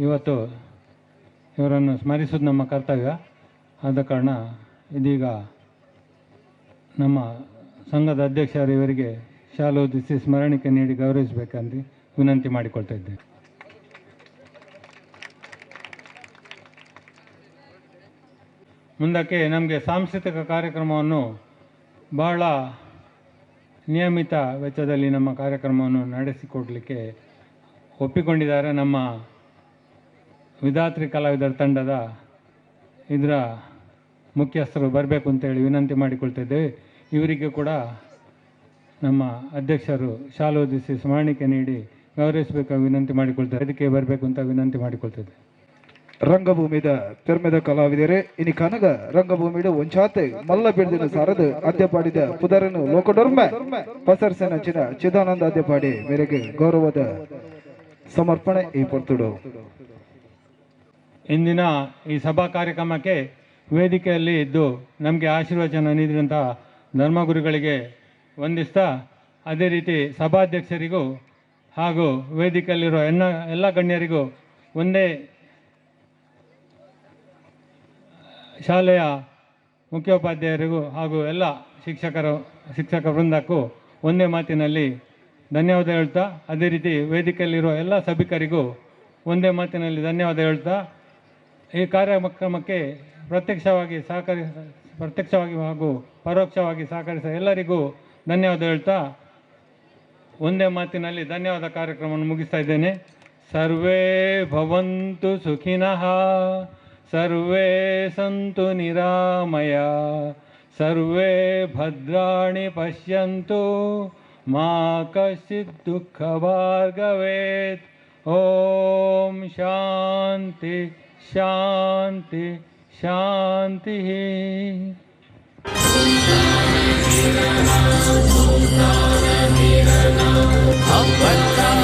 ಇವತ್ತು ಇವರನ್ನು ಸ್ಮರಿಸುವುದು ನಮ್ಮ ಕರ್ತವ್ಯ. ಆದ ಕಾರಣ ಇದೀಗ ನಮ್ಮ ಸಂಘದ ಅಧ್ಯಕ್ಷರು ಇವರಿಗೆ ಶಾಲೋದಿಸಿ ಸ್ಮರಣಿಕೆ ನೀಡಿ ಗೌರವಿಸಬೇಕಂತ ವಿನಂತಿ ಮಾಡಿಕೊಳ್ತಾ ಇದ್ದೇನೆ. ಮುಂದಕ್ಕೆ ನಮಗೆ ಸಾಂಸ್ಕೃತಿಕ ಕಾರ್ಯಕ್ರಮವನ್ನು ಬಹಳ ನಿಯಮಿತ ವೆಚ್ಚದಲ್ಲಿ ನಮ್ಮ ಕಾರ್ಯಕ್ರಮವನ್ನು ನಡೆಸಿಕೊಡಲಿಕ್ಕೆ ಒಪ್ಪಿಕೊಂಡಿದ್ದಾರೆ ನಮ್ಮ ವಿಧಾತ್ರಿ ಕಲಾವಿದರ ತಂಡದ ಇದರ ಮುಖ್ಯಸ್ಥರು ಬರಬೇಕು ಅಂತೇಳಿ ವಿನಂತಿ ಮಾಡಿಕೊಳ್ತಿದ್ದೇವೆ. ಇವರಿಗೆ ಕೂಡ ನಮ್ಮ ಅಧ್ಯಕ್ಷರು ಶಾಲೋದಿಸಿ ಸ್ಮರಣಿಕೆ ನೀಡಿ ಗೌರವಿಸಬೇಕಾಗಿ ವಿನಂತಿ ಮಾಡಿಕೊಳ್ತಾರೆ. ಅದಕ್ಕೆ ಬರಬೇಕು ಅಂತ ವಿನಂತಿ ಮಾಡಿಕೊಳ್ತಿದ್ದೆ. ರಂಗಭೂಮಿದ ಪೆರ್ಮೆದ ಕಲಾವಿದರೇ ಇನಿ ಕನಗ ರಂಗಭೂಮಿಡು ಒಂಚಾತೆ ಮಲ್ಲ ಬಿಡ್ದಿನ ಸಾರದು ಅದ್ಯಪಾಡಿದ ಪುದರನು ಲೋಕಡೊರ್ಮೆ ಪಸರ್ಸೆನಂಚಿನ ಚಿದಾನಂದ ಅದ್ಯಪಾಡಿ ಮೇರೆಗೆ ಗೌರವದ ಸಮರ್ಪಣೆ ಈ ಪೊರ್ತುಡು. ಇಂದಿನ ಈ ಸಭಾ ಕಾರ್ಯಕ್ರಮಕ್ಕೆ ವೇದಿಕೆಯಲ್ಲಿ ಇದ್ದು ನಮಗೆ ಆಶೀರ್ವಚನ ನೀಡಿದಂಥ ಧರ್ಮಗುರುಗಳಿಗೆ ವಂದಿಸ್ತಾ, ಅದೇ ರೀತಿ ಸಭಾಧ್ಯಕ್ಷರಿಗೂ ಹಾಗೂ ವೇದಿಕೆಯಲ್ಲಿರುವ ಎಲ್ಲ ಗಣ್ಯರಿಗೂ ಒಂದೇ ಶಾಲೆಯ ಮುಖ್ಯೋಪಾಧ್ಯಾಯರಿಗೂ ಹಾಗೂ ಎಲ್ಲ ಶಿಕ್ಷಕ ವೃಂದಕ್ಕೂ ಒಂದೇ ಮಾತಿನಲ್ಲಿ ಧನ್ಯವಾದ ಹೇಳ್ತಾ, ಅದೇ ರೀತಿ ವೇದಿಕೆಯಲ್ಲಿರುವ ಎಲ್ಲ ಸಭಿಕರಿಗೂ ಒಂದೇ ಮಾತಿನಲ್ಲಿ ಧನ್ಯವಾದ ಹೇಳ್ತಾ, ಈ ಕಾರ್ಯಕ್ರಮಕ್ಕೆ ಪ್ರತ್ಯಕ್ಷವಾಗಿ ಹಾಗೂ ಪರೋಕ್ಷವಾಗಿ ಸಹಕರಿಸಿದ ಎಲ್ಲರಿಗೂ ಧನ್ಯವಾದ ಹೇಳ್ತಾ ಒಂದೇ ಮಾತಿನಲ್ಲಿ ಧನ್ಯವಾದ ಕಾರ್ಯಕ್ರಮವನ್ನು ಮುಗಿಸ್ತಾ ಇದ್ದೇನೆ. ಸರ್ವೇ ಭವಂತು ಸುಖಿನಃ, ಸರ್ವೇ ಸಂತು ನಿರಾಮಯ, ಸರ್ವೇ ಭದ್ರಾಣಿ ಪಶ್ಯಂತು, ಮಾ ಕಶ್ಚಿತ್ ದುಃಖ ಭಾರ್ಗವೇತ್. ಓಂ ಶಾಂತಿ ಶಾಂತಿ ಶಾಂತಿ. Abba